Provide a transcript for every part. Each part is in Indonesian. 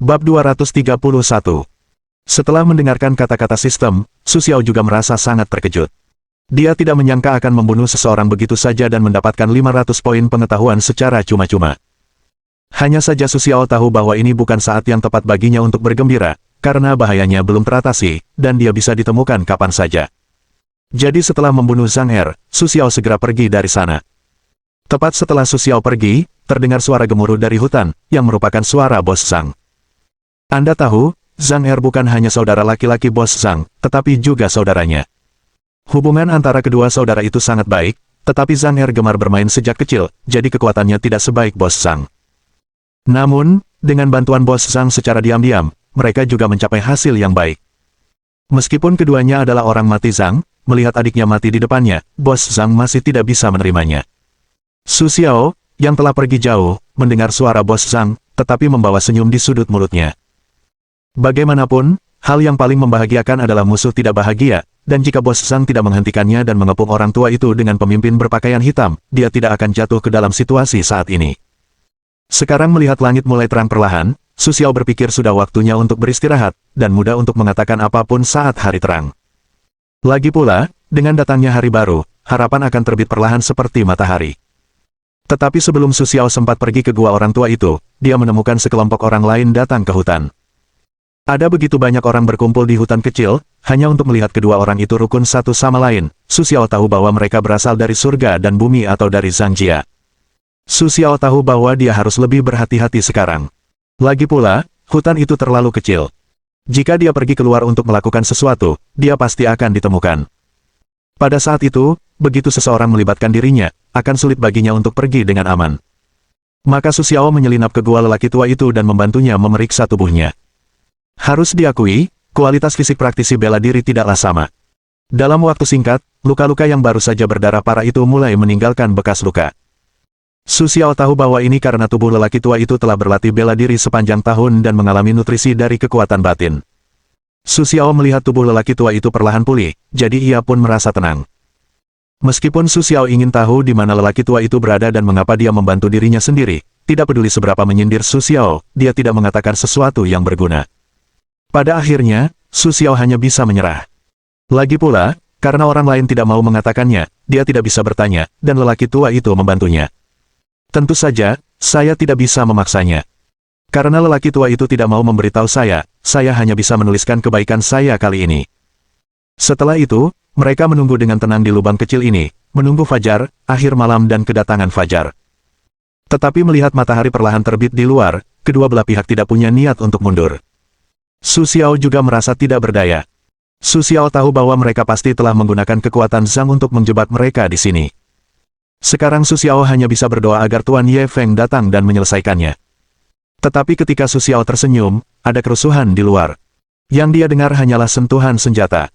Bab 231. Setelah mendengarkan kata-kata sistem, Su Xiao juga merasa sangat terkejut. Dia tidak menyangka akan membunuh seseorang begitu saja dan mendapatkan 500 poin pengetahuan secara cuma-cuma. Hanya saja Su Xiao tahu bahwa ini bukan saat yang tepat baginya untuk bergembira, karena bahayanya belum teratasi, dan dia bisa ditemukan kapan saja. Jadi setelah membunuh Zhang Er, Su Xiao segera pergi dari sana. Tepat setelah Su Xiao pergi, terdengar suara gemuruh dari hutan, yang merupakan suara Bos Zhang. Anda tahu, Zhang Er bukan hanya saudara laki-laki Bos Zhang, tetapi juga saudaranya. Hubungan antara kedua saudara itu sangat baik, tetapi Zhang Er gemar bermain sejak kecil, jadi kekuatannya tidak sebaik Bos Zhang. Namun, dengan bantuan Bos Zhang secara diam-diam, mereka juga mencapai hasil yang baik. Meskipun keduanya adalah orang mati Zhang, melihat adiknya mati di depannya, Bos Zhang masih tidak bisa menerimanya. Su Xiao, yang telah pergi jauh, mendengar suara Bos Zhang, tetapi membawa senyum di sudut mulutnya. Bagaimanapun, hal yang paling membahagiakan adalah musuh tidak bahagia, dan jika Bos Zhang tidak menghentikannya dan mengepung orang tua itu dengan pemimpin berpakaian hitam, dia tidak akan jatuh ke dalam situasi saat ini. Sekarang melihat langit mulai terang perlahan, Su Xiao berpikir sudah waktunya untuk beristirahat, dan mudah untuk mengatakan apapun saat hari terang. Lagi pula, dengan datangnya hari baru, harapan akan terbit perlahan seperti matahari. Tetapi sebelum Su Xiao sempat pergi ke gua orang tua itu, dia menemukan sekelompok orang lain datang ke hutan. Ada begitu banyak orang berkumpul di hutan kecil, hanya untuk melihat kedua orang itu rukun satu sama lain. Su Xiao tahu bahwa mereka berasal dari surga dan bumi atau dari Zhang Jia. Su Xiao tahu bahwa dia harus lebih berhati-hati sekarang. Lagi pula, hutan itu terlalu kecil. Jika dia pergi keluar untuk melakukan sesuatu, dia pasti akan ditemukan. Pada saat itu, begitu seseorang melibatkan dirinya, akan sulit baginya untuk pergi dengan aman. Maka Su Xiao menyelinap ke gua lelaki tua itu dan membantunya memeriksa tubuhnya. Harus diakui, kualitas fisik praktisi bela diri tidaklah sama. Dalam waktu singkat, luka-luka yang baru saja berdarah parah itu mulai meninggalkan bekas luka. Su Xiao tahu bahwa ini karena tubuh lelaki tua itu telah berlatih bela diri sepanjang tahun dan mengalami nutrisi dari kekuatan batin. Su Xiao melihat tubuh lelaki tua itu perlahan pulih, jadi ia pun merasa tenang. Meskipun Su Xiao ingin tahu di mana lelaki tua itu berada dan mengapa dia membantu dirinya sendiri, tidak peduli seberapa menyindir Su Xiao, dia tidak mengatakan sesuatu yang berguna. Pada akhirnya, Su Xiao hanya bisa menyerah. Lagi pula, karena orang lain tidak mau mengatakannya, dia tidak bisa bertanya, dan lelaki tua itu membantunya. Tentu saja, saya tidak bisa memaksanya. Karena lelaki tua itu tidak mau memberitahu saya hanya bisa menuliskan kebaikan saya kali ini. Setelah itu, mereka menunggu dengan tenang di lubang kecil ini, menunggu fajar, akhir malam dan kedatangan fajar. Tetapi melihat matahari perlahan terbit di luar, kedua belah pihak tidak punya niat untuk mundur. Su Xiao juga merasa tidak berdaya. Su Xiao tahu bahwa mereka pasti telah menggunakan kekuatan Zhang untuk menjebak mereka di sini. Sekarang Su Xiao hanya bisa berdoa agar Tuan Ye Feng datang dan menyelesaikannya. Tetapi ketika Su Xiao tersenyum, ada kerusuhan di luar. Yang dia dengar hanyalah sentuhan senjata.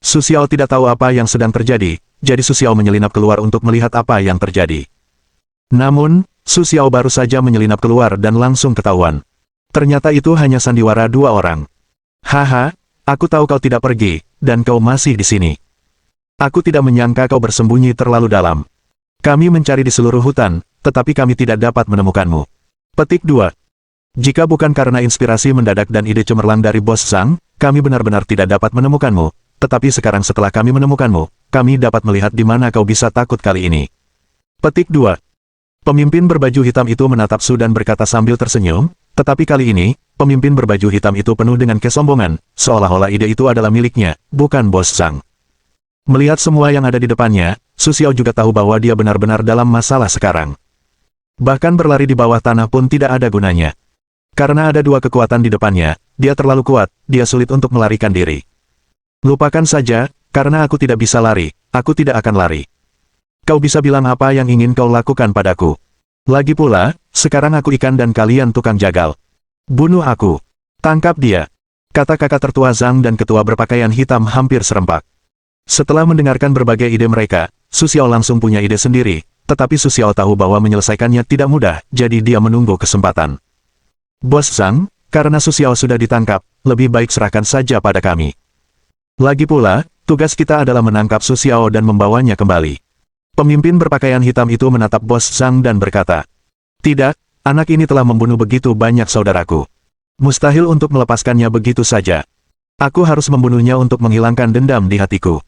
Su Xiao tidak tahu apa yang sedang terjadi, jadi Su Xiao menyelinap keluar untuk melihat apa yang terjadi. Namun, Su Xiao baru saja menyelinap keluar dan langsung ketahuan. Ternyata itu hanya sandiwara dua orang. Haha, aku tahu kau tidak pergi, dan kau masih di sini. Aku tidak menyangka kau bersembunyi terlalu dalam. Kami mencari di seluruh hutan, tetapi kami tidak dapat menemukanmu. Petik 2. Jika bukan karena inspirasi mendadak dan ide cemerlang dari Bos Zhang, kami benar-benar tidak dapat menemukanmu, tetapi sekarang setelah kami menemukanmu, kami dapat melihat di mana kau bisa takut kali ini. Petik 2. Pemimpin berbaju hitam itu menatap Su dan berkata sambil tersenyum, tetapi kali ini, pemimpin berbaju hitam itu penuh dengan kesombongan, seolah-olah ide itu adalah miliknya, bukan Bos Zhang. Melihat semua yang ada di depannya, Su Xiao juga tahu bahwa dia benar-benar dalam masalah sekarang. Bahkan berlari di bawah tanah pun tidak ada gunanya. Karena ada dua kekuatan di depannya, dia terlalu kuat, dia sulit untuk melarikan diri. Lupakan saja, karena aku tidak bisa lari, aku tidak akan lari. Kau bisa bilang apa yang ingin kau lakukan padaku. Lagi pula, sekarang aku ikan dan kalian tukang jagal. Bunuh aku. Tangkap dia. Kata kakak tertua Zhang dan ketua berpakaian hitam hampir serempak. Setelah mendengarkan berbagai ide mereka, Su Xiao langsung punya ide sendiri, tetapi Su Xiao tahu bahwa menyelesaikannya tidak mudah, jadi dia menunggu kesempatan. Bos Zhang, karena Su Xiao sudah ditangkap, lebih baik serahkan saja pada kami. Lagi pula, tugas kita adalah menangkap Su Xiao dan membawanya kembali. Pemimpin berpakaian hitam itu menatap Bos Zhang dan berkata, "Tidak, anak ini telah membunuh begitu banyak saudaraku. Mustahil untuk melepaskannya begitu saja. Aku harus membunuhnya untuk menghilangkan dendam di hatiku.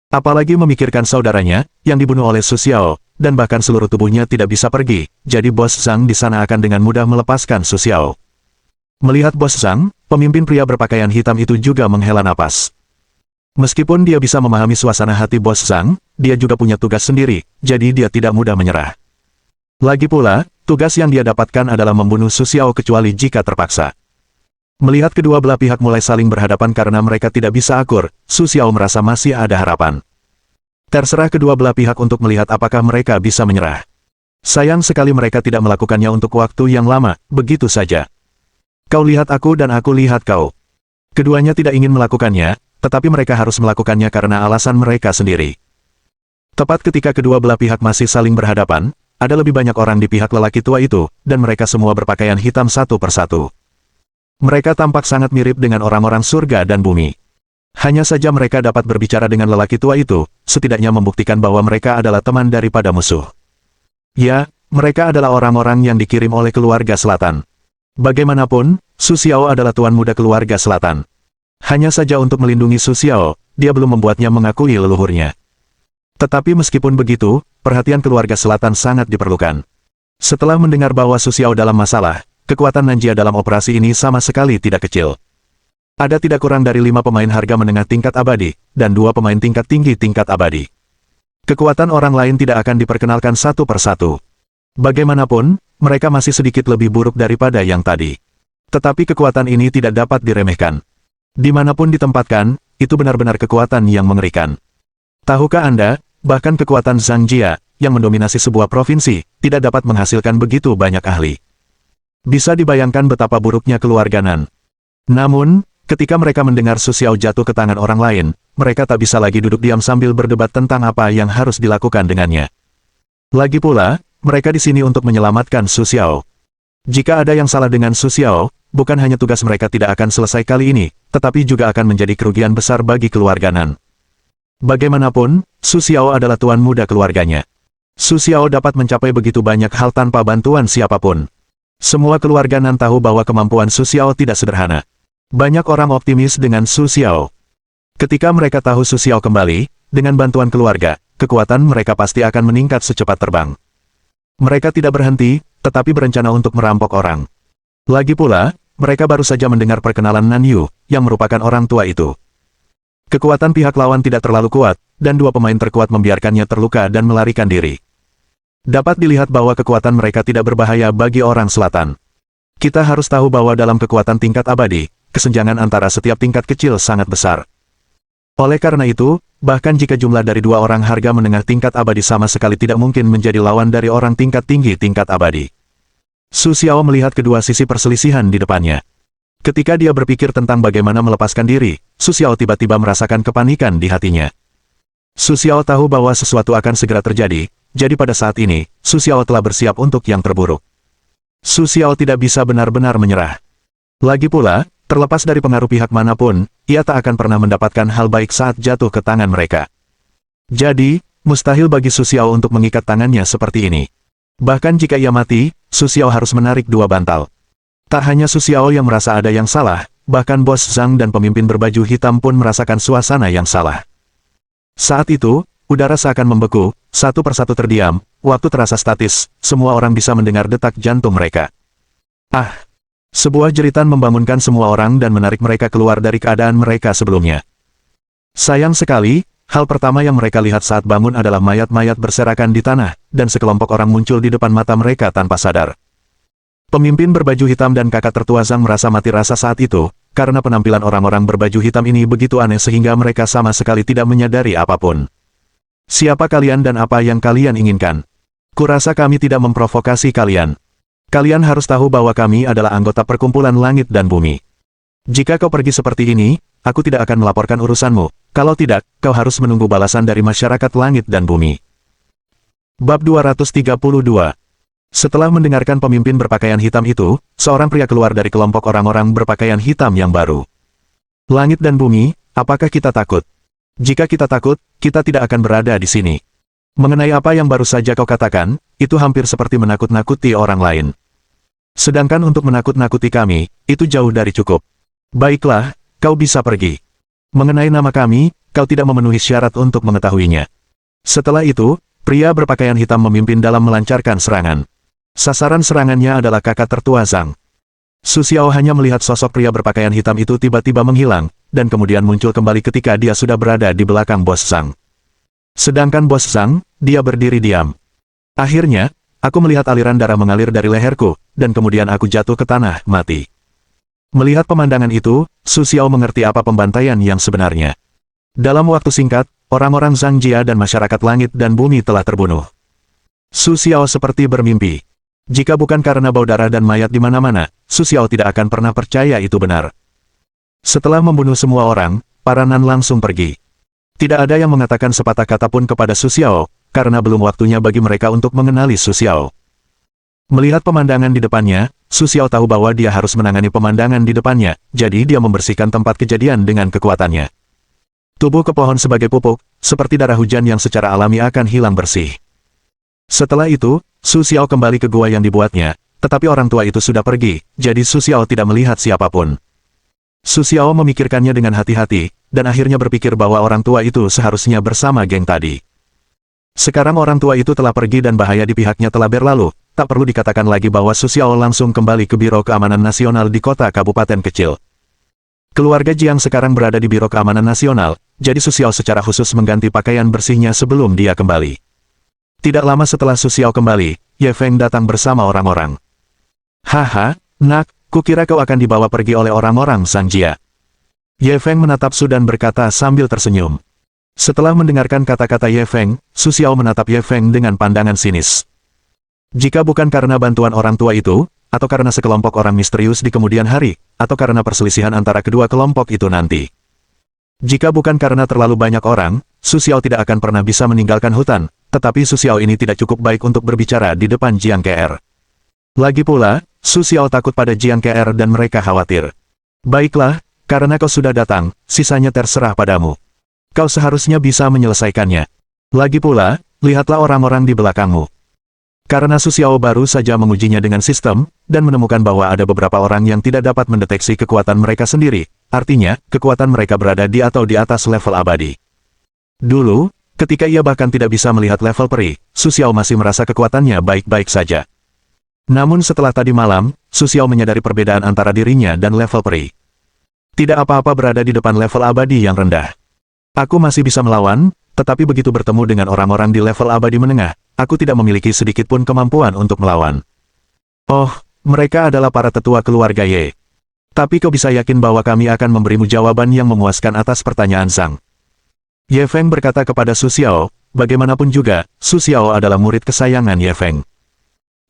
Apalagi memikirkan saudaranya, yang dibunuh oleh Su Xiao, dan bahkan seluruh tubuhnya tidak bisa pergi, jadi Bos Zhang di sana akan dengan mudah melepaskan Su Xiao. Melihat Bos Zhang, pemimpin pria berpakaian hitam itu juga menghela napas. Meskipun dia bisa memahami suasana hati Bos Zhang, dia juga punya tugas sendiri, jadi dia tidak mudah menyerah. Lagi pula, tugas yang dia dapatkan adalah membunuh Su Xiao kecuali jika terpaksa. Melihat kedua belah pihak mulai saling berhadapan karena mereka tidak bisa akur, Su Xiao merasa masih ada harapan. Terserah kedua belah pihak untuk melihat apakah mereka bisa menyerah. Sayang sekali mereka tidak melakukannya untuk waktu yang lama, begitu saja. Kau lihat aku dan aku lihat kau. Keduanya tidak ingin melakukannya, tetapi mereka harus melakukannya karena alasan mereka sendiri. Tepat ketika kedua belah pihak masih saling berhadapan, ada lebih banyak orang di pihak lelaki tua itu, dan mereka semua berpakaian hitam satu persatu. Mereka tampak sangat mirip dengan orang-orang surga dan bumi. Hanya saja mereka dapat berbicara dengan lelaki tua itu, setidaknya membuktikan bahwa mereka adalah teman daripada musuh. Ya, mereka adalah orang-orang yang dikirim oleh keluarga selatan. Bagaimanapun, Su Xiao adalah tuan muda keluarga selatan. Hanya saja untuk melindungi Su Xiao, dia belum membuatnya mengakui leluhurnya. Tetapi meskipun begitu, perhatian keluarga selatan sangat diperlukan. Setelah mendengar bahwa Su Xiao dalam masalah, kekuatan Nanjia dalam operasi ini sama sekali tidak kecil. Ada tidak kurang dari 5 pemain harga menengah tingkat abadi, dan 2 pemain tingkat tinggi tingkat abadi. Kekuatan orang lain tidak akan diperkenalkan satu persatu. Bagaimanapun, mereka masih sedikit lebih buruk daripada yang tadi. Tetapi kekuatan ini tidak dapat diremehkan. Dimanapun ditempatkan, itu benar-benar kekuatan yang mengerikan. Tahukah Anda, bahkan kekuatan Zhang Jia, yang mendominasi sebuah provinsi, tidak dapat menghasilkan begitu banyak ahli. Bisa dibayangkan betapa buruknya keluarga Nan. Namun, ketika mereka mendengar Su Xiao jatuh ke tangan orang lain, mereka tak bisa lagi duduk diam sambil berdebat tentang apa yang harus dilakukan dengannya. Lagi pula, mereka di sini untuk menyelamatkan Su Xiao. Jika ada yang salah dengan Su Xiao, bukan hanya tugas mereka tidak akan selesai kali ini, tetapi juga akan menjadi kerugian besar bagi keluarga Nan. Bagaimanapun, Su Xiao adalah tuan muda keluarganya. Su Xiao dapat mencapai begitu banyak hal tanpa bantuan siapapun. Semua keluarga Nan tahu bahwa kemampuan Su Xiao tidak sederhana. Banyak orang optimis dengan Su Xiao. Ketika mereka tahu Su Xiao kembali, dengan bantuan keluarga, kekuatan mereka pasti akan meningkat secepat terbang. Mereka tidak berhenti, tetapi berencana untuk merampok orang. Lagi pula, mereka baru saja mendengar perkenalan Nan Yu, yang merupakan orang tua itu. Kekuatan pihak lawan tidak terlalu kuat, dan 2 pemain terkuat membiarkannya terluka dan melarikan diri. Dapat dilihat bahwa kekuatan mereka tidak berbahaya bagi orang selatan. Kita harus tahu bahwa dalam kekuatan tingkat abadi, kesenjangan antara setiap tingkat kecil sangat besar. Oleh karena itu, bahkan jika jumlah dari 2 orang harga menengah tingkat abadi sama sekali tidak mungkin menjadi lawan dari orang tingkat tinggi tingkat abadi. Su Xiao melihat kedua sisi perselisihan di depannya. Ketika dia berpikir tentang bagaimana melepaskan diri, Su Xiao tiba-tiba merasakan kepanikan di hatinya. Su Xiao tahu bahwa sesuatu akan segera terjadi, jadi pada saat ini, Su Xiao telah bersiap untuk yang terburuk. Su Xiao tidak bisa benar-benar menyerah. Lagi pula, terlepas dari pengaruh pihak manapun, ia tak akan pernah mendapatkan hal baik saat jatuh ke tangan mereka. Jadi, mustahil bagi Su Xiao untuk mengikat tangannya seperti ini. Bahkan jika ia mati, Su Xiao harus menarik 2 bantal. Tak hanya Su Xiao yang merasa ada yang salah, bahkan Bos Zhang dan pemimpin berbaju hitam pun merasakan suasana yang salah. Saat itu, udara seakan membeku, satu persatu terdiam, waktu terasa statis, semua orang bisa mendengar detak jantung mereka. Ah! Sebuah jeritan membangunkan semua orang dan menarik mereka keluar dari keadaan mereka sebelumnya. Sayang sekali, hal pertama yang mereka lihat saat bangun adalah mayat-mayat berserakan di tanah, dan sekelompok orang muncul di depan mata mereka tanpa sadar. Pemimpin berbaju hitam dan kakak tertua Zhang merasa mati rasa saat itu, karena penampilan orang-orang berbaju hitam ini begitu aneh sehingga mereka sama sekali tidak menyadari apapun. Siapa kalian dan apa yang kalian inginkan? Kurasa kami tidak memprovokasi kalian. Kalian harus tahu bahwa kami adalah anggota perkumpulan langit dan bumi. Jika kau pergi seperti ini, aku tidak akan melaporkan urusanmu, kalau tidak, kau harus menunggu balasan dari masyarakat langit dan bumi. Bab 232. Setelah mendengarkan pemimpin berpakaian hitam itu, seorang pria keluar dari kelompok orang-orang berpakaian hitam yang baru. Langit dan bumi, apakah kita takut? Jika kita takut, kita tidak akan berada di sini. Mengenai apa yang baru saja kau katakan, itu hampir seperti menakut-nakuti orang lain. Sedangkan untuk menakut-nakuti kami, itu jauh dari cukup. Baiklah, kau bisa pergi. Mengenai nama kami, kau tidak memenuhi syarat untuk mengetahuinya. Setelah itu, pria berpakaian hitam memimpin dalam melancarkan serangan. Sasaran serangannya adalah kakak tertua Zhang. Su Xiao hanya melihat sosok pria berpakaian hitam itu tiba-tiba menghilang, dan kemudian muncul kembali ketika dia sudah berada di belakang bos Zhang. Sedangkan bos Zhang, dia berdiri diam. Akhirnya, aku melihat aliran darah mengalir dari leherku, dan kemudian aku jatuh ke tanah, mati. Melihat pemandangan itu, Su Xiao mengerti apa pembantaian yang sebenarnya. Dalam waktu singkat, orang-orang Zhang Jia dan masyarakat langit dan bumi telah terbunuh. Su Xiao seperti bermimpi. Jika bukan karena bau darah dan mayat di mana-mana, Su Xiao tidak akan pernah percaya itu benar. Setelah membunuh semua orang, para Nan langsung pergi. Tidak ada yang mengatakan sepatah kata pun kepada Su Xiao, karena belum waktunya bagi mereka untuk mengenali Su Xiao. Melihat pemandangan di depannya, Su Xiao tahu bahwa dia harus menangani pemandangan di depannya, jadi dia membersihkan tempat kejadian dengan kekuatannya. Tubuh ke pohon sebagai pupuk, seperti darah hujan yang secara alami akan hilang bersih. Setelah itu, Su Xiao kembali ke gua yang dibuatnya, tetapi orang tua itu sudah pergi, jadi Su Xiao tidak melihat siapapun. Su Xiao memikirkannya dengan hati-hati, dan akhirnya berpikir bahwa orang tua itu seharusnya bersama geng tadi. Sekarang orang tua itu telah pergi dan bahaya di pihaknya telah berlalu, tak perlu dikatakan lagi bahwa Su Xiao langsung kembali ke Biro Keamanan Nasional di kota kabupaten kecil. Keluarga Jiang sekarang berada di Biro Keamanan Nasional, jadi Su Xiao secara khusus mengganti pakaian bersihnya sebelum dia kembali. Tidak lama setelah Su Xiao kembali, Ye Feng datang bersama orang-orang. Haha, nak, kukira kau akan dibawa pergi oleh orang-orang Zhang Jia. Ye Feng menatap Su dan berkata sambil tersenyum. Setelah mendengarkan kata-kata Ye Feng, Su Xiao menatap Ye Feng dengan pandangan sinis. Jika bukan karena bantuan orang tua itu, atau karena sekelompok orang misterius di kemudian hari, atau karena perselisihan antara kedua kelompok itu nanti. Jika bukan karena terlalu banyak orang, Su Xiao tidak akan pernah bisa meninggalkan hutan, tetapi Su Xiao ini tidak cukup baik untuk berbicara di depan Jiang KR. Lagi pula, Su Xiao takut pada Jiang KR dan mereka khawatir. Baiklah, karena kau sudah datang, sisanya terserah padamu. Kau seharusnya bisa menyelesaikannya. Lagi pula, lihatlah orang-orang di belakangmu. Karena Su Xiao baru saja mengujinya dengan sistem, dan menemukan bahwa ada beberapa orang yang tidak dapat mendeteksi kekuatan mereka sendiri, artinya, kekuatan mereka berada di atau di atas level abadi. Dulu, ketika ia bahkan tidak bisa melihat level peri, Su Xiao masih merasa kekuatannya baik-baik saja. Namun setelah tadi malam, Su Xiao menyadari perbedaan antara dirinya dan level peri. Tidak apa-apa berada di depan level abadi yang rendah. Aku masih bisa melawan, tetapi begitu bertemu dengan orang-orang di level abadi menengah, aku tidak memiliki sedikit pun kemampuan untuk melawan. Oh, mereka adalah para tetua keluarga Ye. Tapi kau bisa yakin bahwa kami akan memberimu jawaban yang memuaskan atas pertanyaan Zhang. Ye Feng berkata kepada Su Xiao, bagaimanapun juga, Su Xiao adalah murid kesayangan Ye Feng.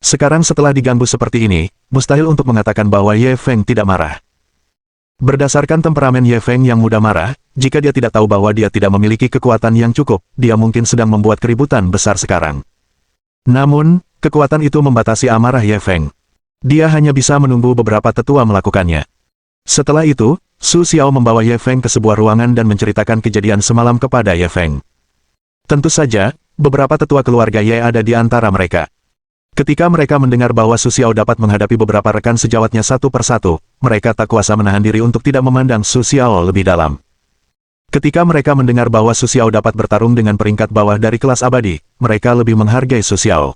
Sekarang setelah diganggu seperti ini, mustahil untuk mengatakan bahwa Ye Feng tidak marah. Berdasarkan temperamen Ye Feng yang mudah marah, jika dia tidak tahu bahwa dia tidak memiliki kekuatan yang cukup, dia mungkin sedang membuat keributan besar sekarang. Namun, kekuatan itu membatasi amarah Ye Feng. Dia hanya bisa menunggu beberapa tetua melakukannya. Setelah itu, Su Xiao membawa Ye Feng ke sebuah ruangan dan menceritakan kejadian semalam kepada Ye Feng. Tentu saja, beberapa tetua keluarga Ye ada di antara mereka. Ketika mereka mendengar bahwa Su Xiao dapat menghadapi beberapa rekan sejawatnya satu persatu, mereka tak kuasa menahan diri untuk tidak memandang Su Xiao lebih dalam. Ketika mereka mendengar bahwa Su Xiao dapat bertarung dengan peringkat bawah dari kelas abadi, mereka lebih menghargai Su Xiao.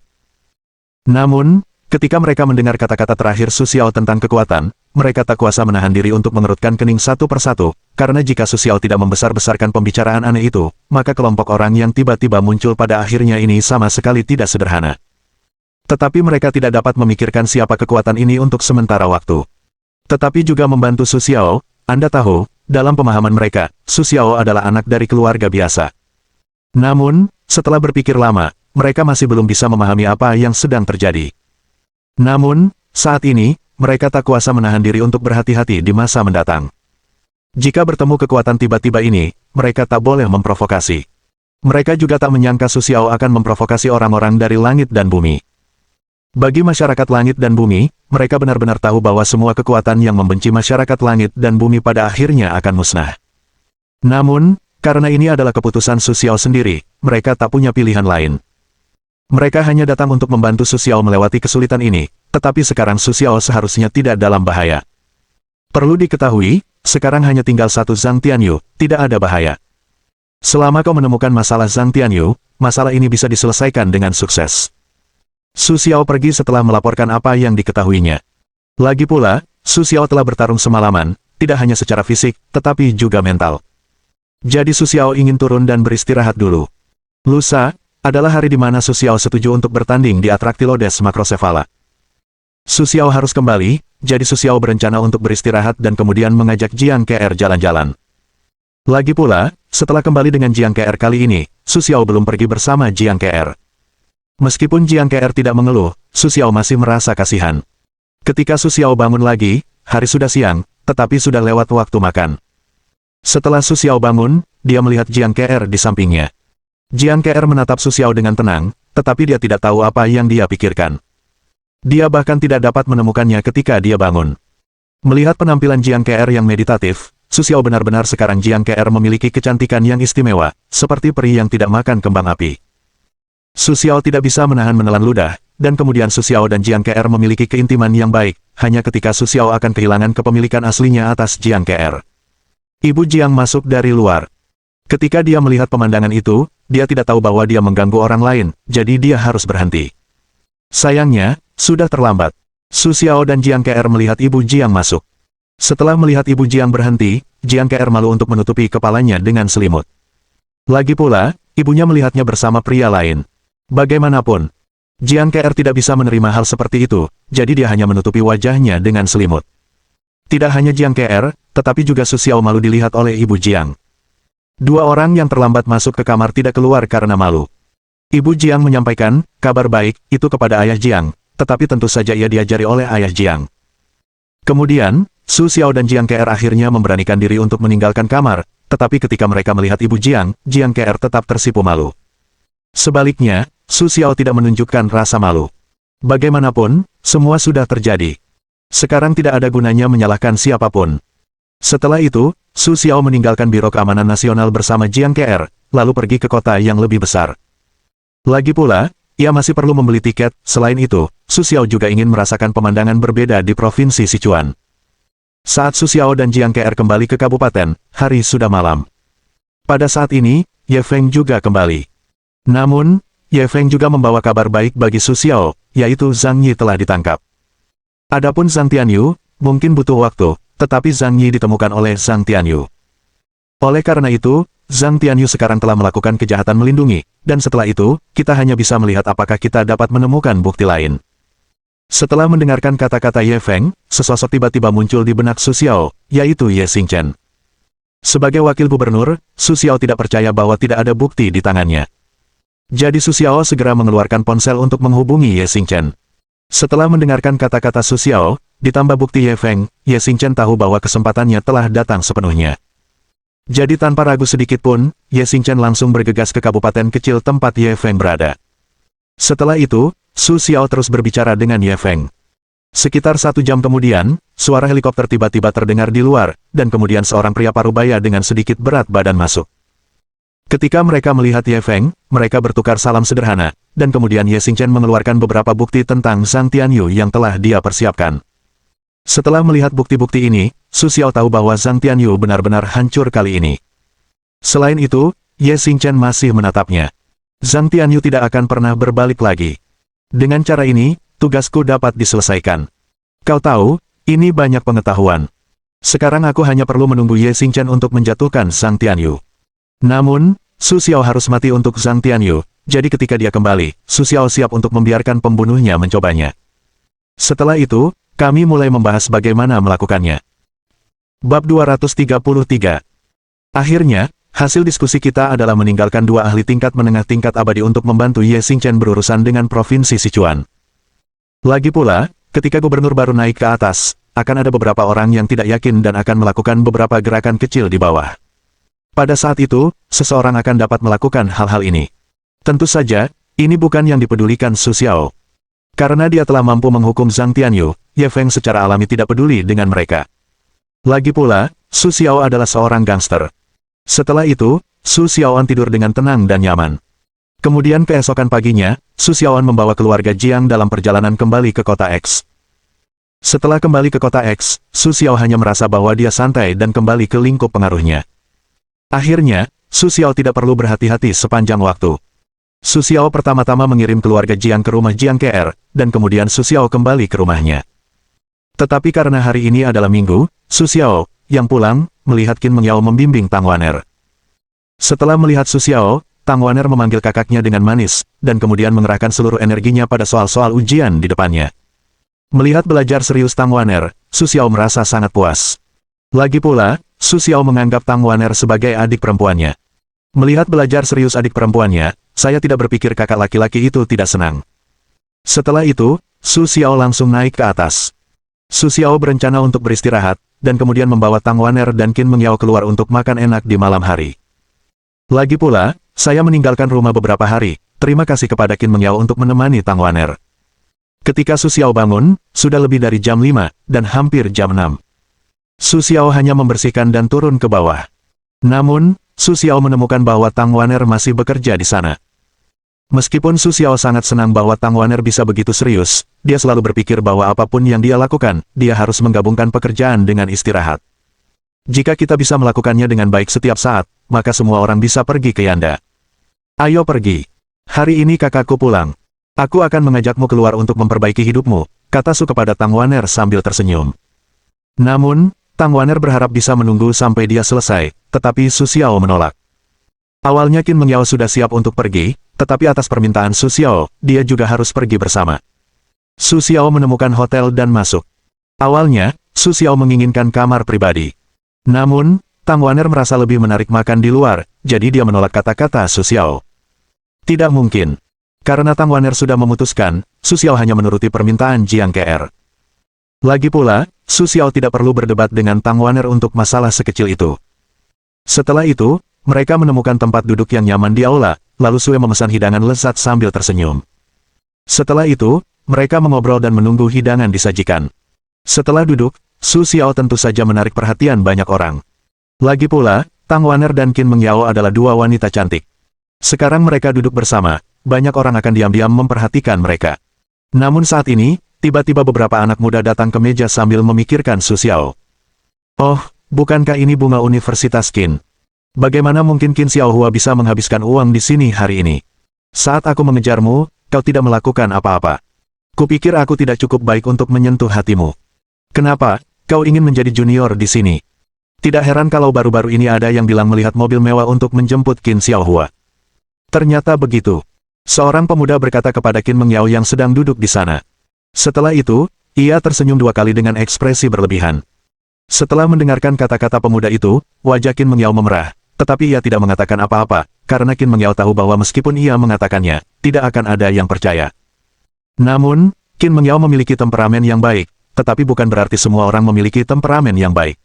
Namun, ketika mereka mendengar kata-kata terakhir Su Xiao tentang kekuatan, mereka tak kuasa menahan diri untuk mengerutkan kening satu persatu, karena jika Su Xiao tidak membesar-besarkan pembicaraan aneh itu, maka kelompok orang yang tiba-tiba muncul pada akhirnya ini sama sekali tidak sederhana. Tetapi mereka tidak dapat memikirkan siapa kekuatan ini untuk sementara waktu. Tetapi juga membantu Su Xiao, Anda tahu, dalam pemahaman mereka, Su Xiao adalah anak dari keluarga biasa. Namun, setelah berpikir lama, mereka masih belum bisa memahami apa yang sedang terjadi. Namun, saat ini, mereka tak kuasa menahan diri untuk berhati-hati di masa mendatang. Jika bertemu kekuatan tiba-tiba ini, mereka tak boleh memprovokasi. Mereka juga tak menyangka Su Xiao akan memprovokasi orang-orang dari langit dan bumi. Bagi masyarakat langit dan bumi, mereka benar-benar tahu bahwa semua kekuatan yang membenci masyarakat langit dan bumi pada akhirnya akan musnah. Namun, karena ini adalah keputusan Su Xiao sendiri, mereka tak punya pilihan lain. Mereka hanya datang untuk membantu Su Xiao melewati kesulitan ini, tetapi sekarang Su Xiao seharusnya tidak dalam bahaya. Perlu diketahui, sekarang hanya tinggal satu Zhang Tianyu, tidak ada bahaya. Selama kau menemukan masalah Zhang Tianyu, masalah ini bisa diselesaikan dengan sukses. Su Xiao pergi setelah melaporkan apa yang diketahuinya. Lagi pula, Su Xiao telah bertarung semalaman, tidak hanya secara fisik, tetapi juga mental. Jadi Su Xiao ingin turun dan beristirahat dulu. Lusa adalah hari di mana Su Xiao setuju untuk bertanding di Atraktilodes Makrocephala. Su Xiao harus kembali, jadi Su Xiao berencana untuk beristirahat dan kemudian mengajak Jiang KR jalan-jalan. Lagi pula, setelah kembali dengan Jiang KR kali ini, Su Xiao belum pergi bersama Jiang KR. Meskipun Jiang KR tidak mengeluh, Su Xiao masih merasa kasihan. Ketika Su Xiao bangun lagi, hari sudah siang, tetapi sudah lewat waktu makan. Setelah Su Xiao bangun, dia melihat Jiang KR di sampingnya. Jiang KR menatap Su Xiao dengan tenang, tetapi dia tidak tahu apa yang dia pikirkan. Dia bahkan tidak dapat menemukannya ketika dia bangun. Melihat penampilan Jiang KR yang meditatif, Su Xiao benar-benar sekarang Jiang KR memiliki kecantikan yang istimewa, seperti peri yang tidak makan kembang api. Su Xiao tidak bisa menahan ludah, dan kemudian Su Xiao dan Jiang KR memiliki keintiman yang baik, hanya ketika Su Xiao akan kehilangan kepemilikan aslinya atas Jiang KR. Ibu Jiang masuk dari luar. Ketika dia melihat pemandangan itu, dia tidak tahu bahwa dia mengganggu orang lain, jadi dia harus berhenti. Sayangnya, sudah terlambat. Su Xiao dan Jiang KR melihat Ibu Jiang masuk. Setelah melihat Ibu Jiang berhenti, Jiang KR malu untuk menutupi kepalanya dengan selimut. Lagi pula, ibunya melihatnya bersama pria lain. Bagaimanapun, Jiang KR tidak bisa menerima hal seperti itu, jadi dia hanya menutupi wajahnya dengan selimut. Tidak hanya Jiang KR, tetapi juga Su Xiao malu dilihat oleh Ibu Jiang. Dua orang yang terlambat masuk ke kamar tidak keluar karena malu. Ibu Jiang menyampaikan kabar baik itu kepada ayah Jiang, tetapi tentu saja ia diajari oleh ayah Jiang. Kemudian, Su Xiao dan Jiang KR akhirnya memberanikan diri untuk meninggalkan kamar, tetapi ketika mereka melihat Ibu Jiang, Jiang KR tetap tersipu malu. Sebaliknya, Su Xiao tidak menunjukkan rasa malu. Bagaimanapun, semua sudah terjadi. Sekarang tidak ada gunanya menyalahkan siapapun. Setelah itu, Su Xiao meninggalkan Biro Keamanan Nasional bersama Jiang KR, lalu pergi ke kota yang lebih besar. Lagi pula, ia masih perlu membeli tiket. Selain itu, Su Xiao juga ingin merasakan pemandangan berbeda di Provinsi Sichuan. Saat Su Xiao dan Jiang KR kembali ke kabupaten, hari sudah malam. Pada saat ini, Ye Feng juga kembali. Namun, Ye Feng juga membawa kabar baik bagi Su Xiao, yaitu Zhang Yi telah ditangkap. Adapun Zhang Tianyu, mungkin butuh waktu, tetapi Zhang Yi ditemukan oleh Zhang Tianyu. Oleh karena itu, Zhang Tianyu sekarang telah melakukan kejahatan melindungi, dan setelah itu, kita hanya bisa melihat apakah kita dapat menemukan bukti lain. Setelah mendengarkan kata-kata Ye Feng, sesosok tiba-tiba muncul di benak Su Xiao, yaitu Ye Xingchen. Sebagai wakil gubernur, Su Xiao tidak percaya bahwa tidak ada bukti di tangannya. Jadi Su Xiao segera mengeluarkan ponsel untuk menghubungi Ye Xingchen. Setelah mendengarkan kata-kata Su Xiao, ditambah bukti Ye Feng, Ye Xingchen tahu bahwa kesempatannya telah datang sepenuhnya. Jadi tanpa ragu sedikit pun, Ye Xingchen langsung bergegas ke kabupaten kecil tempat Ye Feng berada. Setelah itu, Su Xiao terus berbicara dengan Ye Feng. Sekitar 1 jam kemudian, suara helikopter tiba-tiba terdengar di luar, dan kemudian seorang pria parubaya dengan sedikit berat badan masuk. Ketika mereka melihat Ye Feng, mereka bertukar salam sederhana, dan kemudian Ye Xingchen mengeluarkan beberapa bukti tentang Zhang Tianyu yang telah dia persiapkan. Setelah melihat bukti-bukti ini, Su Xiao tahu bahwa Zhang Tianyu benar-benar hancur kali ini. Selain itu, Ye Xingchen masih menatapnya. Zhang Tianyu tidak akan pernah berbalik lagi. Dengan cara ini, tugasku dapat diselesaikan. Kau tahu, ini banyak pengetahuan. Sekarang aku hanya perlu menunggu Ye Xingchen untuk menjatuhkan Zhang Tianyu. Namun, Su Xiao harus mati untuk Zhang Tianyu, jadi ketika dia kembali, Su Xiao siap untuk membiarkan pembunuhnya mencobanya. Setelah itu, kami mulai membahas bagaimana melakukannya. Bab 233. Akhirnya, hasil diskusi kita adalah meninggalkan 2 ahli tingkat menengah tingkat abadi untuk membantu Ye Xingchen berurusan dengan Provinsi Sichuan. Lagi pula, ketika gubernur baru naik ke atas, akan ada beberapa orang yang tidak yakin dan akan melakukan beberapa gerakan kecil di bawah. Pada saat itu, seseorang akan dapat melakukan hal-hal ini. Tentu saja, ini bukan yang dipedulikan Su Xiao. Karena dia telah mampu menghukum Zhang Tianyu, Ye Feng secara alami tidak peduli dengan mereka. Lagi pula, Su Xiao adalah seorang gangster. Setelah itu, Su Xiaoan tidur dengan tenang dan nyaman. Kemudian keesokan paginya, Su Xiaoan membawa keluarga Jiang dalam perjalanan kembali ke kota X. Setelah kembali ke kota X, Su Xiao hanya merasa bahwa dia santai dan kembali ke lingkup pengaruhnya. Akhirnya, Su Xiao tidak perlu berhati-hati sepanjang waktu. Su Xiao pertama-tama mengirim keluarga Jiang ke rumah Jiang KR, dan kemudian Su Xiao kembali ke rumahnya. Tetapi karena hari ini adalah Minggu, Su Xiao, yang pulang, melihat Qin Mengyao membimbing Tang Waner. Setelah melihat Su Xiao, Tang Waner memanggil kakaknya dengan manis, dan kemudian mengerahkan seluruh energinya pada soal-soal ujian di depannya. Melihat belajar serius Tang Waner, Su Xiao merasa sangat puas. Lagi pula, Su Xiao menganggap Tang Waner sebagai adik perempuannya. Melihat belajar serius adik perempuannya, saya tidak berpikir kakak laki-laki itu tidak senang. Setelah itu, Su Xiao langsung naik ke atas. Su Xiao berencana untuk beristirahat, dan kemudian membawa Tang Waner dan Qin Mengyao keluar untuk makan enak di malam hari. Lagi pula, saya meninggalkan rumah beberapa hari, terima kasih kepada Qin Mengyao untuk menemani Tang Waner. Ketika Su Xiao bangun, sudah lebih dari jam 5, dan hampir jam 6. Su Xiao hanya membersihkan dan turun ke bawah. Namun, Su Xiao menemukan bahwa Tang Waner masih bekerja di sana. Meskipun Su Xiao sangat senang bahwa Tang Waner bisa begitu serius, dia selalu berpikir bahwa apapun yang dia lakukan, dia harus menggabungkan pekerjaan dengan istirahat. Jika kita bisa melakukannya dengan baik setiap saat, maka semua orang bisa pergi ke Yanda. Ayo pergi. Hari ini kakakku pulang. Aku akan mengajakmu keluar untuk memperbaiki hidupmu, kata Su kepada Tang Waner sambil tersenyum. Namun, Tang Waner berharap bisa menunggu sampai dia selesai, tetapi Su Xiao menolak. Awalnya Qin Mengyao sudah siap untuk pergi, tetapi atas permintaan Su Xiao, dia juga harus pergi bersama. Su Xiao menemukan hotel dan masuk. Awalnya, Su Xiao menginginkan kamar pribadi. Namun, Tang Waner merasa lebih menarik makan di luar, jadi dia menolak kata-kata Su Xiao. Tidak mungkin. Karena Tang Waner sudah memutuskan, Su Xiao hanya menuruti permintaan Jiang KR. Lagi pula, Su Xiao tidak perlu berdebat dengan Tang Waner untuk masalah sekecil itu. Setelah itu, mereka menemukan tempat duduk yang nyaman di aula, lalu Sue memesan hidangan lezat sambil tersenyum. Setelah itu, mereka mengobrol dan menunggu hidangan disajikan. Setelah duduk, Su Xiao tentu saja menarik perhatian banyak orang. Lagi pula, Tang Waner dan Qin Mengyao adalah dua wanita cantik. Sekarang mereka duduk bersama, banyak orang akan diam-diam memperhatikan mereka. Namun saat ini, tiba-tiba beberapa anak muda datang ke meja sambil memikirkan Su Xiao. Oh, bukankah ini bunga Universitas Qin? Bagaimana mungkin Qin Xiaohua bisa menghabiskan uang di sini hari ini? Saat aku mengejarmu, kau tidak melakukan apa-apa. Kupikir aku tidak cukup baik untuk menyentuh hatimu. Kenapa, kau ingin menjadi junior di sini? Tidak heran kalau baru-baru ini ada yang bilang melihat mobil mewah untuk menjemput Qin Xiaohua. Ternyata begitu. Seorang pemuda berkata kepada Qin Mengyao yang sedang duduk di sana. Setelah itu, ia tersenyum dua kali dengan ekspresi berlebihan. Setelah mendengarkan kata-kata pemuda itu, wajah Qin Mengyao memerah, tetapi ia tidak mengatakan apa-apa, karena Qin Mengyao tahu bahwa meskipun ia mengatakannya, tidak akan ada yang percaya. Namun, Qin Mengyao memiliki temperamen yang baik, tetapi bukan berarti semua orang memiliki temperamen yang baik.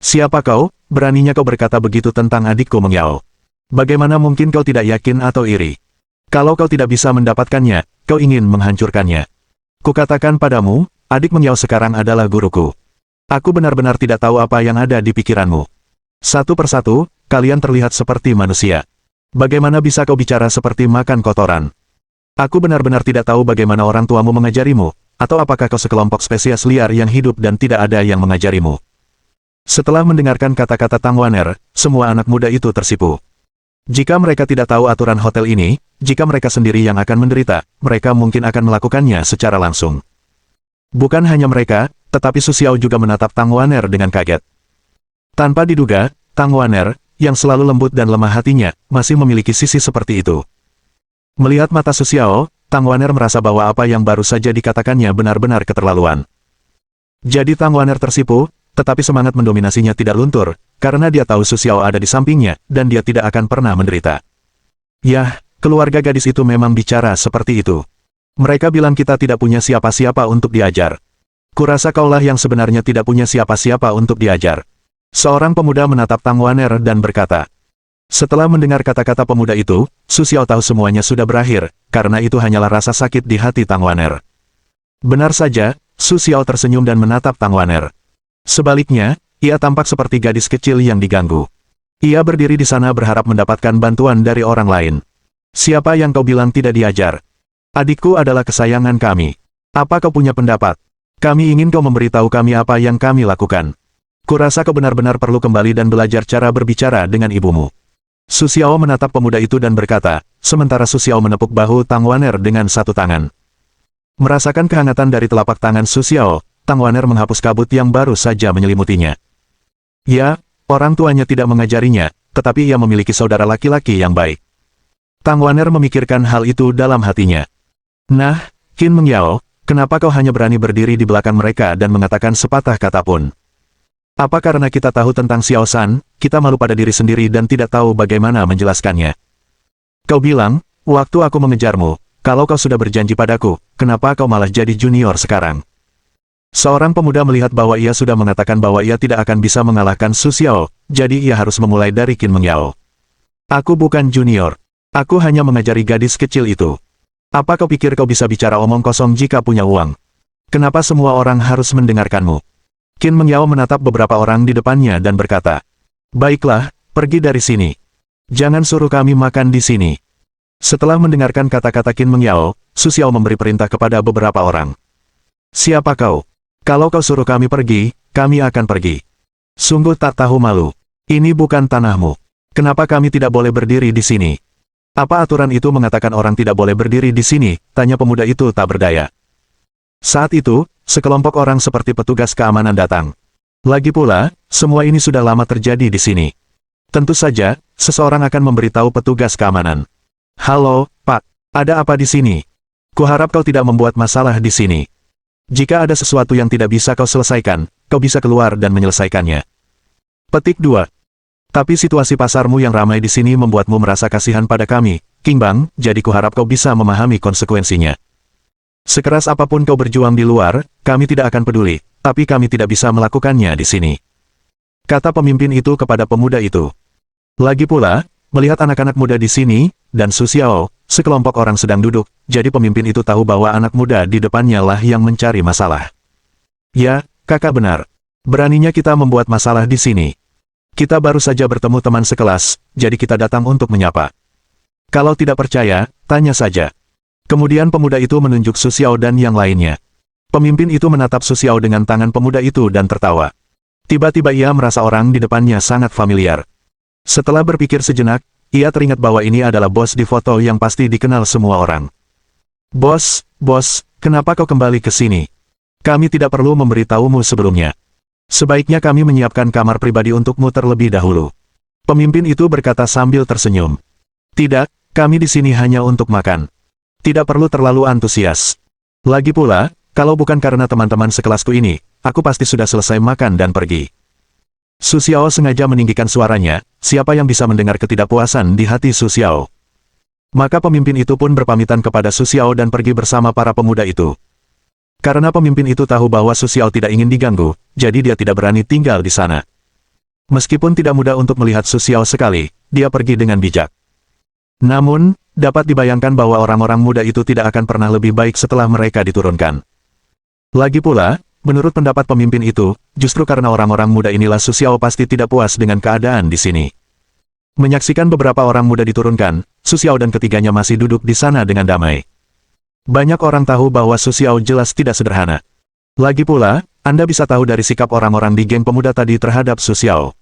Siapa kau? Beraninya kau berkata begitu tentang adikku Mengyao? Bagaimana mungkin kau tidak yakin atau iri? Kalau kau tidak bisa mendapatkannya, kau ingin menghancurkannya. Kukatakan padamu, adik Mengyao sekarang adalah guruku. Aku benar-benar tidak tahu apa yang ada di pikiranmu. Satu persatu, kalian terlihat seperti manusia. Bagaimana bisa kau bicara seperti makan kotoran? Aku benar-benar tidak tahu bagaimana orang tuamu mengajarimu, atau apakah kau sekelompok spesies liar yang hidup dan tidak ada yang mengajarimu. Setelah mendengarkan kata-kata Tang Waner, semua anak muda itu tersipu. Jika mereka tidak tahu aturan hotel ini, jika mereka sendiri yang akan menderita, mereka mungkin akan melakukannya secara langsung. Bukan hanya mereka, tetapi Su Xiao juga menatap Tang Waner dengan kaget. Tanpa diduga, Tang Waner, yang selalu lembut dan lemah hatinya, masih memiliki sisi seperti itu. Melihat mata Su Xiao, Tang Waner merasa bahwa apa yang baru saja dikatakannya benar-benar keterlaluan. Jadi Tang Waner tersipu, tetapi semangat mendominasinya tidak luntur, karena dia tahu Su Xiao ada di sampingnya, dan dia tidak akan pernah menderita. Yah, keluarga gadis itu memang bicara seperti itu. Mereka bilang kita tidak punya siapa-siapa untuk diajar. Kurasa kaulah yang sebenarnya tidak punya siapa-siapa untuk diajar. Seorang pemuda menatap Tang Waner dan berkata. Setelah mendengar kata-kata pemuda itu, Su Xiao tahu semuanya sudah berakhir, karena itu hanyalah rasa sakit di hati Tang Waner. Benar saja, Su Xiao tersenyum dan menatap Tang Waner. Sebaliknya, ia tampak seperti gadis kecil yang diganggu. Ia berdiri di sana berharap mendapatkan bantuan dari orang lain. Siapa yang kau bilang tidak diajar? Adikku adalah kesayangan kami. Apa kau punya pendapat? Kami ingin kau memberitahu kami apa yang kami lakukan. Kurasa kau benar-benar perlu kembali dan belajar cara berbicara dengan ibumu. Su Xiao menatap pemuda itu dan berkata, sementara Su Xiao menepuk bahu Tang Waner dengan satu tangan. Merasakan kehangatan dari telapak tangan Su Xiao, Tang Waner menghapus kabut yang baru saja menyelimutinya. Ya, orang tuanya tidak mengajarinya, tetapi ia memiliki saudara laki-laki yang baik. Tang Waner memikirkan hal itu dalam hatinya. Nah, Qin Mengyao, kenapa kau hanya berani berdiri di belakang mereka dan mengatakan sepatah kata pun? Apa karena kita tahu tentang Xiao San, kita malu pada diri sendiri dan tidak tahu bagaimana menjelaskannya? Kau bilang, waktu aku mengejarmu, kalau kau sudah berjanji padaku, kenapa kau malah jadi junior sekarang? Seorang pemuda melihat bahwa ia sudah mengatakan bahwa ia tidak akan bisa mengalahkan Su Xiao, jadi ia harus memulai dari Qin Mengyao. Aku bukan junior. Aku hanya mengajari gadis kecil itu. Apa kau pikir kau bisa bicara omong kosong jika punya uang? Kenapa semua orang harus mendengarkanmu? Qin Mengyao menatap beberapa orang di depannya dan berkata, baiklah, pergi dari sini. Jangan suruh kami makan di sini. Setelah mendengarkan kata-kata Qin Mengyao, Su Xiao memberi perintah kepada beberapa orang. Siapa kau? Kalau kau suruh kami pergi, kami akan pergi. Sungguh tak tahu malu. Ini bukan tanahmu. Kenapa kami tidak boleh berdiri di sini? Apa aturan itu mengatakan orang tidak boleh berdiri di sini? Tanya pemuda itu tak berdaya. Saat itu, sekelompok orang seperti petugas keamanan datang. Lagi pula, semua ini sudah lama terjadi di sini. Tentu saja, seseorang akan memberitahu petugas keamanan. Halo, Pak. Ada apa di sini? Kuharap kau tidak membuat masalah di sini. Jika ada sesuatu yang tidak bisa kau selesaikan, kau bisa keluar dan menyelesaikannya. Petik 2. Tapi situasi pasarmu yang ramai di sini membuatmu merasa kasihan pada kami, King Bang, jadi kuharap kau bisa memahami konsekuensinya. Sekeras apapun kau berjuang di luar, kami tidak akan peduli, tapi kami tidak bisa melakukannya di sini. Kata pemimpin itu kepada pemuda itu. Lagi pula, melihat anak-anak muda di sini, dan Su Xiao, sekelompok orang sedang duduk, jadi pemimpin itu tahu bahwa anak muda di depannya lah yang mencari masalah. Ya, kakak benar. Beraninya kita membuat masalah di sini. Kita baru saja bertemu teman sekelas, jadi kita datang untuk menyapa. Kalau tidak percaya, tanya saja. Kemudian pemuda itu menunjuk Su Xiao dan yang lainnya. Pemimpin itu menatap Su Xiao dengan tangan pemuda itu dan tertawa. Tiba-tiba ia merasa orang di depannya sangat familiar. Setelah berpikir sejenak, ia teringat bahwa ini adalah bos di foto yang pasti dikenal semua orang. Bos, kenapa kau kembali ke sini? Kami tidak perlu memberitahumu sebelumnya. Sebaiknya kami menyiapkan kamar pribadi untukmu terlebih dahulu. Pemimpin itu berkata sambil tersenyum. Tidak, kami di sini hanya untuk makan. Tidak perlu terlalu antusias. Lagi pula, kalau bukan karena teman-teman sekelasku ini, aku pasti sudah selesai makan dan pergi. Su Xiao sengaja meninggikan suaranya, siapa yang bisa mendengar ketidakpuasan di hati Su Xiao. Maka pemimpin itu pun berpamitan kepada Su Xiao dan pergi bersama para pemuda itu. Karena pemimpin itu tahu bahwa Su Xiao tidak ingin diganggu, jadi dia tidak berani tinggal di sana. Meskipun tidak mudah untuk melihat Su Xiao sekali, dia pergi dengan bijak. Namun, dapat dibayangkan bahwa orang-orang muda itu tidak akan pernah lebih baik setelah mereka diturunkan. Lagi pula, menurut pendapat pemimpin itu, justru karena orang-orang muda inilah Su Xiao pasti tidak puas dengan keadaan di sini. Menyaksikan beberapa orang muda diturunkan, Su Xiao dan ketiganya masih duduk di sana dengan damai. Banyak orang tahu bahwa Su Xiao jelas tidak sederhana. Lagi pula, Anda bisa tahu dari sikap orang-orang di geng pemuda tadi terhadap Su Xiao.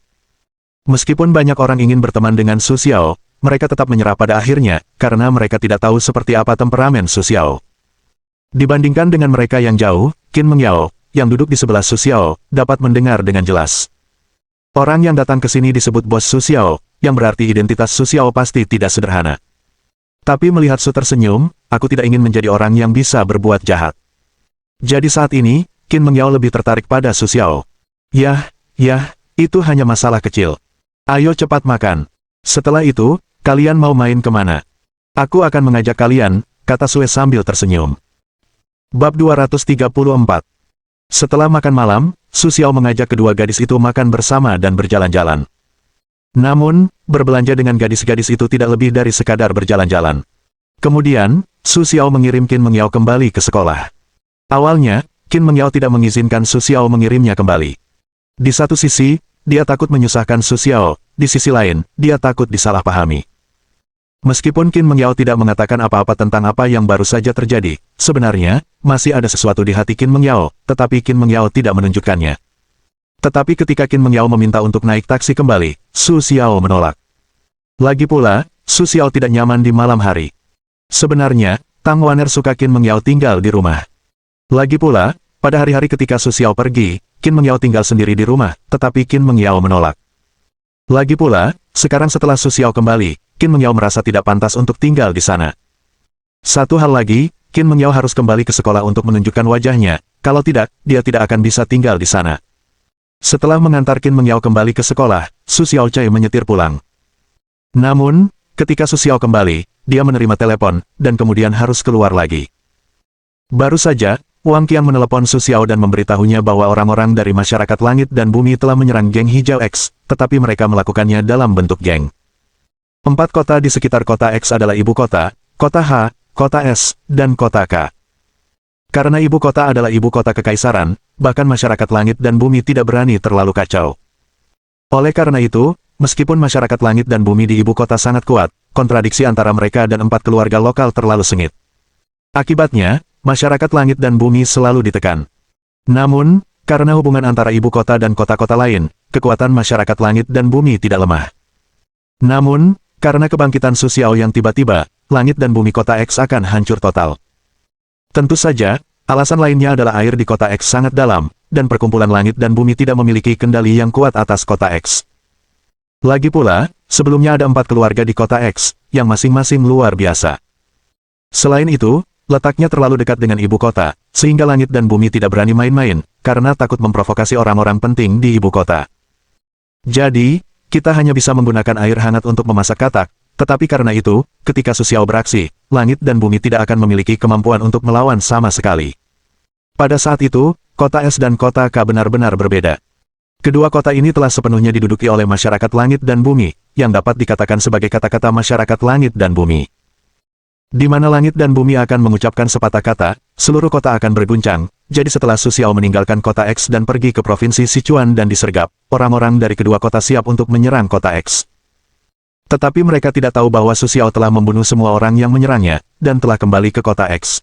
Meskipun banyak orang ingin berteman dengan Su Xiao, mereka tetap menyerah pada akhirnya, karena mereka tidak tahu seperti apa temperamen Su Xiao. Dibandingkan dengan mereka yang jauh, Qin Mengyao, yang duduk di sebelah Su Xiao, dapat mendengar dengan jelas. Orang yang datang ke sini disebut bos Su Xiao, yang berarti identitas Su Xiao pasti tidak sederhana. Tapi melihat Su tersenyum, aku tidak ingin menjadi orang yang bisa berbuat jahat. Jadi saat ini, Qin Mengyao lebih tertarik pada Su Xiao. Yah, itu hanya masalah kecil. Ayo cepat makan. Setelah itu, kalian mau main kemana? Aku akan mengajak kalian, kata Sue sambil tersenyum. Bab 234. Setelah makan malam, Su Xiao mengajak kedua gadis itu makan bersama dan berjalan-jalan. Namun, berbelanja dengan gadis-gadis itu tidak lebih dari sekadar berjalan-jalan. Kemudian, Su Xiao mengirim Qin Mengyao kembali ke sekolah. Awalnya, Qin Mengyao tidak mengizinkan Su Xiao mengirimnya kembali. Di satu sisi, dia takut menyusahkan Su Xiao, di sisi lain, dia takut disalahpahami. Meskipun Qin Mengyao tidak mengatakan apa-apa tentang apa yang baru saja terjadi, sebenarnya, masih ada sesuatu di hati Qin Mengyao, tetapi Qin Mengyao tidak menunjukkannya. Tetapi ketika Qin Mengyao meminta untuk naik taksi kembali, Su Xiao menolak. Lagi pula, Su Xiao tidak nyaman di malam hari. Sebenarnya, Tang Waner suka Qin Mengyao tinggal di rumah. Lagi pula, pada hari-hari ketika Su Xiao pergi, Qin Mengyao tinggal sendiri di rumah, tetapi Qin Mengyao menolak. Lagi pula, sekarang setelah Su Xiao kembali, Qin Mengyao merasa tidak pantas untuk tinggal di sana. Satu hal lagi, Qin Mengyao harus kembali ke sekolah untuk menunjukkan wajahnya, kalau tidak, dia tidak akan bisa tinggal di sana. Setelah mengantar Qin Mengyao kembali ke sekolah, Su Xiaocai menyetir pulang. Namun, ketika Su Xiao kembali, dia menerima telepon, dan kemudian harus keluar lagi. Baru saja, Wang Qiang menelepon Su Xiao dan memberitahunya bahwa orang-orang dari masyarakat langit dan bumi telah menyerang geng Hijau X, tetapi mereka melakukannya dalam bentuk geng. 4 kota di sekitar kota X adalah ibu kota, kota H, kota S, dan kota K. Karena ibu kota adalah ibu kota kekaisaran, bahkan masyarakat langit dan bumi tidak berani terlalu kacau. Oleh karena itu, meskipun masyarakat langit dan bumi di ibu kota sangat kuat, kontradiksi antara mereka dan 4 keluarga lokal terlalu sengit. Akibatnya, masyarakat langit dan bumi selalu ditekan. Namun, karena hubungan antara ibu kota dan kota-kota lain, kekuatan masyarakat langit dan bumi tidak lemah. Namun, karena kebangkitan Su Xiao yang tiba-tiba, langit dan bumi kota X akan hancur total. Tentu saja, alasan lainnya adalah air di kota X sangat dalam, dan perkumpulan langit dan bumi tidak memiliki kendali yang kuat atas kota X. Lagi pula, sebelumnya ada 4 keluarga di kota X, yang masing-masing luar biasa. Selain itu, letaknya terlalu dekat dengan ibu kota, sehingga langit dan bumi tidak berani main-main, karena takut memprovokasi orang-orang penting di ibu kota. Jadi, kita hanya bisa menggunakan air hangat untuk memasak katak, tetapi karena itu, ketika Su Xiao beraksi, langit dan bumi tidak akan memiliki kemampuan untuk melawan sama sekali. Pada saat itu, kota S dan kota K benar-benar berbeda. Kedua kota ini telah sepenuhnya diduduki oleh masyarakat langit dan bumi, yang dapat dikatakan sebagai kata-kata masyarakat langit dan bumi. Di mana langit dan bumi akan mengucapkan sepatah kata, seluruh kota akan berguncang. Jadi setelah Su Xiao meninggalkan kota X dan pergi ke provinsi Sichuan dan disergap, orang-orang dari kedua kota siap untuk menyerang kota X. Tetapi mereka tidak tahu bahwa Su Xiao telah membunuh semua orang yang menyerangnya, dan telah kembali ke kota X.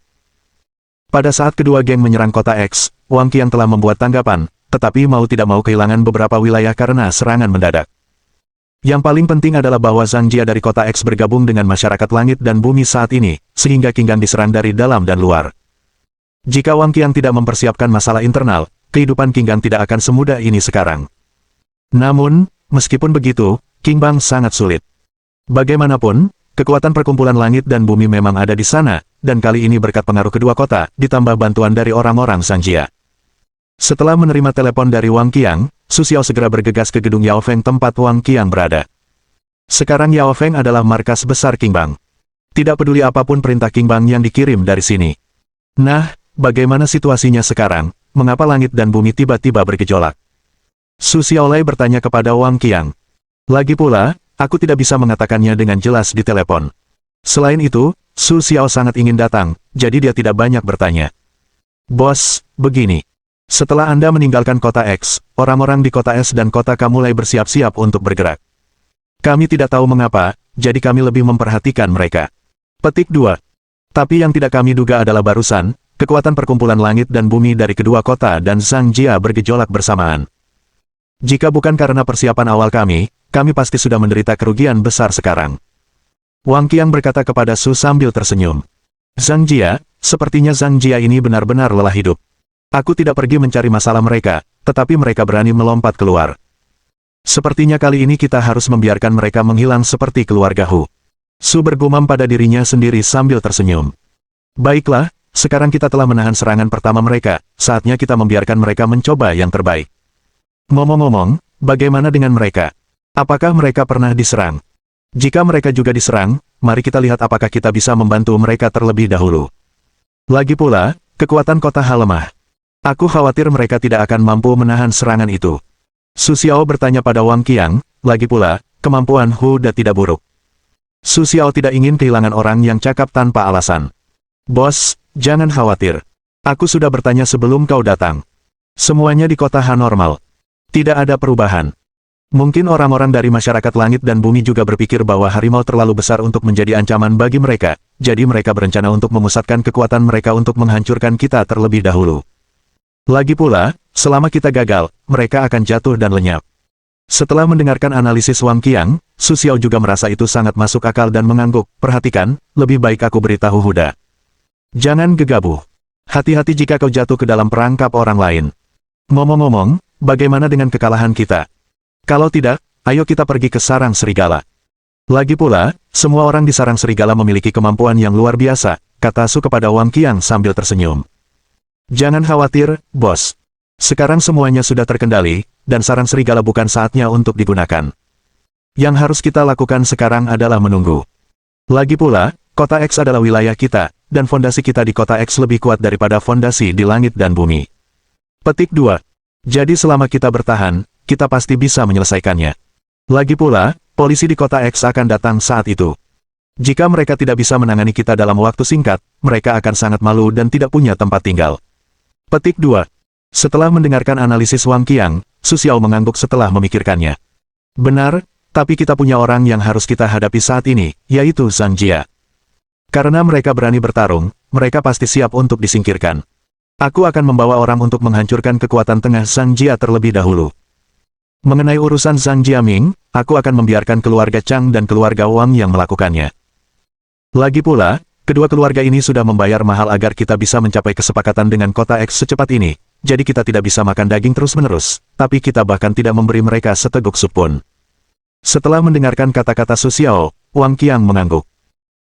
Pada saat kedua geng menyerang kota X, Wang Qiang telah membuat tanggapan, tetapi mau tidak mau kehilangan beberapa wilayah karena serangan mendadak. Yang paling penting adalah bahwa Zhang Jia dari kota X bergabung dengan masyarakat langit dan bumi saat ini, sehingga Qin Gang diserang dari dalam dan luar. Jika Wang Qiang tidak mempersiapkan masalah internal, kehidupan Qin Gang tidak akan semudah ini sekarang. Namun, meskipun begitu, Qin Gang sangat sulit. Bagaimanapun, kekuatan perkumpulan langit dan bumi memang ada di sana, dan kali ini berkat pengaruh kedua kota, ditambah bantuan dari orang-orang Zhang Jia. Setelah menerima telepon dari Wang Qiang, Su Xiao segera bergegas ke gedung Yao Feng tempat Wang Qiang berada. Sekarang Yao Feng adalah markas besar Qin Gang. Tidak peduli apapun perintah Qin Gang yang dikirim dari sini. Nah, bagaimana situasinya sekarang? Mengapa langit dan bumi tiba-tiba bergejolak? Su Xiaolai bertanya kepada Wang Qiang. Lagi pula, aku tidak bisa mengatakannya dengan jelas di telepon. Selain itu, Su Xiao sangat ingin datang, jadi dia tidak banyak bertanya. Bos, begini. Setelah Anda meninggalkan kota X, orang-orang di kota S dan kota K mulai bersiap-siap untuk bergerak. Kami tidak tahu mengapa, jadi kami lebih memperhatikan mereka. Petik 2. Tapi yang tidak kami duga adalah barusan, kekuatan perkumpulan langit dan bumi dari kedua kota dan Zhang Jia bergejolak bersamaan. Jika bukan karena persiapan awal kami pasti sudah menderita kerugian besar sekarang. Wang Qiang berkata kepada Su sambil tersenyum. Zhang Jia, sepertinya Zhang Jia ini benar-benar lelah hidup. Aku tidak pergi mencari masalah mereka, tetapi mereka berani melompat keluar. Sepertinya kali ini kita harus membiarkan mereka menghilang seperti keluarga Hu. Su bergumam pada dirinya sendiri sambil tersenyum. Baiklah, sekarang kita telah menahan serangan pertama mereka, saatnya kita membiarkan mereka mencoba yang terbaik. Ngomong-ngomong, bagaimana dengan mereka? Apakah mereka pernah diserang? Jika mereka juga diserang, mari kita lihat apakah kita bisa membantu mereka terlebih dahulu. Lagi pula, kekuatan kota H lemah. Aku khawatir mereka tidak akan mampu menahan serangan itu. Su Xiao bertanya pada Wang Qiang, lagi pula, kemampuan Hu Da tidak buruk. Su Xiao tidak ingin kehilangan orang yang cakap tanpa alasan. Bos, jangan khawatir. Aku sudah bertanya sebelum kau datang. Semuanya di kota H normal. Tidak ada perubahan. Mungkin orang-orang dari masyarakat langit dan bumi juga berpikir bahwa harimau terlalu besar untuk menjadi ancaman bagi mereka, jadi mereka berencana untuk memusatkan kekuatan mereka untuk menghancurkan kita terlebih dahulu. Lagi pula, selama kita gagal, mereka akan jatuh dan lenyap. Setelah mendengarkan analisis Wang Qiang, Su Xiao juga merasa itu sangat masuk akal dan mengangguk. Perhatikan, lebih baik aku beritahu Huda. Jangan gegabah. Hati-hati jika kau jatuh ke dalam perangkap orang lain. Ngomong-ngomong, bagaimana dengan kekalahan kita? Kalau tidak, ayo kita pergi ke sarang serigala. Lagi pula, semua orang di sarang serigala memiliki kemampuan yang luar biasa, kata Su kepada Wang Qiang sambil tersenyum. Jangan khawatir, bos. Sekarang semuanya sudah terkendali, dan sarang serigala bukan saatnya untuk digunakan. Yang harus kita lakukan sekarang adalah menunggu. Lagi pula, kota X adalah wilayah kita, dan fondasi kita di kota X lebih kuat daripada fondasi di langit dan bumi. Petik 2. Jadi selama kita bertahan, kita pasti bisa menyelesaikannya. Lagi pula, polisi di kota X akan datang saat itu. Jika mereka tidak bisa menangani kita dalam waktu singkat, mereka akan sangat malu dan tidak punya tempat tinggal. Petik 2. Setelah mendengarkan analisis Wang Qiang, Su Xiao mengangguk setelah memikirkannya. Benar, tapi kita punya orang yang harus kita hadapi saat ini, yaitu Zhang Jia. Karena mereka berani bertarung, mereka pasti siap untuk disingkirkan. Aku akan membawa orang untuk menghancurkan kekuatan tengah Zhang Jia terlebih dahulu. Mengenai urusan Zhang Jiaming, aku akan membiarkan keluarga Chang dan keluarga Wang yang melakukannya. Lagi pula, kedua keluarga ini sudah membayar mahal agar kita bisa mencapai kesepakatan dengan kota X secepat ini, jadi kita tidak bisa makan daging terus-menerus, tapi kita bahkan tidak memberi mereka seteguk sup pun. Setelah mendengarkan kata-kata Su Xiao, Wang Qiang mengangguk.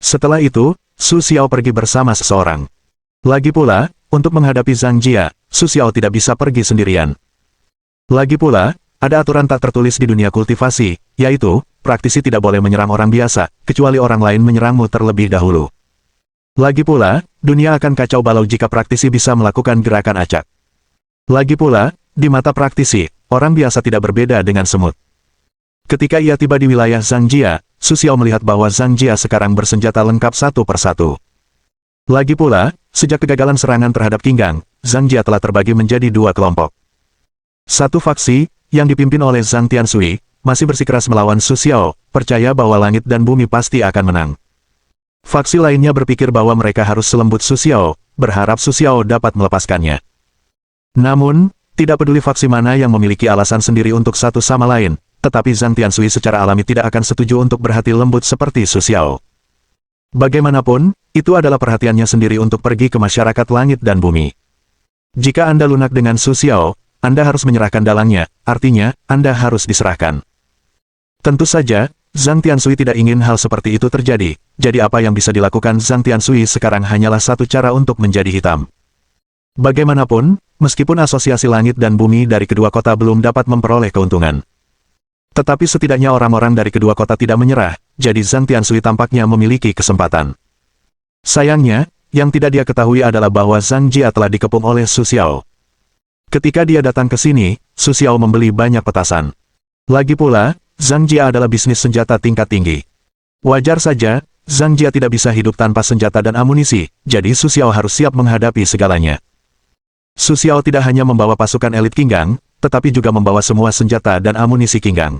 Setelah itu, Su Xiao pergi bersama seseorang. Lagi pula, untuk menghadapi Zhang Jia, Su Xiao tidak bisa pergi sendirian. Lagi pula, ada aturan tak tertulis di dunia kultivasi, yaitu, praktisi tidak boleh menyerang orang biasa, kecuali orang lain menyerangmu terlebih dahulu. Lagi pula, dunia akan kacau balau jika praktisi bisa melakukan gerakan acak. Lagi pula, di mata praktisi, orang biasa tidak berbeda dengan semut. Ketika ia tiba di wilayah Zhang Jia, Su Xiao melihat bahwa Zhang Jia sekarang bersenjata lengkap satu persatu. Lagi pula, sejak kegagalan serangan terhadap Qinggang, Zhang Jia telah terbagi menjadi dua kelompok. Satu faksi, yang dipimpin oleh Zhang Tianshui, masih bersikeras melawan Su Xiao, percaya bahwa langit dan bumi pasti akan menang. Faksi lainnya berpikir bahwa mereka harus selembut Su Xiao, berharap Su Xiao dapat melepaskannya. Namun, tidak peduli faksi mana yang memiliki alasan sendiri untuk satu sama lain, tetapi Zhang Tianshui secara alami tidak akan setuju untuk berhati lembut seperti Su Xiao. Bagaimanapun, itu adalah perhatiannya sendiri untuk pergi ke masyarakat langit dan bumi. Jika Anda lunak dengan Su Xiao, Anda harus menyerahkan dalangnya, artinya, Anda harus diserahkan. Tentu saja, Zhang Tianshui tidak ingin hal seperti itu terjadi, jadi apa yang bisa dilakukan Zhang Tianshui sekarang hanyalah satu cara untuk menjadi hitam. Bagaimanapun, meskipun asosiasi langit dan bumi dari kedua kota belum dapat memperoleh keuntungan. Tetapi setidaknya orang-orang dari kedua kota tidak menyerah, jadi Zhang Tianshui tampaknya memiliki kesempatan. Sayangnya, yang tidak dia ketahui adalah bahwa Zhang Jia telah dikepung oleh Su Xiao. Ketika dia datang ke sini, Su Xiao membeli banyak petasan. Lagi pula, Zhang Jia adalah bisnis senjata tingkat tinggi. Wajar saja, Zhang Jia tidak bisa hidup tanpa senjata dan amunisi, jadi Su Xiao harus siap menghadapi segalanya. Su Xiao tidak hanya membawa pasukan elit Qinggang, tetapi juga membawa semua senjata dan amunisi Qinggang.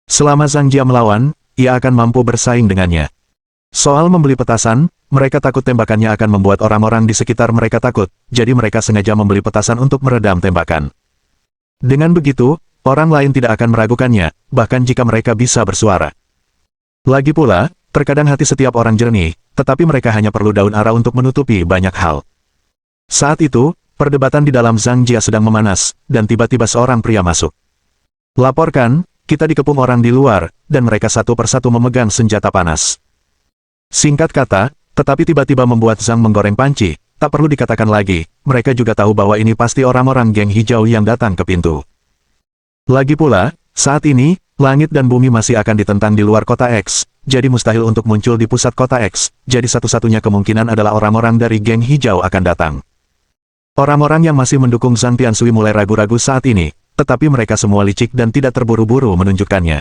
Selama Zhang Jia melawan, ia akan mampu bersaing dengannya. Soal membeli petasan, mereka takut tembakannya akan membuat orang-orang di sekitar mereka takut, jadi mereka sengaja membeli petasan untuk meredam tembakan. Dengan begitu, orang lain tidak akan meragukannya, bahkan jika mereka bisa bersuara. Lagi pula, terkadang hati setiap orang jernih, tetapi mereka hanya perlu daun ara untuk menutupi banyak hal. Saat itu, perdebatan di dalam Zhang Jia sedang memanas, dan tiba-tiba seorang pria masuk. Laporkan, kita dikepung orang di luar, dan mereka satu persatu memegang senjata panas. Singkat kata, tetapi tiba-tiba membuat Zhang menggoreng panci, tak perlu dikatakan lagi, mereka juga tahu bahwa ini pasti orang-orang geng hijau yang datang ke pintu. Lagi pula, saat ini, langit dan bumi masih akan ditentang di luar kota X, jadi mustahil untuk muncul di pusat kota X, jadi satu-satunya kemungkinan adalah orang-orang dari geng hijau akan datang. Orang-orang yang masih mendukung Zhang Tianshui mulai ragu-ragu saat ini, tetapi mereka semua licik dan tidak terburu-buru menunjukkannya.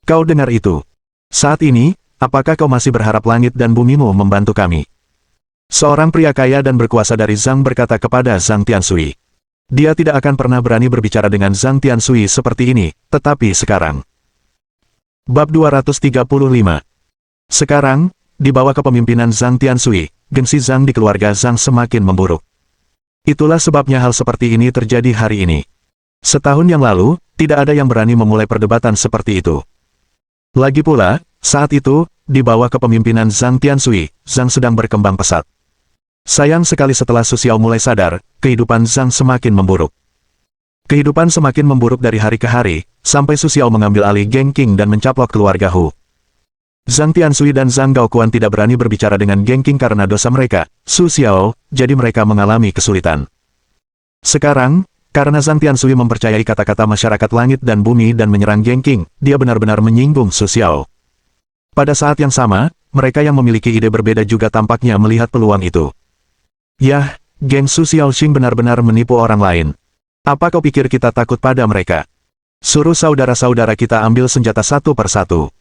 Kau dengar itu? Saat ini, apakah kau masih berharap langit dan bumimu membantu kami? Seorang pria kaya dan berkuasa dari Zhang berkata kepada Zhang Tianshui. Dia tidak akan pernah berani berbicara dengan Zhang Tianshui seperti ini, tetapi sekarang. Bab 235. Sekarang, di bawah kepemimpinan Zhang Tianshui, gengsi Zhang di keluarga Zhang semakin memburuk. Itulah sebabnya hal seperti ini terjadi hari ini. Setahun yang lalu, tidak ada yang berani memulai perdebatan seperti itu. Lagi pula, saat itu, di bawah kepemimpinan Zhang Tianshui, Zhang sedang berkembang pesat. Sayang sekali setelah Su Xiao mulai sadar, kehidupan Zhang semakin memburuk. Kehidupan semakin memburuk dari hari ke hari, sampai Su Xiao mengambil alih Geng Qing dan mencaplok keluarga Hu. Zhang Tianshui dan Zhang Gaoquan tidak berani berbicara dengan Geng Qing karena dosa mereka, Su Xiao, jadi mereka mengalami kesulitan. Sekarang, karena Zhang Tianshui mempercayai kata-kata masyarakat langit dan bumi dan menyerang Geng Qing, dia benar-benar menyinggung Su Xiao. Pada saat yang sama, mereka yang memiliki ide berbeda juga tampaknya melihat peluang itu. Yah, geng Su Xiaoxing benar-benar menipu orang lain. Apa kau pikir kita takut pada mereka? Suruh saudara-saudara kita ambil senjata satu persatu.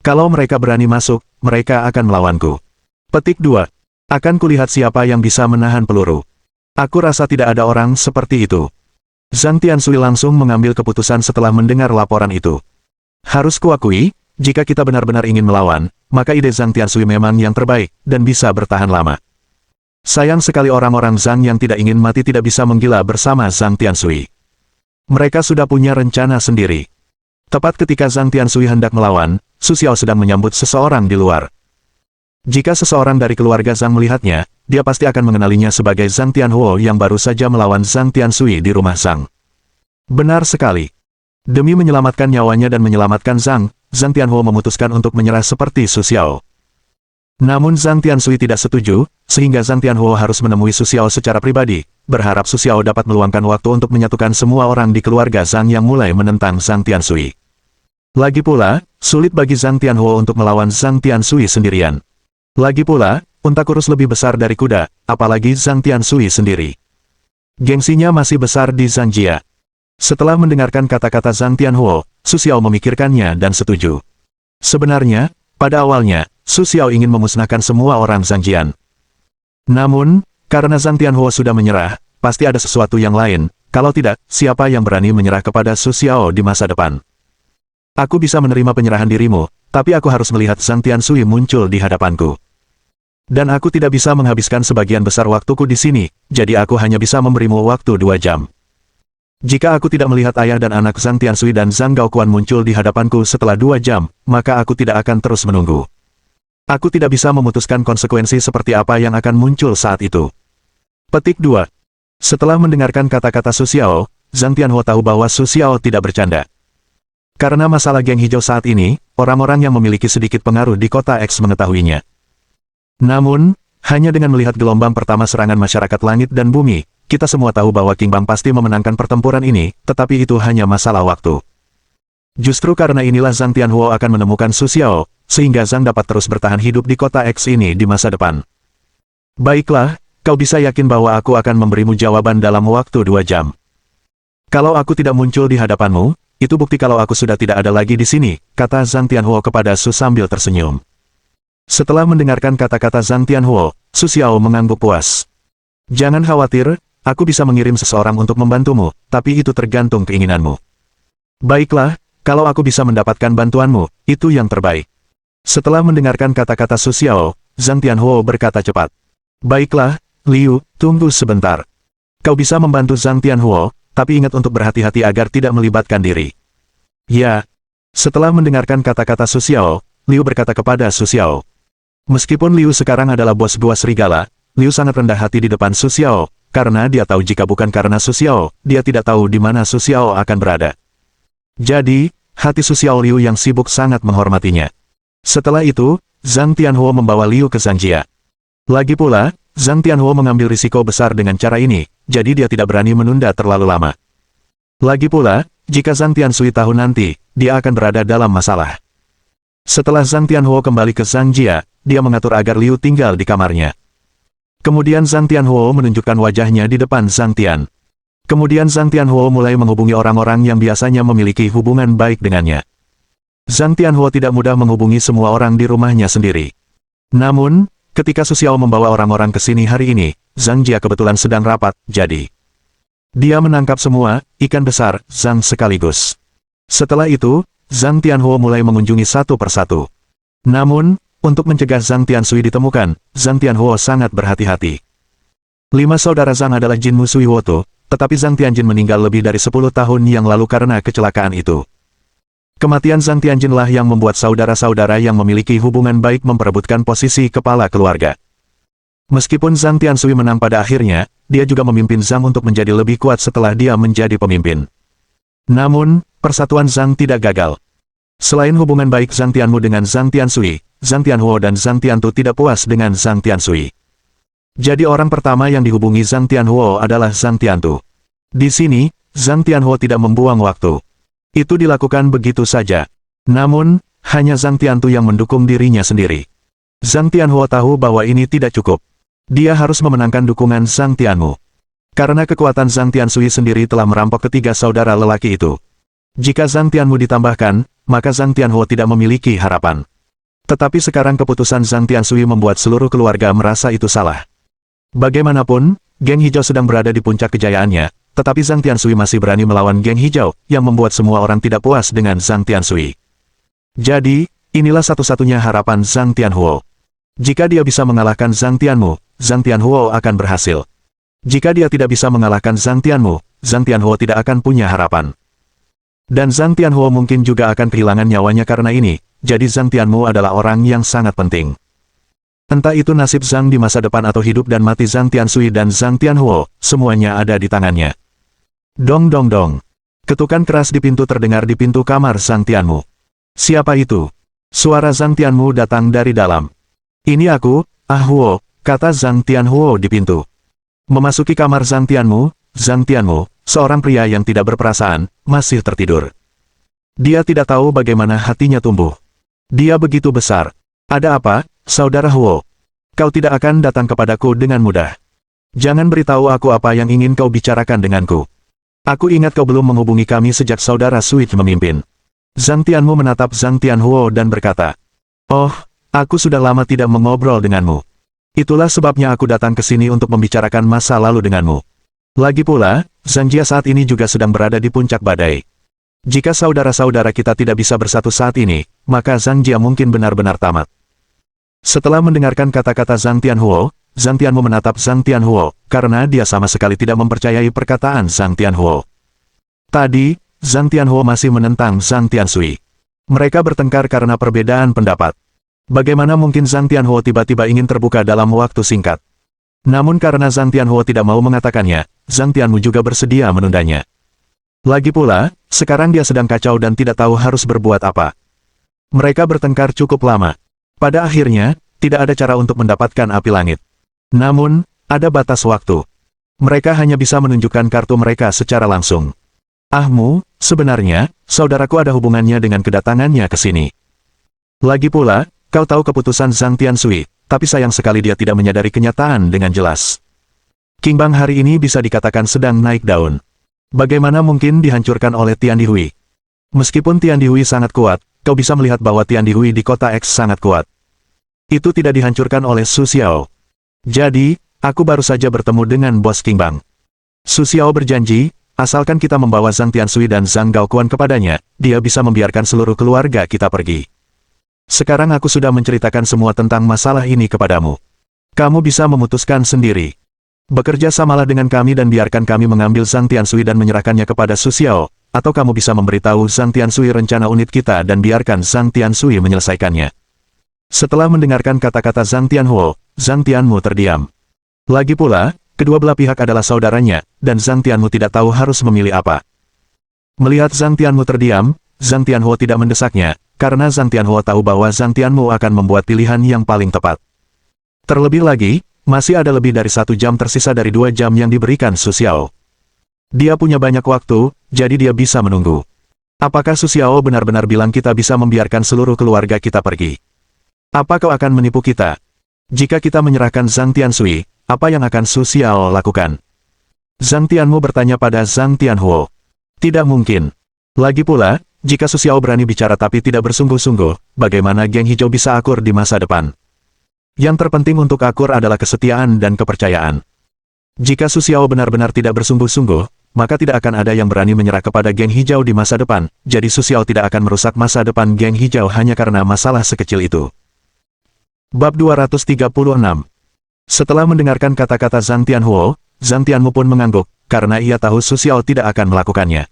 Kalau mereka berani masuk, mereka akan melawanku. Petik 2. Akan kulihat siapa yang bisa menahan peluru. Aku rasa tidak ada orang seperti itu. Zhang Tianshui langsung mengambil keputusan setelah mendengar laporan itu. Harus kuakui, jika kita benar-benar ingin melawan, maka ide Zhang Tianshui memang yang terbaik, dan bisa bertahan lama. Sayang sekali orang-orang Zhang yang tidak ingin mati tidak bisa menggila bersama Zhang Tianshui. Mereka sudah punya rencana sendiri. Tepat ketika Zhang Tianshui hendak melawan, Su Xiao sedang menyambut seseorang di luar. Jika seseorang dari keluarga Zhang melihatnya, dia pasti akan mengenalinya sebagai Zhang Tianhuo yang baru saja melawan Zhang Tianshui di rumah Zhang. Benar sekali. Demi menyelamatkan nyawanya dan menyelamatkan Zhang, Zhang Tianhuo memutuskan untuk menyerah seperti Su Xiao. Namun Zhang Tianshui tidak setuju, sehingga Zhang Tianhuo harus menemui Su Xiao secara pribadi, berharap Su Xiao dapat meluangkan waktu untuk menyatukan semua orang di keluarga Zhang yang mulai menentang Zhang Tianshui. Lagi pula, sulit bagi Zhang Tianhuo untuk melawan Zhang Tianshui sendirian. Lagi pula, unta kurus lebih besar dari kuda, apalagi Zhang Tianshui sendiri. Gengsinya masih besar di Zhangjia. Setelah mendengarkan kata-kata Zhang Tianhuo, Su Xiao memikirkannya dan setuju. Sebenarnya, pada awalnya, Su Xiao ingin memusnahkan semua orang Zhangjian. Namun, karena Zhang Tianhuo sudah menyerah, pasti ada sesuatu yang lain, kalau tidak, siapa yang berani menyerah kepada Su Xiao di masa depan? Aku bisa menerima penyerahan dirimu, tapi aku harus melihat Zhang Tianshui muncul di hadapanku. Dan aku tidak bisa menghabiskan sebagian besar waktuku di sini, jadi aku hanya bisa memberimu waktu 2 jam. Jika aku tidak melihat ayah dan anak Zhang Tianshui dan Zhang Gaoquan muncul di hadapanku setelah 2 jam, maka aku tidak akan terus menunggu. Aku tidak bisa memutuskan konsekuensi seperti apa yang akan muncul saat itu. Petik 2. Setelah mendengarkan kata-kata Su Xiao, Zhang Tianhuo tahu bahwa Su Xiao tidak bercanda. Karena masalah geng hijau saat ini, orang-orang yang memiliki sedikit pengaruh di kota X mengetahuinya. Namun, hanya dengan melihat gelombang pertama serangan masyarakat langit dan bumi, kita semua tahu bahwa King Bang pasti memenangkan pertempuran ini, tetapi itu hanya masalah waktu. Justru karena inilah Zhang Tianhuo akan menemukan Su Xiao, sehingga Zhang dapat terus bertahan hidup di kota X ini di masa depan. Baiklah, kau bisa yakin bahwa aku akan memberimu jawaban dalam waktu 2 jam. Kalau aku tidak muncul di hadapanmu, itu bukti kalau aku sudah tidak ada lagi di sini, kata Zhang Tianhuo kepada Su sambil tersenyum. Setelah mendengarkan kata-kata Zhang Tianhuo, Su Xiao mengangguk puas. Jangan khawatir, aku bisa mengirim seseorang untuk membantumu, tapi itu tergantung keinginanmu. Baiklah, kalau aku bisa mendapatkan bantuanmu, itu yang terbaik. Setelah mendengarkan kata-kata Su Xiao, Zhang Tianhuo berkata cepat. Baiklah, Liu, tunggu sebentar. Kau bisa membantu Zhang Tianhuo, tapi ingat untuk berhati-hati agar tidak melibatkan diri. Ya. Setelah mendengarkan kata-kata Su Xiao, Liu berkata kepada Su Xiao. Meskipun Liu sekarang adalah bos gua serigala, Liu sangat rendah hati di depan Su Xiao, karena dia tahu jika bukan karena Su Xiao, dia tidak tahu di mana Su Xiao akan berada. Jadi, hati Su Xiao Liu yang sibuk sangat menghormatinya. Setelah itu, Zhang Tianhuo membawa Liu ke Zhangjia. Lagi pula, Zhang Tianhuo mengambil risiko besar dengan cara ini, jadi dia tidak berani menunda terlalu lama. Lagi pula, jika Zhang Tianshui tahu nanti, dia akan berada dalam masalah. Setelah Zhang Tianhuo kembali ke Zhangjia, dia mengatur agar Liu tinggal di kamarnya. Kemudian Zhang Tianhuo menunjukkan wajahnya di depan Zhang Tian. Kemudian Zhang Tianhuo mulai menghubungi orang-orang yang biasanya memiliki hubungan baik dengannya. Zhang Tianhuo tidak mudah menghubungi semua orang di rumahnya sendiri. Namun, ketika Su Xiao membawa orang-orang ke sini hari ini, Zhangjia kebetulan sedang rapat, jadi Dia menangkap semua ikan besar Zhang sekaligus. Setelah itu, Zhang Tianhuo mulai mengunjungi satu persatu. Namun, untuk mencegah Zhang Tiansui ditemukan, Zhang Tianhuo sangat berhati-hati. 5 saudara Zhang adalah Jin Musui Woto, tetapi Zhang Tianjin meninggal lebih dari 10 tahun yang lalu karena kecelakaan itu. Kematian Zhang Tianjinlah yang membuat saudara-saudara yang memiliki hubungan baik memperebutkan posisi kepala keluarga. Meskipun Zhang Tiansui menang pada akhirnya, dia juga memimpin Zhang untuk menjadi lebih kuat setelah dia menjadi pemimpin. Namun, persatuan Zhang tidak gagal. Selain hubungan baik Zhang Tianmu dengan Zhang Tiansui, Zhang Tianhuo dan Zhang Tiantu tidak puas dengan Zhang Tiansui. Jadi orang pertama yang dihubungi Zhang Tianhuo adalah Zhang Tiantu. Di sini, Zhang Tianhuo tidak membuang waktu. Itu dilakukan begitu saja. Namun, hanya Zhang Tiantu yang mendukung dirinya sendiri. Zhang Tianhuo tahu bahwa ini tidak cukup. Dia harus memenangkan dukungan Zhang Tianmu. Karena kekuatan Zhang Tiansui sendiri telah merampok ketiga saudara lelaki itu. Jika Zhang Tianmu ditambahkan, maka Zhang Tianhuo tidak memiliki harapan. Tetapi sekarang keputusan Zhang Tiansui membuat seluruh keluarga merasa itu salah. Bagaimanapun, geng hijau sedang berada di puncak kejayaannya, tetapi Zhang Tiansui masih berani melawan geng hijau, yang membuat semua orang tidak puas dengan Zhang Tiansui. Jadi, inilah satu-satunya harapan Zhang Tianhuo. Jika dia bisa mengalahkan Zhang Tianmu, Zhang Tianhuo akan berhasil. Jika dia tidak bisa mengalahkan Zhang Tianmu, Zhang Tianhuo tidak akan punya harapan. Dan Zhang Tianhuo mungkin juga akan kehilangan nyawanya karena ini, jadi Zhang Tianmu adalah orang yang sangat penting. Entah itu nasib Zhang di masa depan atau hidup dan mati Zhang Tiansui dan Zhang Tianhuo, semuanya ada di tangannya. Dong dong dong. Ketukan keras di pintu terdengar di pintu kamar Zhang Tianmu. Siapa itu? Suara Zhang Tianmu datang dari dalam. Ini aku, Huo, kata Zhang Tianhuo di pintu. Memasuki kamar Zhang Tianmu, seorang pria yang tidak berperasaan, masih tertidur. Dia tidak tahu bagaimana hatinya tumbuh. Dia begitu besar. Ada apa, saudara Huo? Kau tidak akan datang kepadaku dengan mudah. Jangan beritahu aku apa yang ingin kau bicarakan denganku. Aku ingat kau belum menghubungi kami sejak saudara Suit memimpin. Zhang Tianmu menatap Zhang Tianhuo dan berkata, "Oh, aku sudah lama tidak mengobrol denganmu. Itulah sebabnya aku datang ke sini untuk membicarakan masa lalu denganmu. Lagi pula, Zhang Jia saat ini juga sedang berada di puncak badai. Jika saudara-saudara kita tidak bisa bersatu saat ini, maka Zhang Jia mungkin benar-benar tamat." Setelah mendengarkan kata-kata Zhang Tianhuo, Zhang Tianmu menatap Zhang Tianhuo, karena dia sama sekali tidak mempercayai perkataan Zhang Tianhuo. Tadi, Zhang Tianhuo masih menentang Zhang Tiansui. Mereka bertengkar karena perbedaan pendapat. Bagaimana mungkin Zhang Tianhuo tiba-tiba ingin terbuka dalam waktu singkat? Namun karena Zhang Tianhuo tidak mau mengatakannya, Zhang Tianmu juga bersedia menundanya. Lagi pula, sekarang dia sedang kacau dan tidak tahu harus berbuat apa. Mereka bertengkar cukup lama. Pada akhirnya, tidak ada cara untuk mendapatkan api langit. Namun, ada batas waktu. Mereka hanya bisa menunjukkan kartu mereka secara langsung. Ahmu, sebenarnya, saudaraku ada hubungannya dengan kedatangannya ke sini. Lagi pula, kau tahu keputusan Zhang Tiansui, tapi sayang sekali dia tidak menyadari kenyataan dengan jelas. Qingbang hari ini bisa dikatakan sedang naik daun. Bagaimana mungkin dihancurkan oleh Tian Dihui? Meskipun Tian Dihui sangat kuat, kau bisa melihat bahwa Tian Dihui di kota X sangat kuat. Itu tidak dihancurkan oleh Su Xiao. Jadi, aku baru saja bertemu dengan bos Qingbang. Su Xiao berjanji, asalkan kita membawa Zhang Tiansui dan Zhang Gaoquan kepadanya, dia bisa membiarkan seluruh keluarga kita pergi. Sekarang aku sudah menceritakan semua tentang masalah ini kepadamu. Kamu bisa memutuskan sendiri. Bekerja samalah dengan kami dan biarkan kami mengambil Zhang Tiansui dan menyerahkannya kepada Su Xiao, atau kamu bisa memberitahu Zhang Tiansui rencana unit kita dan biarkan Zhang Tiansui menyelesaikannya. Setelah mendengarkan kata-kata Zhang Tianhuo, Zhang Tianmu terdiam. Lagi pula, kedua belah pihak adalah saudaranya, dan Zhang Tianmu tidak tahu harus memilih apa. Melihat Zhang Tianmu terdiam, Zhang Tianhuo tidak mendesaknya, karena Zhang Tianhuo tahu bahwa Zhang Tianmu akan membuat pilihan yang paling tepat. Terlebih lagi, masih ada lebih dari 1 jam tersisa dari 2 jam yang diberikan Su Xiao. Dia punya banyak waktu, jadi dia bisa menunggu. Apakah Su Xiao benar-benar bilang kita bisa membiarkan seluruh keluarga kita pergi? Apa kau akan menipu kita? Jika kita menyerahkan Zhang Tiansui, apa yang akan Su Xiao lakukan? Zhang Tianmu bertanya pada Zhang Tianhuo. Tidak mungkin. Lagi pula, jika Su Xiao berani bicara tapi tidak bersungguh-sungguh, bagaimana geng hijau bisa akur di masa depan? Yang terpenting untuk akur adalah kesetiaan dan kepercayaan. Jika Su Xiao benar-benar tidak bersungguh-sungguh, maka tidak akan ada yang berani menyerah kepada geng hijau di masa depan, jadi Su Xiao tidak akan merusak masa depan geng hijau hanya karena masalah sekecil itu. Bab 236. Setelah mendengarkan kata-kata Zhang Tianhuo, Zhang Tianmu pun mengangguk, karena ia tahu Su Xiao tidak akan melakukannya.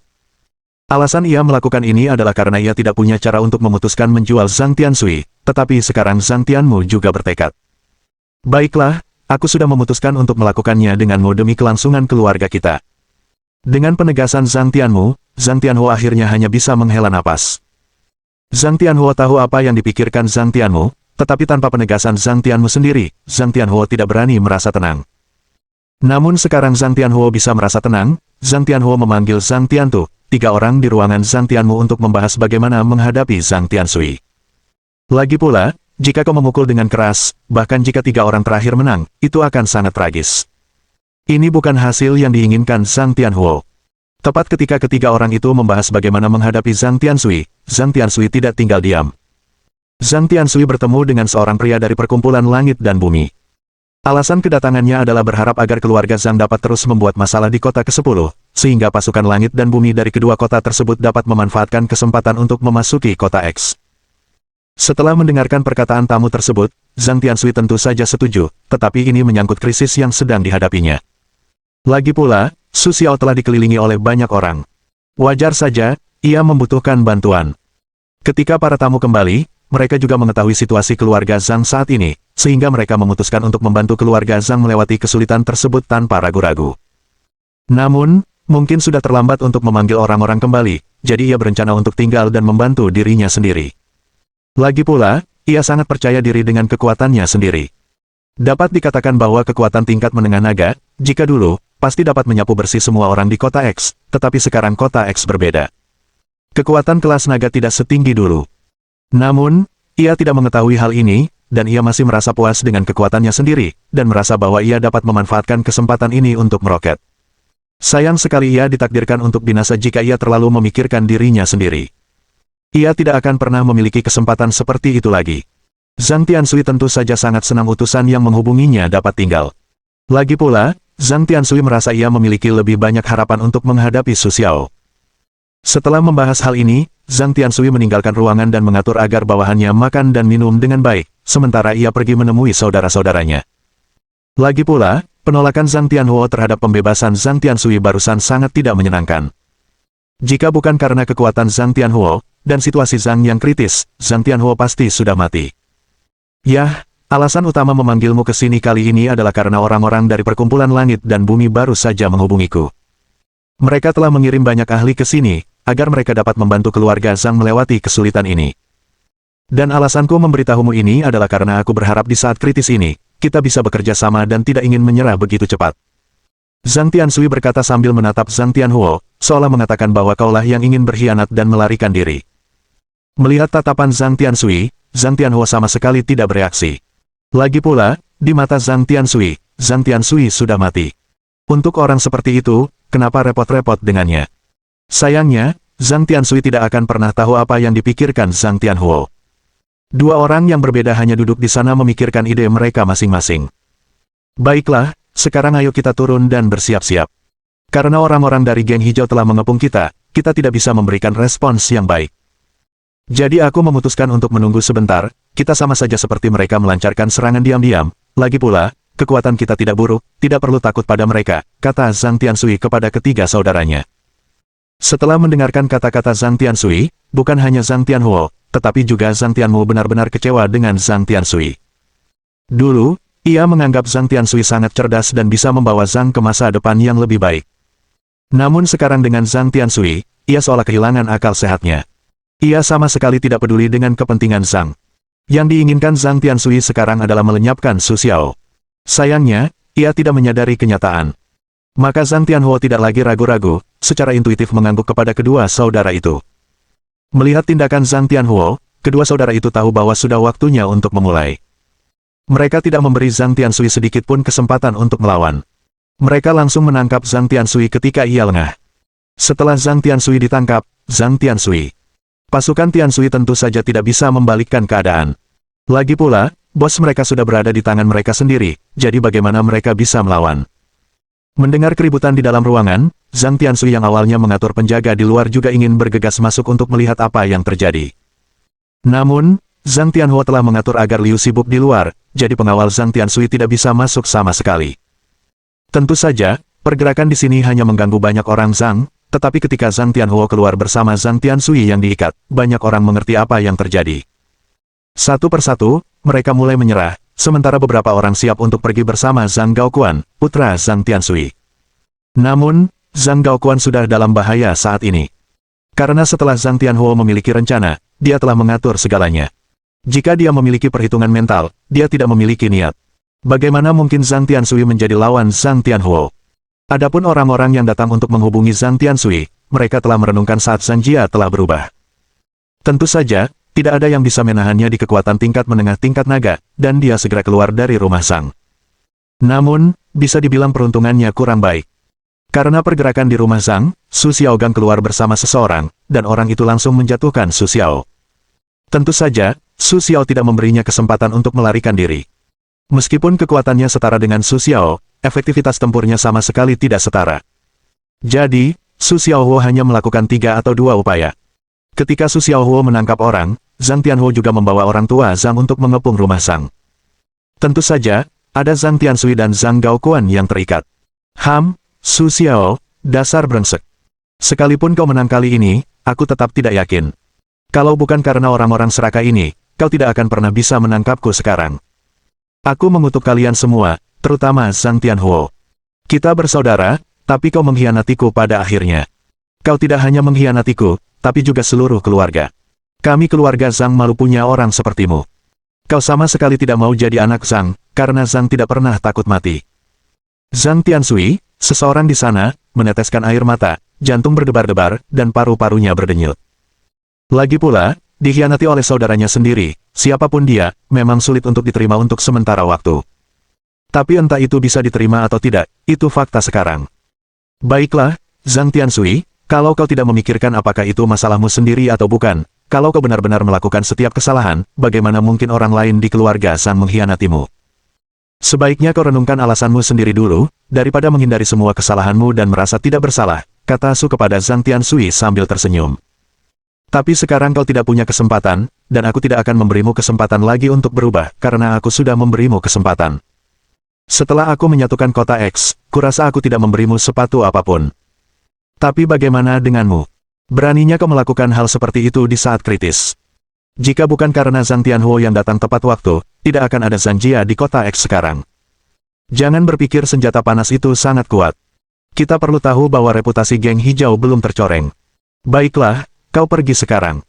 Alasan ia melakukan ini adalah karena ia tidak punya cara untuk memutuskan menjual Zhang Tiansui, tetapi sekarang Zhang Tianmu juga bertekad. Baiklah, aku sudah memutuskan untuk melakukannya denganmu demi kelangsungan keluarga kita. Dengan penegasan Zhang Tianmu, Zhang Tianhuo akhirnya hanya bisa menghela napas. Zhang Tianhuo tahu apa yang dipikirkan Zhang Tianmu, tetapi tanpa penegasan Zhang Tianmu sendiri, Zhang Tianhuo tidak berani merasa tenang. Namun sekarang Zhang Tianhuo bisa merasa tenang, Zhang Tianhuo memanggil Zhang Tiantu, 3 orang di ruangan Zhang Tianmu untuk membahas bagaimana menghadapi Zhang Tiansui. Lagi pula, jika kau memukul dengan keras, bahkan jika 3 orang terakhir menang, itu akan sangat tragis. Ini bukan hasil yang diinginkan Zhang Tianhuo. Tepat ketika ketiga orang itu membahas bagaimana menghadapi Zhang Tiansui tidak tinggal diam. Zhang Tiansui bertemu dengan seorang pria dari perkumpulan langit dan bumi. Alasan kedatangannya adalah berharap agar keluarga Zhang dapat terus membuat masalah di kota ke-10, sehingga pasukan langit dan bumi dari kedua kota tersebut dapat memanfaatkan kesempatan untuk memasuki kota X. Setelah mendengarkan perkataan tamu tersebut, Zhang Tiansui tentu saja setuju, tetapi ini menyangkut krisis yang sedang dihadapinya. Lagi pula, Su Xiao telah dikelilingi oleh banyak orang. Wajar saja, ia membutuhkan bantuan. Ketika para tamu kembali, mereka juga mengetahui situasi keluarga Zhang saat ini, sehingga mereka memutuskan untuk membantu keluarga Zhang melewati kesulitan tersebut tanpa ragu-ragu. Namun, mungkin sudah terlambat untuk memanggil orang-orang kembali, jadi ia berencana untuk tinggal dan membantu dirinya sendiri. Lagi pula, ia sangat percaya diri dengan kekuatannya sendiri. Dapat dikatakan bahwa kekuatan tingkat menengah naga, jika dulu, pasti dapat menyapu bersih semua orang di kota X, tetapi sekarang kota X berbeda. Kekuatan kelas naga tidak setinggi dulu. Namun, ia tidak mengetahui hal ini, dan ia masih merasa puas dengan kekuatannya sendiri, dan merasa bahwa ia dapat memanfaatkan kesempatan ini untuk meroket. Sayang sekali ia ditakdirkan untuk binasa jika ia terlalu memikirkan dirinya sendiri. Ia tidak akan pernah memiliki kesempatan seperti itu lagi. Zhang Tiansui tentu saja sangat senang utusan yang menghubunginya dapat tinggal. Lagi pula, Zhang Tiansui merasa ia memiliki lebih banyak harapan untuk menghadapi Su Xiao. Setelah membahas hal ini, Zhang Tiansui meninggalkan ruangan dan mengatur agar bawahannya makan dan minum dengan baik, sementara ia pergi menemui saudara-saudaranya. Lagi pula, penolakan Zhang Tianhuo terhadap pembebasan Zhang Tiansui barusan sangat tidak menyenangkan. Jika bukan karena kekuatan Zhang Tianhuo, dan situasi Zhang yang kritis, Zhang Tianhuo pasti sudah mati. Yah, alasan utama memanggilmu ke sini kali ini adalah karena orang-orang dari perkumpulan langit dan bumi baru saja menghubungiku. Mereka telah mengirim banyak ahli ke sini, agar mereka dapat membantu keluarga Zhang melewati kesulitan ini. Dan alasanku memberitahumu ini adalah karena aku berharap di saat kritis ini, kita bisa bekerja sama dan tidak ingin menyerah begitu cepat. Zhang Tiansui berkata sambil menatap Zhang Tianhuo, seolah mengatakan bahwa kaulah yang ingin berkhianat dan melarikan diri. Melihat tatapan Zhang Tiansui, Zhang Tianhuo sama sekali tidak bereaksi. Lagi pula, di mata Zhang Tiansui sudah mati. Untuk orang seperti itu, kenapa repot-repot dengannya? Sayangnya, Zhang Tiansui tidak akan pernah tahu apa yang dipikirkan Zhang Tianhuo. Dua orang yang berbeda hanya duduk di sana memikirkan ide mereka masing-masing. Baiklah, sekarang ayo kita turun dan bersiap-siap. Karena orang-orang dari geng hijau telah mengepung kita, kita tidak bisa memberikan respons yang baik. Jadi aku memutuskan untuk menunggu sebentar, kita sama saja seperti mereka melancarkan serangan diam-diam. Lagi pula, kekuatan kita tidak buruk, tidak perlu takut pada mereka, kata Zhang Tiansui kepada ketiga saudaranya. Setelah mendengarkan kata-kata Zhang Tiansui, bukan hanya Zhang Tianhuo, tetapi juga Zhang Tianmu benar-benar kecewa dengan Zhang Tiansui. Dulu, ia menganggap Zhang Tiansui sangat cerdas dan bisa membawa Zhang ke masa depan yang lebih baik. Namun sekarang dengan Zhang Tiansui, ia seolah kehilangan akal sehatnya. Ia sama sekali tidak peduli dengan kepentingan Zhang. Yang diinginkan Zhang Tiansui sekarang adalah melenyapkan Su Xiao. Sayangnya, ia tidak menyadari kenyataan. Maka Zhang Tianhuo tidak lagi ragu-ragu, secara intuitif mengangguk kepada kedua saudara itu. Melihat tindakan Zhang Tianhuo, kedua saudara itu tahu bahwa sudah waktunya untuk memulai. Mereka tidak memberi Zhang Tiansui sedikit pun kesempatan untuk melawan. Mereka langsung menangkap Zhang Tiansui ketika ia lengah. Setelah Zhang Tiansui ditangkap, pasukan Tiansui tentu saja tidak bisa membalikkan keadaan. Lagi pula, bos mereka sudah berada di tangan mereka sendiri, jadi bagaimana mereka bisa melawan? Mendengar keributan di dalam ruangan, Zhang Tiansui yang awalnya mengatur penjaga di luar juga ingin bergegas masuk untuk melihat apa yang terjadi. Namun, Zhang Tianhuo telah mengatur agar Liu sibuk di luar, jadi pengawal Zhang Tiansui tidak bisa masuk sama sekali. Tentu saja, pergerakan di sini hanya mengganggu banyak orang Zhang, tetapi ketika Zhang Tianhuo keluar bersama Zhang Tiansui yang diikat, banyak orang mengerti apa yang terjadi. Satu persatu, mereka mulai menyerah, sementara beberapa orang siap untuk pergi bersama Zhang Gaoquan, putra Zhang Tiansui. Namun, Zhang Gaoquan sudah dalam bahaya saat ini. Karena setelah Zhang Tianhuo memiliki rencana, dia telah mengatur segalanya. Jika dia memiliki perhitungan mental, dia tidak memiliki niat. Bagaimana mungkin Zhang Tiansui menjadi lawan Zhang Tianhuo? Adapun orang-orang yang datang untuk menghubungi Zhang Tiansui, mereka telah merenungkan saat Zhang Jia telah berubah. Tentu saja, tidak ada yang bisa menahannya di kekuatan tingkat menengah tingkat naga, dan dia segera keluar dari rumah Zhang. Namun, bisa dibilang peruntungannya kurang baik. Karena pergerakan di rumah Zhang, Su Xiaogang keluar bersama seseorang, dan orang itu langsung menjatuhkan Su Xiao. Tentu saja, Su Xiao tidak memberinya kesempatan untuk melarikan diri. Meskipun kekuatannya setara dengan Su Xiao, efektivitas tempurnya sama sekali tidak setara. Jadi, Su Xiaohuo hanya melakukan 3 atau 2 upaya. Ketika Su Xiaohuo menangkap orang, Zhang Tianhuo juga membawa orang tua Zhang untuk mengepung rumah Zhang. Tentu saja, ada Zhang Tiansui dan Zhang Gaoquan yang terikat. Su Xiao, dasar brengsek. Sekalipun kau menang kali ini, aku tetap tidak yakin. Kalau bukan karena orang-orang serakah ini, kau tidak akan pernah bisa menangkapku sekarang. Aku mengutuk kalian semua, terutama Zhang Tianhuo. Kita bersaudara, tapi kau mengkhianatiku pada akhirnya. Kau tidak hanya mengkhianatiku, tapi juga seluruh keluarga. Kami keluarga Zhang malu punya orang sepertimu. Kau sama sekali tidak mau jadi anak Zhang, karena Zhang tidak pernah takut mati. Zhang Tiansui, seseorang di sana, meneteskan air mata, jantung berdebar-debar, dan paru-parunya berdenyut. Lagi pula, dikhianati oleh saudaranya sendiri, siapapun dia, memang sulit untuk diterima untuk sementara waktu. Tapi entah itu bisa diterima atau tidak, itu fakta sekarang. Baiklah, Zhang Tiansui, kalau kau tidak memikirkan apakah itu masalahmu sendiri atau bukan, kalau kau benar-benar melakukan setiap kesalahan, bagaimana mungkin orang lain di keluarga Zhang mengkhianatimu? Sebaiknya kau renungkan alasanmu sendiri dulu, daripada menghindari semua kesalahanmu dan merasa tidak bersalah, kata Su kepada Zhang Tiansui sambil tersenyum. Tapi sekarang kau tidak punya kesempatan, dan aku tidak akan memberimu kesempatan lagi untuk berubah, karena aku sudah memberimu kesempatan. Setelah aku menyatukan kota X, kurasa aku tidak memberimu sepatu apapun. Tapi bagaimana denganmu? Beraninya kau melakukan hal seperti itu di saat kritis. Jika bukan karena Zhang Tianhuo yang datang tepat waktu, tidak akan ada Zhang Jia di kota X sekarang. Jangan berpikir senjata panas itu sangat kuat. Kita perlu tahu bahwa reputasi geng hijau belum tercoreng. Baiklah, kau pergi sekarang.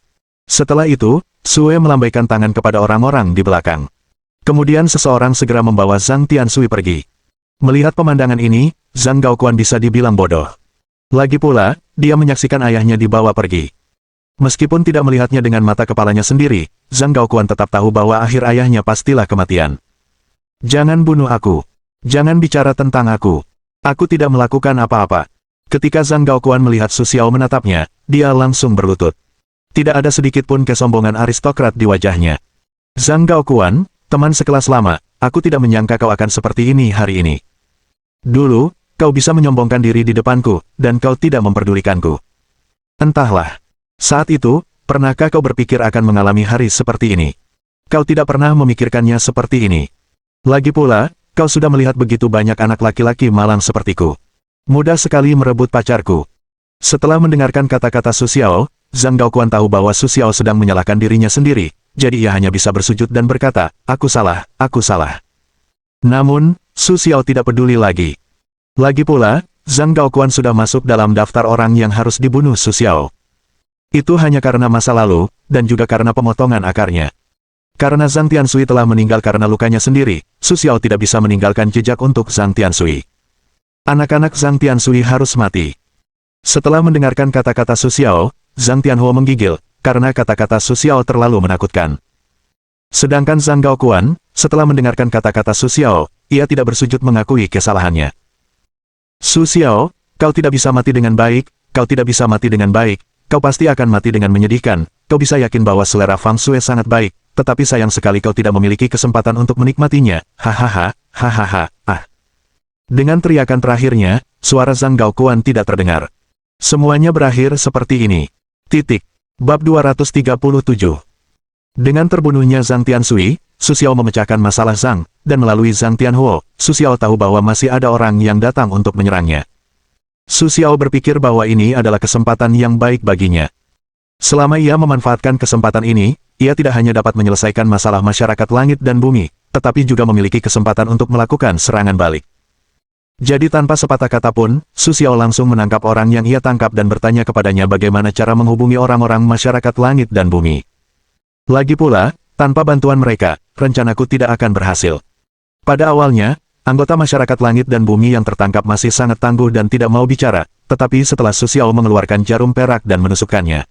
Setelah itu, Sue melambaikan tangan kepada orang-orang di belakang. Kemudian seseorang segera membawa Zhang Tiansui pergi. Melihat pemandangan ini, Zhang Gaoquan bisa dibilang bodoh. Lagi pula, dia menyaksikan ayahnya dibawa pergi. Meskipun tidak melihatnya dengan mata kepalanya sendiri, Zhang Gaoquan tetap tahu bahwa akhir ayahnya pastilah kematian. Jangan bunuh aku. Jangan bicara tentang aku. Aku tidak melakukan apa-apa. Ketika Zhang Gaoquan melihat Su Xiao menatapnya, dia langsung berlutut. Tidak ada sedikit pun kesombongan aristokrat di wajahnya. Zhang Gaoquan, teman sekelas lama, aku tidak menyangka kau akan seperti ini hari ini. Dulu, kau bisa menyombongkan diri di depanku, dan kau tidak memperdulikanku. Entahlah. Saat itu, pernahkah kau berpikir akan mengalami hari seperti ini? Kau tidak pernah memikirkannya seperti ini. Lagi pula, kau sudah melihat begitu banyak anak laki-laki malang sepertiku. Mudah sekali merebut pacarku. Setelah mendengarkan kata-kata Su Xiao, Zhang Gaoquan tahu bahwa Su Xiao sedang menyalahkan dirinya sendiri, jadi ia hanya bisa bersujud dan berkata, aku salah, aku salah. Namun, Su Xiao tidak peduli lagi. Lagi pula, Zhang Gaoquan sudah masuk dalam daftar orang yang harus dibunuh Su Xiao. Itu hanya karena masa lalu, dan juga karena pemotongan akarnya. Karena Zhang Tiansui telah meninggal karena lukanya sendiri, Su Xiao tidak bisa meninggalkan jejak untuk Zhang Tiansui. Anak-anak Zhang Tiansui harus mati. Setelah mendengarkan kata-kata Su Xiao, Zhang Tianhuo menggigil, karena kata-kata Su Xiao terlalu menakutkan. Sedangkan Zhang Gaoquan, setelah mendengarkan kata-kata Su Xiao, ia tidak bersujud mengakui kesalahannya. Su Xiao, kau tidak bisa mati dengan baik, kau tidak bisa mati dengan baik, kau pasti akan mati dengan menyedihkan, kau bisa yakin bahwa selera Fang Shui sangat baik, tetapi sayang sekali kau tidak memiliki kesempatan untuk menikmatinya, hahaha, hahaha, ah. Dengan teriakan terakhirnya, suara Zhang Gaoquan tidak terdengar. Semuanya berakhir seperti ini. Bab 237. Dengan terbunuhnya Zhang Tianshui, Su Xiao memecahkan masalah Zhang, dan melalui Zhang Tianhuo, Su Xiao tahu bahwa masih ada orang yang datang untuk menyerangnya. Su Xiao berpikir bahwa ini adalah kesempatan yang baik baginya. Selama ia memanfaatkan kesempatan ini, ia tidak hanya dapat menyelesaikan masalah masyarakat langit dan bumi, tetapi juga memiliki kesempatan untuk melakukan serangan balik. Jadi tanpa sepatah kata pun, Su Xiao langsung menangkap orang yang ia tangkap dan bertanya kepadanya bagaimana cara menghubungi orang-orang masyarakat langit dan bumi. Lagi pula, tanpa bantuan mereka, rencanaku tidak akan berhasil. Pada awalnya, anggota masyarakat langit dan bumi yang tertangkap masih sangat tangguh dan tidak mau bicara, tetapi setelah Su Xiao mengeluarkan jarum perak dan menusukkannya,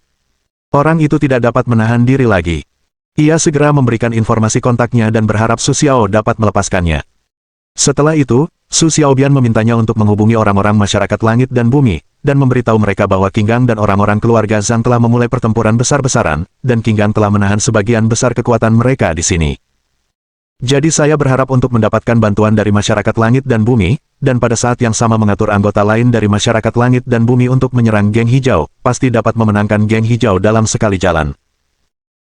orang itu tidak dapat menahan diri lagi. Ia segera memberikan informasi kontaknya dan berharap Su Xiao dapat melepaskannya. Setelah itu, Su Xiaobian memintanya untuk menghubungi orang-orang masyarakat langit dan bumi, dan memberitahu mereka bahwa Qin Gang dan orang-orang keluarga Zhang telah memulai pertempuran besar-besaran, dan Qin Gang telah menahan sebagian besar kekuatan mereka di sini. Jadi saya berharap untuk mendapatkan bantuan dari masyarakat langit dan bumi, dan pada saat yang sama mengatur anggota lain dari masyarakat langit dan bumi untuk menyerang geng hijau, pasti dapat memenangkan geng hijau dalam sekali jalan.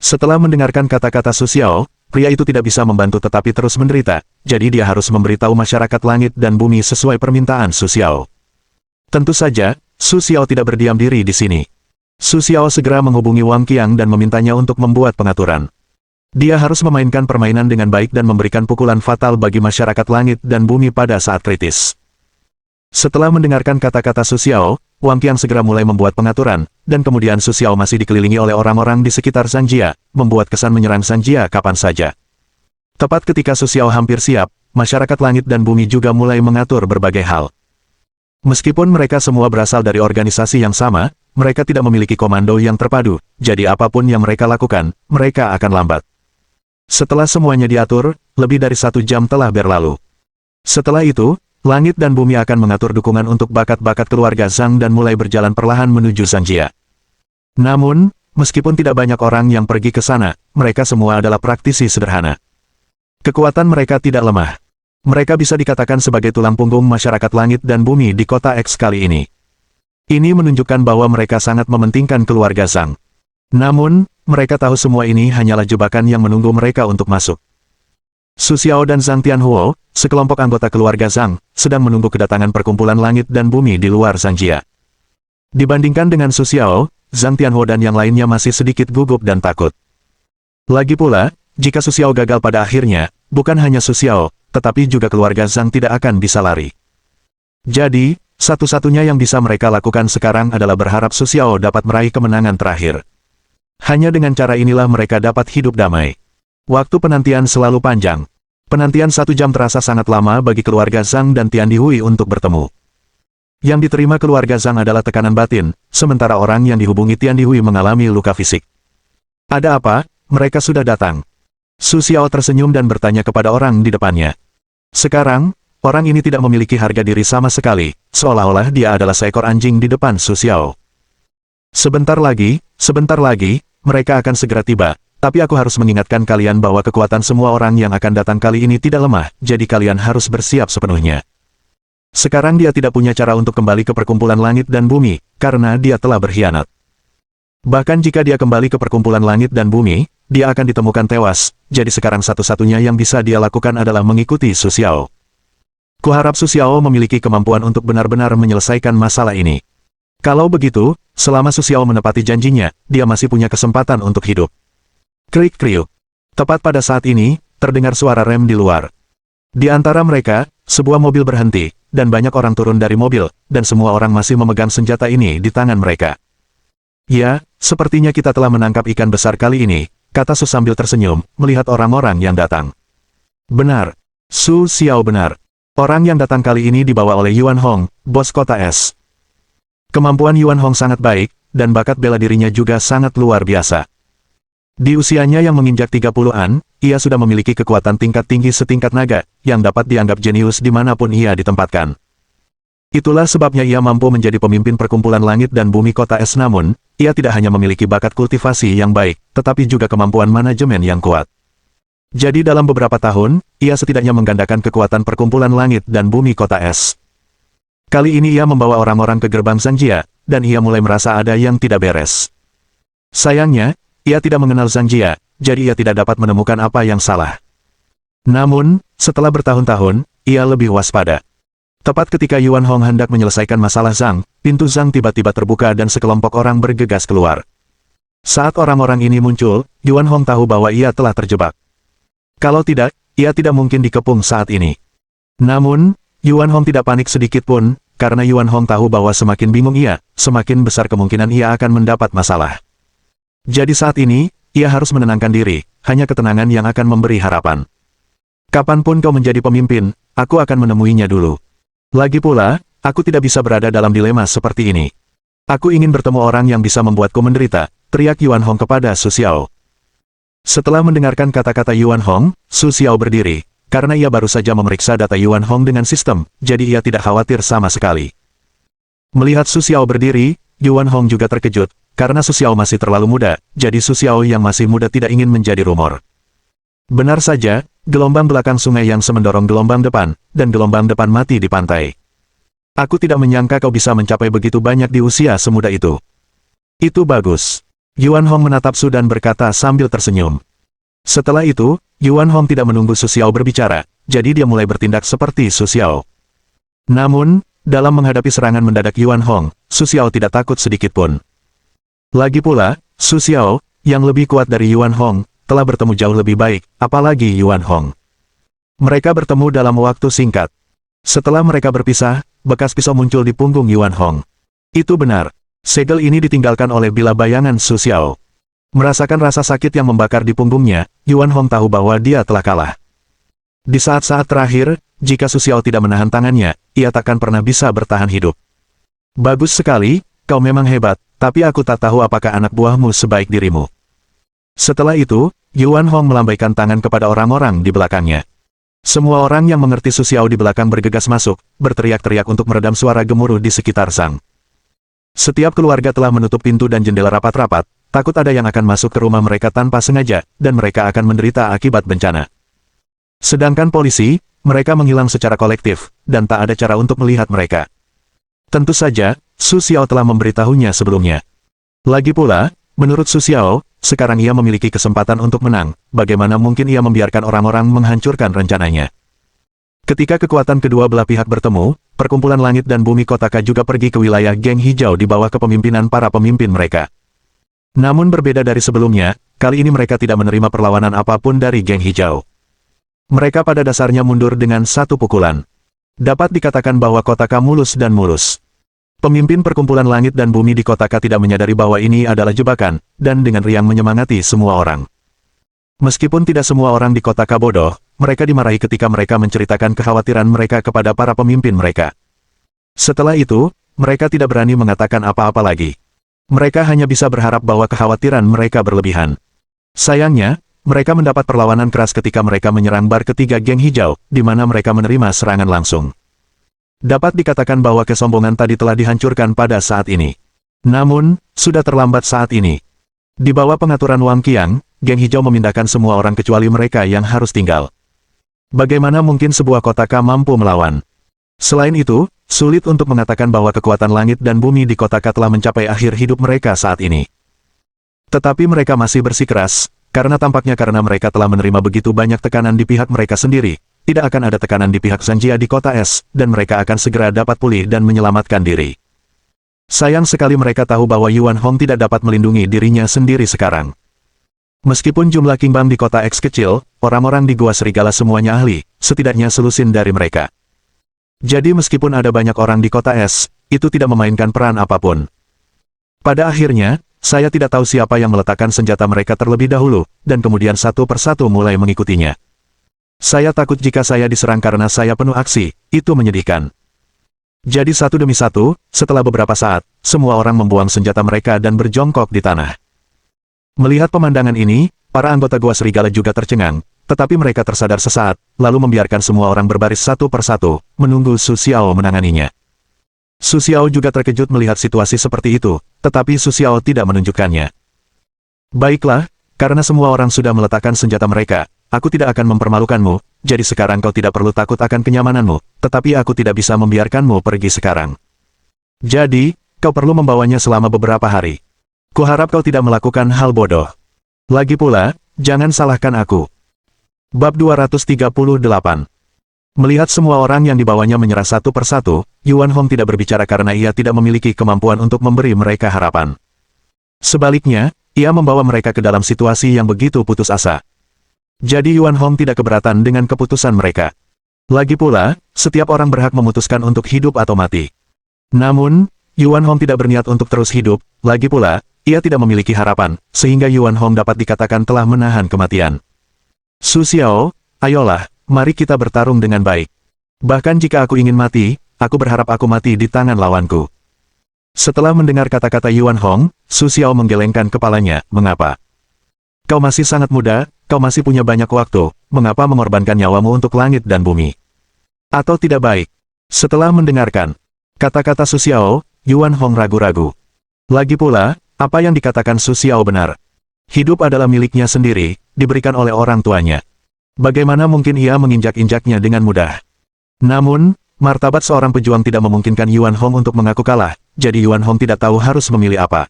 Setelah mendengarkan kata-kata Su Xiao, pria itu tidak bisa membantu tetapi terus menderita, jadi dia harus memberitahu masyarakat langit dan bumi sesuai permintaan Su Xiao. Tentu saja, Su Xiao tidak berdiam diri di sini. Su Xiao segera menghubungi Wang Qiang dan memintanya untuk membuat pengaturan. Dia harus memainkan permainan dengan baik dan memberikan pukulan fatal bagi masyarakat langit dan bumi pada saat kritis. Setelah mendengarkan kata-kata Su Xiao, Wang Qiang segera mulai membuat pengaturan, dan kemudian Su Xiao masih dikelilingi oleh orang-orang di sekitar Zanjia, membuat kesan menyerang Zanjia kapan saja. Tepat ketika Su Xiao hampir siap, masyarakat langit dan bumi juga mulai mengatur berbagai hal. Meskipun mereka semua berasal dari organisasi yang sama, mereka tidak memiliki komando yang terpadu, jadi apapun yang mereka lakukan, mereka akan lambat. Setelah semuanya diatur, lebih dari 1 jam telah berlalu. Setelah itu, langit dan bumi akan mengatur dukungan untuk bakat-bakat keluarga Zhang dan mulai berjalan perlahan menuju Zanjia. Namun, meskipun tidak banyak orang yang pergi ke sana, mereka semua adalah praktisi sederhana. Kekuatan mereka tidak lemah. Mereka bisa dikatakan sebagai tulang punggung masyarakat langit dan bumi di kota X kali ini. Ini menunjukkan bahwa mereka sangat mementingkan keluarga Zhang. Namun, mereka tahu semua ini hanyalah jebakan yang menunggu mereka untuk masuk. Su Xiao dan Zhang Tianhuo, sekelompok anggota keluarga Zhang, sedang menunggu kedatangan perkumpulan langit dan bumi di luar Zanjia. Dibandingkan dengan Su Xiao, Zhang Tianhuo dan yang lainnya masih sedikit gugup dan takut. Lagi pula, jika Su Xiao gagal pada akhirnya, bukan hanya Su Xiao, tetapi juga keluarga Zhang tidak akan bisa lari. Jadi, satu-satunya yang bisa mereka lakukan sekarang adalah berharap Su Xiao dapat meraih kemenangan terakhir. Hanya dengan cara inilah mereka dapat hidup damai. Waktu penantian selalu panjang. Penantian 1 jam terasa sangat lama bagi keluarga Zhang dan Tian Dihui untuk bertemu. Yang diterima keluarga Zhang adalah tekanan batin, sementara orang yang dihubungi Tian Dihui mengalami luka fisik. Ada apa? Mereka sudah datang. Su Xiao tersenyum dan bertanya kepada orang di depannya. Sekarang, orang ini tidak memiliki harga diri sama sekali, seolah-olah dia adalah seekor anjing di depan Su Xiao. Sebentar lagi, mereka akan segera tiba, tapi aku harus mengingatkan kalian bahwa kekuatan semua orang yang akan datang kali ini tidak lemah, jadi kalian harus bersiap sepenuhnya. Sekarang dia tidak punya cara untuk kembali ke perkumpulan langit dan bumi, karena dia telah berkhianat. Bahkan jika dia kembali ke perkumpulan langit dan bumi, dia akan ditemukan tewas, jadi sekarang satu-satunya yang bisa dia lakukan adalah mengikuti Su Xiao. Kuharap Su Xiao memiliki kemampuan untuk benar-benar menyelesaikan masalah ini. Kalau begitu, selama Su Xiao menepati janjinya, dia masih punya kesempatan untuk hidup. Krik-kriuk. Tepat pada saat ini, terdengar suara rem di luar. Di antara mereka, sebuah mobil berhenti, dan banyak orang turun dari mobil, dan semua orang masih memegang senjata ini di tangan mereka. Ya, sepertinya kita telah menangkap ikan besar kali ini, kata Su sambil tersenyum, melihat orang-orang yang datang. Benar. Su Xiao benar. Orang yang datang kali ini dibawa oleh Yuan Hong, bos kota S. Kemampuan Yuan Hong sangat baik, dan bakat bela dirinya juga sangat luar biasa. Di usianya yang menginjak 30-an, ia sudah memiliki kekuatan tingkat tinggi setingkat naga, yang dapat dianggap jenius dimanapun ia ditempatkan. Itulah sebabnya ia mampu menjadi pemimpin perkumpulan langit dan bumi kota S. Namun, ia tidak hanya memiliki bakat kultivasi yang baik, tetapi juga kemampuan manajemen yang kuat. Jadi dalam beberapa tahun, ia setidaknya menggandakan kekuatan perkumpulan langit dan bumi kota S. Kali ini ia membawa orang-orang ke gerbang Zanjia, dan ia mulai merasa ada yang tidak beres. Sayangnya, ia tidak mengenal Zanjia, jadi ia tidak dapat menemukan apa yang salah. Namun, setelah bertahun-tahun, ia lebih waspada. Tepat ketika Yuan Hong hendak menyelesaikan masalah Zhang, pintu Zhang tiba-tiba terbuka dan sekelompok orang bergegas keluar. Saat orang-orang ini muncul, Yuan Hong tahu bahwa ia telah terjebak. Kalau tidak, ia tidak mungkin dikepung saat ini. Namun, Yuan Hong tidak panik sedikit pun, karena Yuan Hong tahu bahwa semakin bingung ia, semakin besar kemungkinan ia akan mendapat masalah. Jadi saat ini, ia harus menenangkan diri, hanya ketenangan yang akan memberi harapan. Kapanpun kau menjadi pemimpin, aku akan menemuinya dulu. Lagi pula, aku tidak bisa berada dalam dilema seperti ini. Aku ingin bertemu orang yang bisa membuatku menderita, teriak Yuan Hong kepada Su Xiao. Setelah mendengarkan kata-kata Yuan Hong, Su Xiao berdiri, karena ia baru saja memeriksa data Yuan Hong dengan sistem, jadi ia tidak khawatir sama sekali. Melihat Su Xiao berdiri, Yuan Hong juga terkejut, karena Su Xiao masih terlalu muda, jadi Su Xiao yang masih muda tidak ingin menjadi rumor. Benar saja, gelombang belakang sungai yang mendorong gelombang depan, dan gelombang depan mati di pantai. Aku tidak menyangka kau bisa mencapai begitu banyak di usia semuda itu. Itu bagus. Yuan Hong menatap Su dan berkata sambil tersenyum. Setelah itu, Yuan Hong tidak menunggu Su Xiao berbicara, jadi dia mulai bertindak seperti Su Xiao. Namun, dalam menghadapi serangan mendadak Yuan Hong, Su Xiao tidak takut sedikit pun. Lagi pula, Su Xiao, yang lebih kuat dari Yuan Hong, telah bertemu jauh lebih baik, apalagi Yuan Hong. Mereka bertemu dalam waktu singkat. Setelah mereka berpisah, bekas pisau muncul di punggung Yuan Hong. Itu benar. Segel ini ditinggalkan oleh bilah bayangan Su Xiao. Merasakan rasa sakit yang membakar di punggungnya, Yuan Hong tahu bahwa dia telah kalah. Di saat-saat terakhir, jika Su Xiao tidak menahan tangannya, ia takkan pernah bisa bertahan hidup. Bagus sekali, kau memang hebat, tapi aku tak tahu apakah anak buahmu sebaik dirimu. Setelah itu, Yuan Hong melambaikan tangan kepada orang-orang di belakangnya. Semua orang yang mengerti Su Xiao di belakang bergegas masuk, berteriak-teriak untuk meredam suara gemuruh di sekitar Zhang. Setiap keluarga telah menutup pintu dan jendela rapat-rapat, takut ada yang akan masuk ke rumah mereka tanpa sengaja, dan mereka akan menderita akibat bencana. Sedangkan polisi, mereka menghilang secara kolektif, dan tak ada cara untuk melihat mereka. Tentu saja, Su Xiao telah memberitahunya sebelumnya. Lagi pula, menurut Su Xiao, sekarang ia memiliki kesempatan untuk menang, bagaimana mungkin ia membiarkan orang-orang menghancurkan rencananya. Ketika kekuatan kedua belah pihak bertemu, perkumpulan langit dan bumi Kotaka juga pergi ke wilayah Geng Hijau di bawah kepemimpinan para pemimpin mereka. Namun berbeda dari sebelumnya, kali ini mereka tidak menerima perlawanan apapun dari Geng Hijau. Mereka pada dasarnya mundur dengan satu pukulan. Dapat dikatakan bahwa Kotaka mulus dan mulus. Pemimpin perkumpulan langit dan bumi di Kotaka tidak menyadari bahwa ini adalah jebakan, dan dengan riang menyemangati semua orang. Meskipun tidak semua orang di Kotaka bodoh, mereka dimarahi ketika mereka menceritakan kekhawatiran mereka kepada para pemimpin mereka. Setelah itu, mereka tidak berani mengatakan apa-apa lagi. Mereka hanya bisa berharap bahwa kekhawatiran mereka berlebihan. Sayangnya, mereka mendapat perlawanan keras ketika mereka menyerang bar ketiga Geng Hijau, di mana mereka menerima serangan langsung. Dapat dikatakan bahwa kesombongan tadi telah dihancurkan pada saat ini. Namun, sudah terlambat saat ini. Di bawah pengaturan Wang Qiang, Geng Hijau memindahkan semua orang kecuali mereka yang harus tinggal. Bagaimana mungkin sebuah Kotaka mampu melawan? Selain itu, sulit untuk mengatakan bahwa kekuatan langit dan bumi di Kotaka telah mencapai akhir hidup mereka saat ini. Tetapi mereka masih bersikeras, karena tampaknya karena mereka telah menerima begitu banyak tekanan di pihak mereka sendiri. Tidak akan ada tekanan di pihak Zanjia di kota es, dan mereka akan segera dapat pulih dan menyelamatkan diri. Sayang sekali mereka tahu bahwa Yuan Hong tidak dapat melindungi dirinya sendiri sekarang. Meskipun jumlah Qingbang di kota X kecil, orang-orang di Gua Serigala semuanya ahli, setidaknya selusin dari mereka. Jadi meskipun ada banyak orang di kota es, itu tidak memainkan peran apapun. Pada akhirnya, saya tidak tahu siapa yang meletakkan senjata mereka terlebih dahulu, dan kemudian satu persatu mulai mengikutinya. Saya takut jika saya diserang karena saya penuh aksi, itu menyedihkan. Jadi satu demi satu, setelah beberapa saat, semua orang membuang senjata mereka dan berjongkok di tanah. Melihat pemandangan ini, para anggota Gua Serigala juga tercengang, tetapi mereka tersadar sesaat, lalu membiarkan semua orang berbaris satu persatu, menunggu Su Xiao menanganinya. Su Xiao juga terkejut melihat situasi seperti itu, tetapi Su Xiao tidak menunjukkannya. Baiklah, karena semua orang sudah meletakkan senjata mereka, aku tidak akan mempermalukanmu, jadi sekarang kau tidak perlu takut akan kenyamananmu, tetapi aku tidak bisa membiarkanmu pergi sekarang. Jadi, kau perlu membawanya selama beberapa hari. Kuharap kau tidak melakukan hal bodoh. Lagi pula, jangan salahkan aku. Bab 238. Melihat semua orang yang dibawanya menyerah satu persatu, Yuan Hong tidak berbicara karena ia tidak memiliki kemampuan untuk memberi mereka harapan. Sebaliknya, ia membawa mereka ke dalam situasi yang begitu putus asa. Jadi Yuan Hong tidak keberatan dengan keputusan mereka. Lagi pula, setiap orang berhak memutuskan untuk hidup atau mati. Namun, Yuan Hong tidak berniat untuk terus hidup, lagi pula, ia tidak memiliki harapan, sehingga Yuan Hong dapat dikatakan telah menahan kematian. Su Xiao, ayolah, mari kita bertarung dengan baik. Bahkan jika aku ingin mati, aku berharap aku mati di tangan lawanku. Setelah mendengar kata-kata Yuan Hong, Su Xiao menggelengkan kepalanya, mengapa? Kau masih sangat muda, kau masih punya banyak waktu, mengapa mengorbankan nyawamu untuk langit dan bumi? Atau tidak baik? Setelah mendengarkan kata-kata Su Xiao, Yuan Hong ragu-ragu. Lagi pula, apa yang dikatakan Su Xiao benar. Hidup adalah miliknya sendiri, diberikan oleh orang tuanya. Bagaimana mungkin ia menginjak-injaknya dengan mudah? Namun, martabat seorang pejuang tidak memungkinkan Yuan Hong untuk mengaku kalah, jadi Yuan Hong tidak tahu harus memilih apa.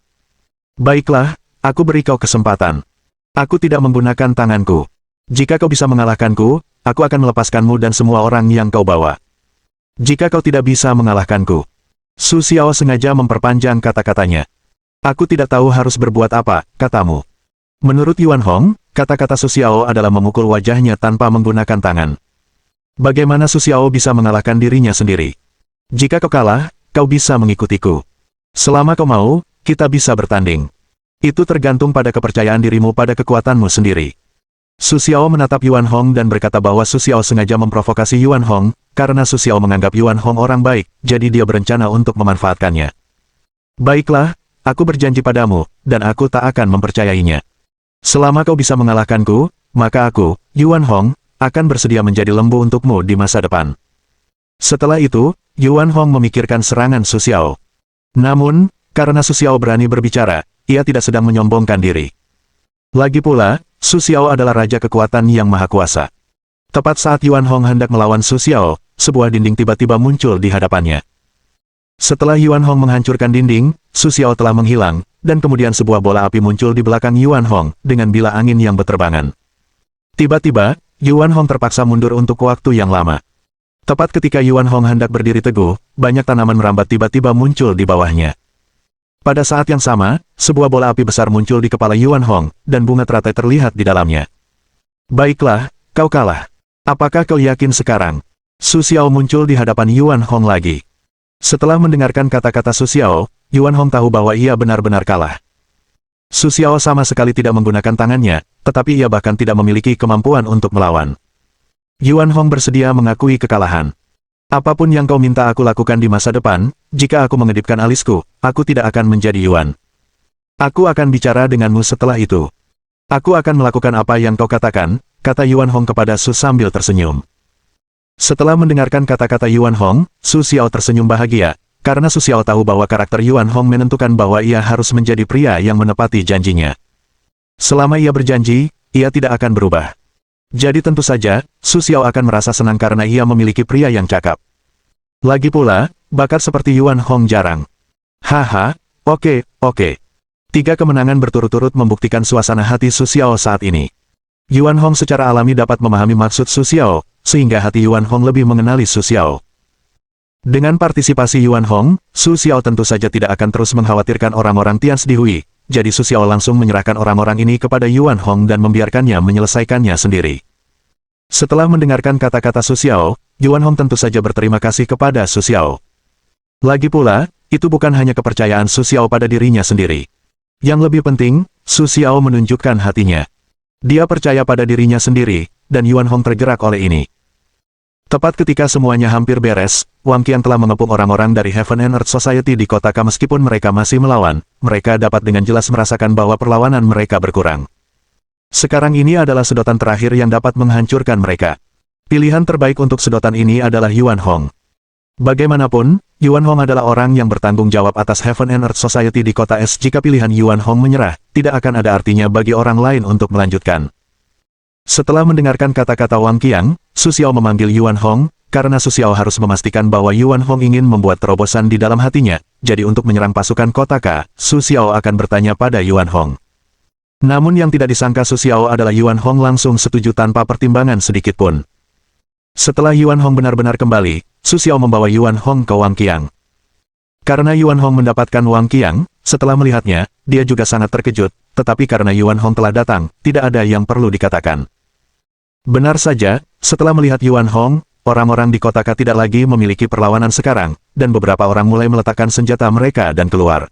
Baiklah, aku beri kau kesempatan. Aku tidak menggunakan tanganku. Jika kau bisa mengalahkanku, aku akan melepaskanmu dan semua orang yang kau bawa. Jika kau tidak bisa mengalahkanku. Su Xiao sengaja memperpanjang kata-katanya. Aku tidak tahu harus berbuat apa, katamu. Menurut Yuan Hong, kata-kata Su Xiao adalah memukul wajahnya tanpa menggunakan tangan. Bagaimana Su Xiao bisa mengalahkan dirinya sendiri? Jika kau kalah, kau bisa mengikutiku. Selama kau mau, kita bisa bertanding. Itu tergantung pada kepercayaan dirimu pada kekuatanmu sendiri. Su Xiao menatap Yuan Hong dan berkata bahwa Su Xiao sengaja memprovokasi Yuan Hong, karena Su Xiao menganggap Yuan Hong orang baik, jadi dia berencana untuk memanfaatkannya. Baiklah, aku berjanji padamu, dan aku tak akan mempercayainya. Selama kau bisa mengalahkanku, maka aku, Yuan Hong, akan bersedia menjadi lembu untukmu di masa depan. Setelah itu, Yuan Hong memikirkan serangan Su Xiao. Namun, karena Su Xiao berani berbicara, ia tidak sedang menyombongkan diri. Lagi pula, Su Xiao adalah raja kekuatan yang maha kuasa. Tepat saat Yuan Hong hendak melawan Su Xiao, sebuah dinding tiba-tiba muncul di hadapannya. Setelah Yuan Hong menghancurkan dinding, Su Xiao telah menghilang, dan kemudian sebuah bola api muncul di belakang Yuan Hong, dengan bila angin yang berterbangan. Tiba-tiba, Yuan Hong terpaksa mundur untuk waktu yang lama. Tepat ketika Yuan Hong hendak berdiri teguh, banyak tanaman merambat tiba-tiba muncul di bawahnya. Pada saat yang sama, sebuah bola api besar muncul di kepala Yuan Hong, dan bunga teratai terlihat di dalamnya. Baiklah, kau kalah. Apakah kau yakin sekarang? Su Xiao muncul di hadapan Yuan Hong lagi. Setelah mendengarkan kata-kata Su Xiao, Yuan Hong tahu bahwa ia benar-benar kalah. Su Xiao sama sekali tidak menggunakan tangannya, tetapi ia bahkan tidak memiliki kemampuan untuk melawan. Yuan Hong bersedia mengakui kekalahan. Apapun yang kau minta aku lakukan di masa depan, jika aku mengedipkan alisku, aku tidak akan menjadi Yuan. Aku akan bicara denganmu setelah itu. Aku akan melakukan apa yang kau katakan, kata Yuan Hong kepada Su sambil tersenyum. Setelah mendengarkan kata-kata Yuan Hong, Su Xiao tersenyum bahagia, karena Su Xiao tahu bahwa karakter Yuan Hong menentukan bahwa ia harus menjadi pria yang menepati janjinya. Selama ia berjanji, ia tidak akan berubah. Jadi tentu saja, Su Xiao akan merasa senang karena ia memiliki pria yang cakap. Lagi pula, bakat seperti Yuan Hong jarang. Haha, oke. 3 kemenangan berturut-turut membuktikan suasana hati Su Xiao saat ini. Yuan Hong secara alami dapat memahami maksud Su Xiao, sehingga hati Yuan Hong lebih mengenali Su Xiao. Dengan partisipasi Yuan Hong, Su Xiao tentu saja tidak akan terus mengkhawatirkan orang-orang Tians di Hui, jadi Su Xiao langsung menyerahkan orang-orang ini kepada Yuan Hong dan membiarkannya menyelesaikannya sendiri. Setelah mendengarkan kata-kata Su Xiao, Yuan Hong tentu saja berterima kasih kepada Su Xiao. Lagi pula, itu bukan hanya kepercayaan Su Xiao pada dirinya sendiri. Yang lebih penting, Su Xiao menunjukkan hatinya. Dia percaya pada dirinya sendiri, dan Yuan Hong tergerak oleh ini. Tepat ketika semuanya hampir beres, Wang Qian telah mengepung orang-orang dari Heaven and Earth Society di kota Ka. Meskipun mereka masih melawan, mereka dapat dengan jelas merasakan bahwa perlawanan mereka berkurang. Sekarang ini adalah sedotan terakhir yang dapat menghancurkan mereka. Pilihan terbaik untuk sedotan ini adalah Yuan Hong. Bagaimanapun, Yuan Hong adalah orang yang bertanggung jawab atas Heaven and Earth Society di kota Es. Jika pilihan Yuan Hong menyerah, tidak akan ada artinya bagi orang lain untuk melanjutkan. Setelah mendengarkan kata-kata Wang Qian, Su Xiao memanggil Yuan Hong, karena Su Xiao harus memastikan bahwa Yuan Hong ingin membuat terobosan di dalam hatinya, jadi untuk menyerang pasukan Kotaka, Su Xiao akan bertanya pada Yuan Hong. Namun yang tidak disangka Su Xiao adalah Yuan Hong langsung setuju tanpa pertimbangan sedikitpun. Setelah Yuan Hong benar-benar kembali, Su Xiao membawa Yuan Hong ke Wang Qiang. Karena Yuan Hong mendapatkan Wang Qiang, setelah melihatnya, dia juga sangat terkejut, tetapi karena Yuan Hong telah datang, tidak ada yang perlu dikatakan. Benar saja, setelah melihat Yuan Hong, orang-orang di Kotaka tidak lagi memiliki perlawanan sekarang, dan beberapa orang mulai meletakkan senjata mereka dan keluar.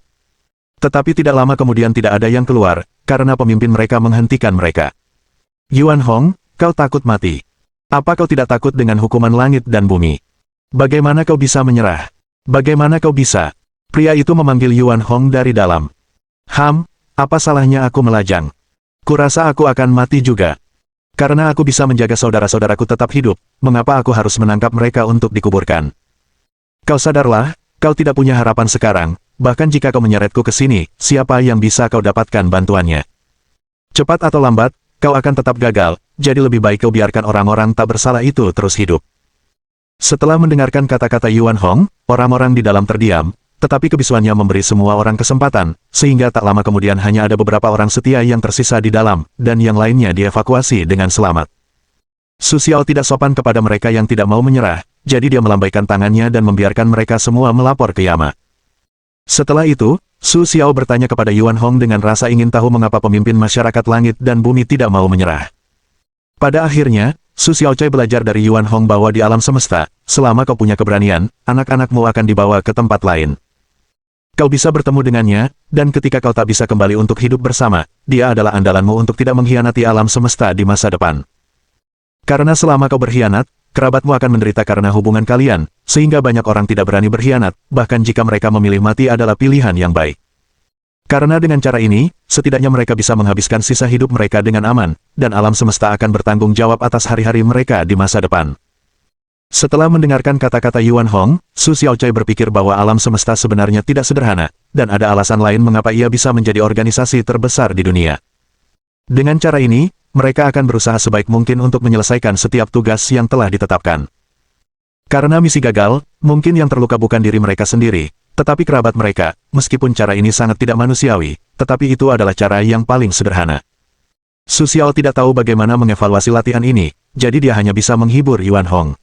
Tetapi tidak lama kemudian tidak ada yang keluar, karena pemimpin mereka menghentikan mereka. Yuan Hong, kau takut mati. Apa kau tidak takut dengan hukuman langit dan bumi? Bagaimana kau bisa menyerah? Bagaimana kau bisa? Pria itu memanggil Yuan Hong dari dalam. Apa salahnya aku melajang? Kurasa aku akan mati juga. Karena aku bisa menjaga saudara-saudaraku tetap hidup, mengapa aku harus menangkap mereka untuk dikuburkan? Kau sadarlah, kau tidak punya harapan sekarang, bahkan jika kau menyeretku ke sini, siapa yang bisa kau dapatkan bantuannya? Cepat atau lambat, kau akan tetap gagal, jadi lebih baik kau biarkan orang-orang tak bersalah itu terus hidup. Setelah mendengarkan kata-kata Yuan Hong, orang-orang di dalam terdiam, tetapi kebisuannya memberi semua orang kesempatan, sehingga tak lama kemudian hanya ada beberapa orang setia yang tersisa di dalam, dan yang lainnya dievakuasi dengan selamat. Su Xiao tidak sopan kepada mereka yang tidak mau menyerah, jadi dia melambaikan tangannya dan membiarkan mereka semua melapor ke Yama. Setelah itu, Su Xiao bertanya kepada Yuan Hong dengan rasa ingin tahu mengapa pemimpin masyarakat langit dan bumi tidak mau menyerah. Pada akhirnya, Su Xiaocai belajar dari Yuan Hong bahwa di alam semesta, selama kau punya keberanian, anak-anakmu akan dibawa ke tempat lain. Kau bisa bertemu dengannya, dan ketika kau tak bisa kembali untuk hidup bersama, dia adalah andalanmu untuk tidak mengkhianati alam semesta di masa depan. Karena selama kau berkhianat, kerabatmu akan menderita karena hubungan kalian, sehingga banyak orang tidak berani berkhianat, bahkan jika mereka memilih mati adalah pilihan yang baik. Karena dengan cara ini, setidaknya mereka bisa menghabiskan sisa hidup mereka dengan aman, dan alam semesta akan bertanggung jawab atas hari-hari mereka di masa depan. Setelah mendengarkan kata-kata Yuan Hong, Su Xiaocai berpikir bahwa alam semesta sebenarnya tidak sederhana, dan ada alasan lain mengapa ia bisa menjadi organisasi terbesar di dunia. Dengan cara ini, mereka akan berusaha sebaik mungkin untuk menyelesaikan setiap tugas yang telah ditetapkan. Karena misi gagal, mungkin yang terluka bukan diri mereka sendiri, tetapi kerabat mereka, meskipun cara ini sangat tidak manusiawi, tetapi itu adalah cara yang paling sederhana. Su Xiao tidak tahu bagaimana mengevaluasi latihan ini, jadi dia hanya bisa menghibur Yuan Hong.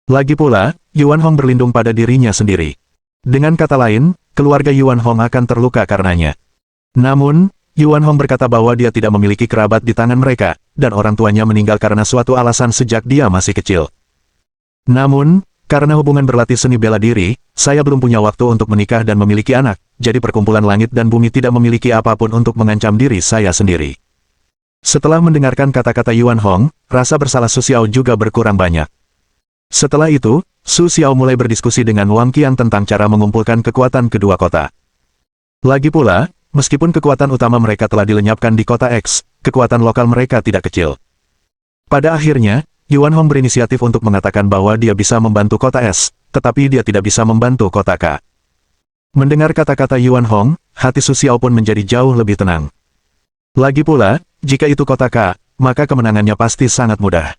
Lagi pula, Yuan Hong berlindung pada dirinya sendiri. Dengan kata lain, keluarga Yuan Hong akan terluka karenanya. Namun, Yuan Hong berkata bahwa dia tidak memiliki kerabat di tangan mereka, dan orang tuanya meninggal karena suatu alasan sejak dia masih kecil. Namun, karena hubungan berlatih seni bela diri, saya belum punya waktu untuk menikah dan memiliki anak, jadi perkumpulan langit dan bumi tidak memiliki apapun untuk mengancam diri saya sendiri. Setelah mendengarkan kata-kata Yuan Hong, rasa bersalah Su Xiao juga berkurang banyak. Setelah itu, Su Xiao mulai berdiskusi dengan Wang Qiang tentang cara mengumpulkan kekuatan kedua kota. Lagi pula, meskipun kekuatan utama mereka telah dilenyapkan di kota X, kekuatan lokal mereka tidak kecil. Pada akhirnya, Yuan Hong berinisiatif untuk mengatakan bahwa dia bisa membantu kota S, tetapi dia tidak bisa membantu kota K. Mendengar kata-kata Yuan Hong, hati Su Xiao pun menjadi jauh lebih tenang. Lagi pula, jika itu kota K, maka kemenangannya pasti sangat mudah.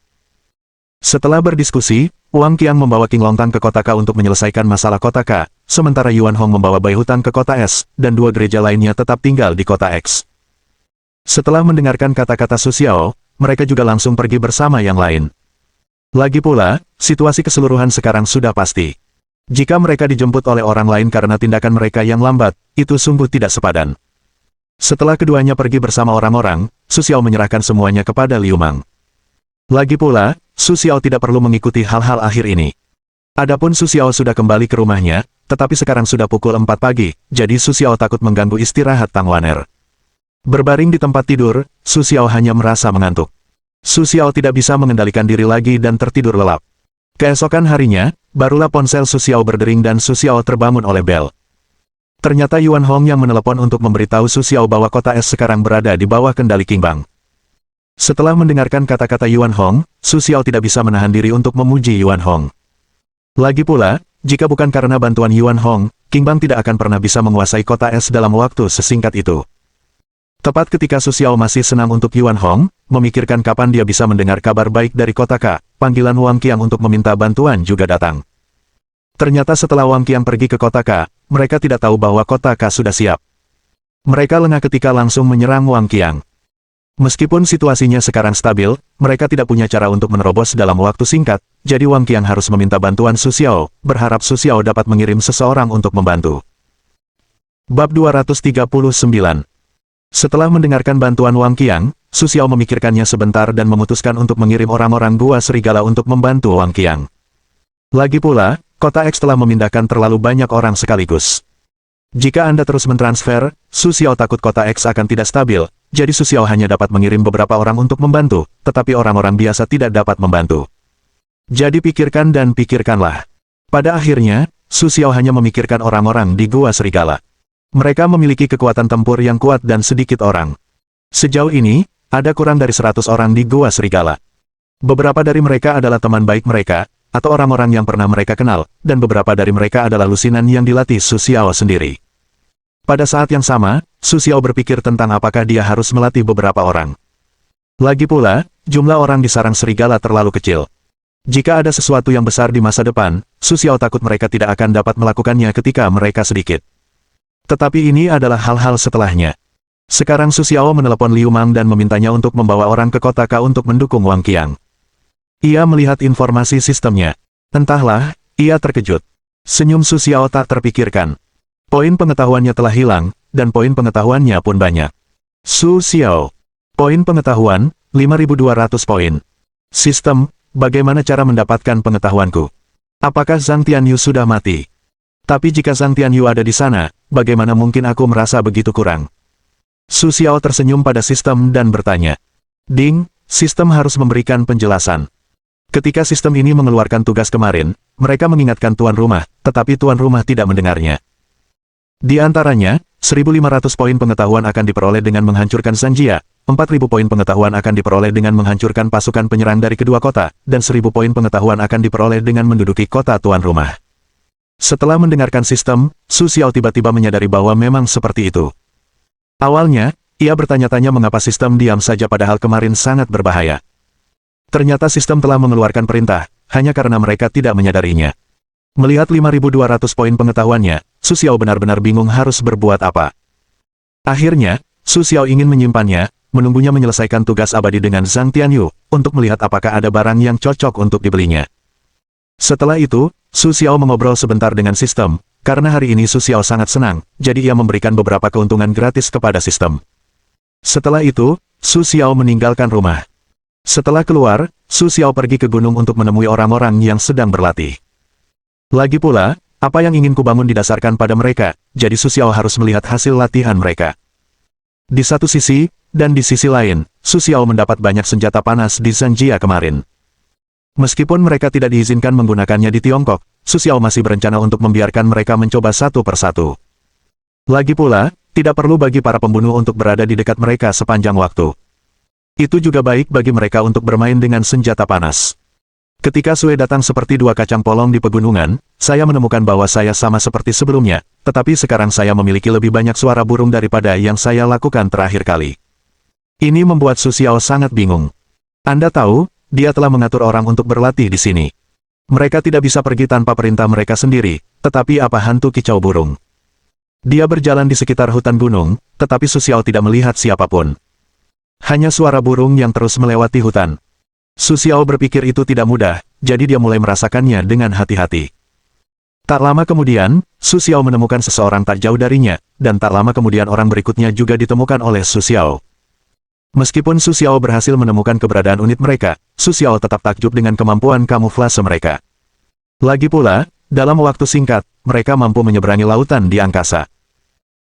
Setelah berdiskusi, Wang Qiang membawa King Longtang ke kota K untuk menyelesaikan masalah kota K, sementara Yuan Hong membawa Bai Hutan ke kota S, dan dua gereja lainnya tetap tinggal di kota X. Setelah mendengarkan kata-kata Su Xiao, mereka juga langsung pergi bersama yang lain. Lagi pula, situasi keseluruhan sekarang sudah pasti. Jika mereka dijemput oleh orang lain karena tindakan mereka yang lambat, itu sungguh tidak sepadan. Setelah keduanya pergi bersama orang-orang, Su Xiao menyerahkan semuanya kepada Liu Mang. Lagi pula, Su Xiao tidak perlu mengikuti hal-hal akhir ini. Adapun Su Xiao sudah kembali ke rumahnya, tetapi sekarang sudah pukul 4 pagi, jadi Su Xiao takut mengganggu istirahat Tang Waner. Berbaring di tempat tidur, Su Xiao hanya merasa mengantuk. Su Xiao tidak bisa mengendalikan diri lagi dan tertidur lelap. Keesokan harinya, barulah ponsel Su Xiao berdering dan Su Xiao terbangun oleh bel. Ternyata Yuan Hong yang menelepon untuk memberitahu Su Xiao bahwa kota S sekarang berada di bawah kendali King Bang. Setelah mendengarkan kata-kata Yuan Hong, Su Xiao tidak bisa menahan diri untuk memuji Yuan Hong. Lagi pula, jika bukan karena bantuan Yuan Hong, King Bang tidak akan pernah bisa menguasai kota S dalam waktu sesingkat itu. Tepat ketika Su Xiao masih senang untuk Yuan Hong, memikirkan kapan dia bisa mendengar kabar baik dari kota K, panggilan Wang Qiang untuk meminta bantuan juga datang. Ternyata setelah Wang Qiang pergi ke kota K, mereka tidak tahu bahwa kota K sudah siap. Mereka lengah ketika langsung menyerang Wang Qiang. Meskipun situasinya sekarang stabil, mereka tidak punya cara untuk menerobos dalam waktu singkat, jadi Wang Qiang harus meminta bantuan Su Xiao, berharap Su Xiao dapat mengirim seseorang untuk membantu. Bab 239. Setelah mendengarkan bantuan Wang Qiang, Su Xiao memikirkannya sebentar dan memutuskan untuk mengirim orang-orang Gua Serigala untuk membantu Wang Qiang. Lagi pula, kota X telah memindahkan terlalu banyak orang sekaligus. Jika Anda terus mentransfer, Su Xiao takut kota X akan tidak stabil, jadi Su Xiao hanya dapat mengirim beberapa orang untuk membantu, tetapi orang-orang biasa tidak dapat membantu. Jadi pikirkan dan pikirkanlah. Pada akhirnya, Su Xiao hanya memikirkan orang-orang di Gua Serigala. Mereka memiliki kekuatan tempur yang kuat dan sedikit orang. Sejauh ini, ada kurang dari 100 orang di Gua Serigala. Beberapa dari mereka adalah teman baik mereka, atau orang-orang yang pernah mereka kenal, dan beberapa dari mereka adalah lusinan yang dilatih Su Xiao sendiri. Pada saat yang sama, Su Xiao berpikir tentang apakah dia harus melatih beberapa orang. Lagi pula, jumlah orang di sarang serigala terlalu kecil. Jika ada sesuatu yang besar di masa depan, Su Xiao takut mereka tidak akan dapat melakukannya ketika mereka sedikit. Tetapi ini adalah hal-hal setelahnya. Sekarang Su Xiao menelepon Liu Mang dan memintanya untuk membawa orang ke kota K untuk mendukung Wang Qiang. Ia melihat informasi sistemnya. Entahlah, ia terkejut. Senyum Su Xiao tak terpikirkan. Poin pengetahuannya telah hilang, dan poin pengetahuannya pun banyak. Su Xiao. Poin pengetahuan, 5.200 poin. Sistem, bagaimana cara mendapatkan pengetahuanku? Apakah Zhang Tianyu sudah mati? Tapi jika Zhang Tianyu ada di sana, bagaimana mungkin aku merasa begitu kurang? Su Xiao tersenyum pada sistem dan bertanya. Ding, sistem harus memberikan penjelasan. Ketika sistem ini mengeluarkan tugas kemarin, mereka mengingatkan tuan rumah, tetapi tuan rumah tidak mendengarnya. Di antaranya, 1.500 poin pengetahuan akan diperoleh dengan menghancurkan Zanjia, 4.000 poin pengetahuan akan diperoleh dengan menghancurkan pasukan penyerang dari kedua kota, dan 1.000 poin pengetahuan akan diperoleh dengan menduduki kota tuan rumah. Setelah mendengarkan sistem, Su Xiao tiba-tiba menyadari bahwa memang seperti itu. Awalnya, ia bertanya-tanya mengapa sistem diam saja padahal kemarin sangat berbahaya. Ternyata sistem telah mengeluarkan perintah, hanya karena mereka tidak menyadarinya. Melihat 5.200 poin pengetahuannya, Su Xiao benar-benar bingung harus berbuat apa. Akhirnya, Su Xiao ingin menyimpannya, menunggunya menyelesaikan tugas abadi dengan Zhang Tianyu, untuk melihat apakah ada barang yang cocok untuk dibelinya. Setelah itu, Su Xiao mengobrol sebentar dengan sistem, karena hari ini Su Xiao sangat senang, jadi ia memberikan beberapa keuntungan gratis kepada sistem. Setelah itu, Su Xiao meninggalkan rumah. Setelah keluar, Su Xiao pergi ke gunung untuk menemui orang-orang yang sedang berlatih. Lagi pula, apa yang ingin kubangun didasarkan pada mereka, jadi Su Xiao harus melihat hasil latihan mereka. Di satu sisi, dan di sisi lain, Su Xiao mendapat banyak senjata panas di Zanjia kemarin. Meskipun mereka tidak diizinkan menggunakannya di Tiongkok, Su Xiao masih berencana untuk membiarkan mereka mencoba satu persatu. Lagi pula, tidak perlu bagi para pembunuh untuk berada di dekat mereka sepanjang waktu. Itu juga baik bagi mereka untuk bermain dengan senjata panas. Ketika Sue datang seperti dua kacang polong di pegunungan, saya menemukan bahwa saya sama seperti sebelumnya, tetapi sekarang saya memiliki lebih banyak suara burung daripada yang saya lakukan terakhir kali. Ini membuat Su Xiao sangat bingung. Anda tahu, dia telah mengatur orang untuk berlatih di sini. Mereka tidak bisa pergi tanpa perintah mereka sendiri, tetapi apa hantu kicau burung? Dia berjalan di sekitar hutan gunung, tetapi Su Xiao tidak melihat siapapun. Hanya suara burung yang terus melewati hutan. Su Xiao berpikir itu tidak mudah, jadi dia mulai merasakannya dengan hati-hati. Tak lama kemudian, Su Xiao menemukan seseorang tak jauh darinya, dan tak lama kemudian orang berikutnya juga ditemukan oleh Su Xiao. Meskipun Su Xiao berhasil menemukan keberadaan unit mereka, Su Xiao tetap takjub dengan kemampuan kamuflase mereka. Lagi pula, dalam waktu singkat, mereka mampu menyeberangi lautan di angkasa.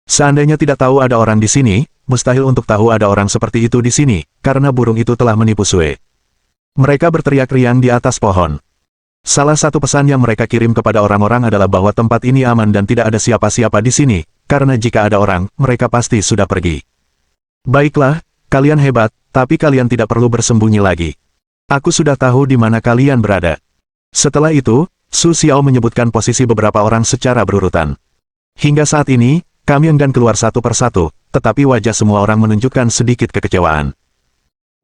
Seandainya tidak tahu ada orang di sini, mustahil untuk tahu ada orang seperti itu di sini, karena burung itu telah menipu Sue. Mereka berteriak riang di atas pohon. Salah satu pesan yang mereka kirim kepada orang-orang adalah bahwa tempat ini aman dan tidak ada siapa-siapa di sini, karena jika ada orang, mereka pasti sudah pergi. Baiklah, kalian hebat, tapi kalian tidak perlu bersembunyi lagi. Aku sudah tahu di mana kalian berada. Setelah itu, Su Xiao menyebutkan posisi beberapa orang secara berurutan. Hingga saat ini, kami enggan keluar satu persatu, tetapi wajah semua orang menunjukkan sedikit kekecewaan.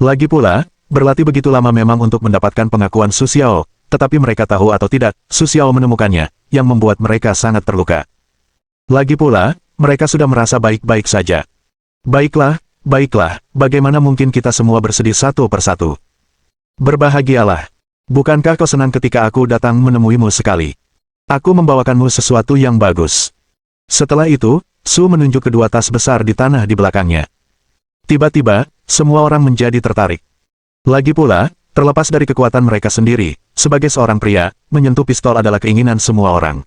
Lagi pula, berlatih begitu lama memang untuk mendapatkan pengakuan Su Xiao, tetapi mereka tahu atau tidak, Su Xiao menemukannya, yang membuat mereka sangat terluka. Lagi pula, mereka sudah merasa baik-baik saja. Baiklah, bagaimana mungkin kita semua bersedih satu persatu? Berbahagialah. Bukankah kau senang ketika aku datang menemuimu sekali? Aku membawakanmu sesuatu yang bagus. Setelah itu, Su menunjuk kedua tas besar di tanah di belakangnya. Tiba-tiba, semua orang menjadi tertarik. Lagi pula, terlepas dari kekuatan mereka sendiri, sebagai seorang pria, menyentuh pistol adalah keinginan semua orang.